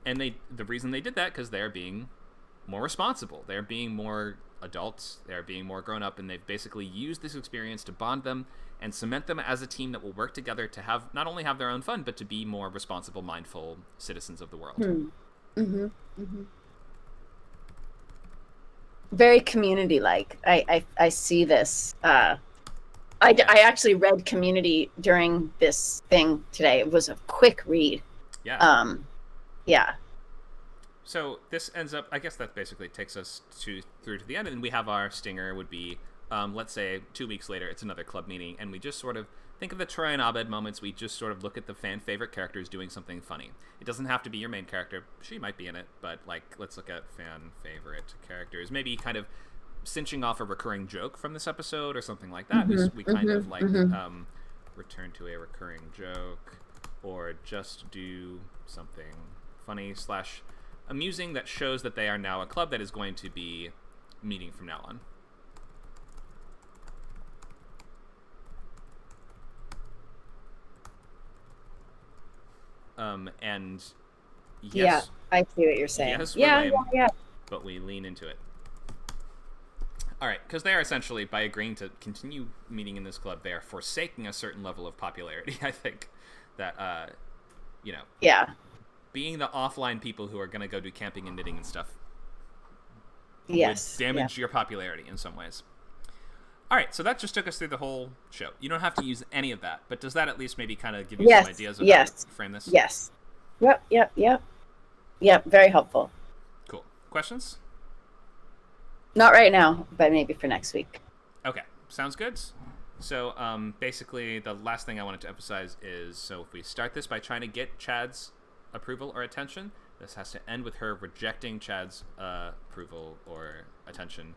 And the reason they did that, because they're being more responsible. They're being more adults. They're being more grown up, and they've basically used this experience to bond them and cement them as a team that will work together to have not only have their own fun, but to be more responsible, mindful citizens of the world. Very community-like. I see this. I actually read Community during this thing today. It was a quick read. Yeah. So this ends up, I guess that basically takes us through to the end, and we have our stinger would be, let's say 2 weeks later, it's another club meeting, and we just sort of think of the Troy and Abed moments. We just sort of look at the fan favorite characters doing something funny. It doesn't have to be your main character. She might be in it, but let's look at fan favorite characters. Maybe kind of cinching off a recurring joke from this episode or something like that. We kind of return to a recurring joke, or just do something funny / amusing that shows that they are now a club that is going to be meeting from now on. And yes, I see what you're saying. Yes, yeah, but we lean into it. All right, because they are essentially, by agreeing to continue meeting in this club, they are forsaking a certain level of popularity. I think that, being the offline people who are going to go do camping and knitting and stuff would damage your popularity in some ways. All right, so that just took us through the whole show. You don't have to use any of that, but does that at least maybe kind of give you some ideas of how to frame this? Yes. Yep, very helpful. Cool. Questions? Not right now, but maybe for next week. Okay, sounds good. So basically, the last thing I wanted to emphasize is, so if we start this by trying to get Chad's approval or attention, this has to end with her rejecting Chad's approval or attention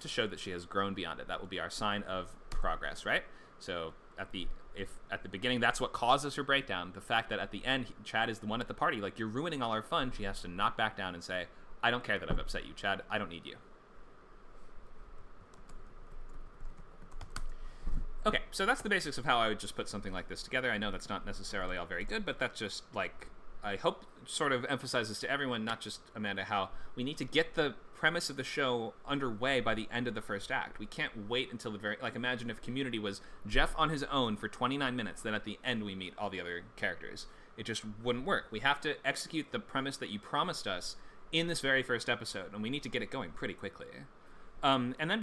to show that she has grown beyond it. That will be our sign of progress, right? So at the beginning, that's what causes her breakdown. The fact that at the end, Chad is the one at the party, like, you're ruining all our fun. She has to knock back down and say, I don't care that I've upset you, Chad. I don't need you. Okay, so that's the basics of how I would just put something like this together. I know that's not necessarily all very good, but that's just, I hope sort of emphasizes to everyone, not just Amanda, how we need to get the premise of the show underway by the end of the first act. We can't wait until the very, imagine if Community was Jeff on his own for 29 minutes, then at the end we meet all the other characters. It just wouldn't work. We have to execute the premise that you promised us in this very first episode, and we need to get it going pretty quickly. And then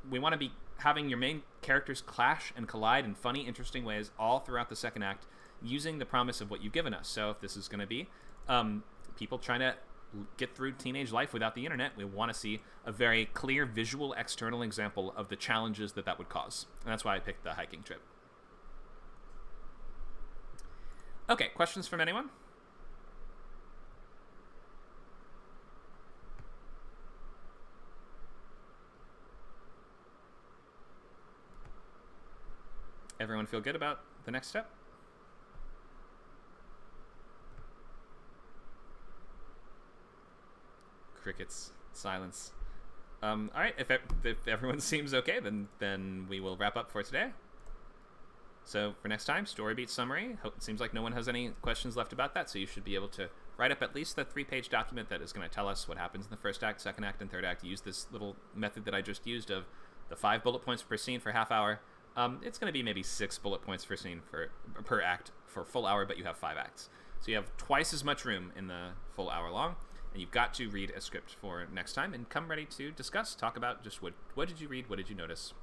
we want to be having your main characters clash and collide in funny, interesting ways all throughout the second act. using the promise of what you've given us. So if this is going to be people trying to get through teenage life without the internet, we want to see a very clear visual external example of the challenges that would cause. And that's why I picked the hiking trip. Okay, questions from anyone? Everyone feel good about the next step? Crickets, silence. All right, if everyone seems okay, then we will wrap up for today. So for next time, story beat summary. It seems like no one has any questions left about that, so you should be able to write up at least the 3-page document that is going to tell us what happens in the first act, second act, and third act. Use this little method that I just used of the 5 bullet points per scene for half hour. It's going to be maybe 6 bullet points per scene per act for full hour, but you have 5 acts. So you have twice as much room in the full hour long, and you've got to read a script for next time and come ready to discuss, talk about just what did you read, what did you notice.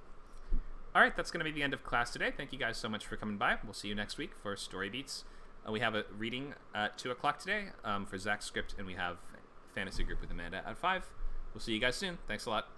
All right, that's going to be the end of class today. Thank you guys so much for coming by. We'll see you next week for Story Beats. We have a reading at 2 o'clock today for Zach's script, and we have Fantasy Group with Amanda at 5. We'll see you guys soon. Thanks a lot.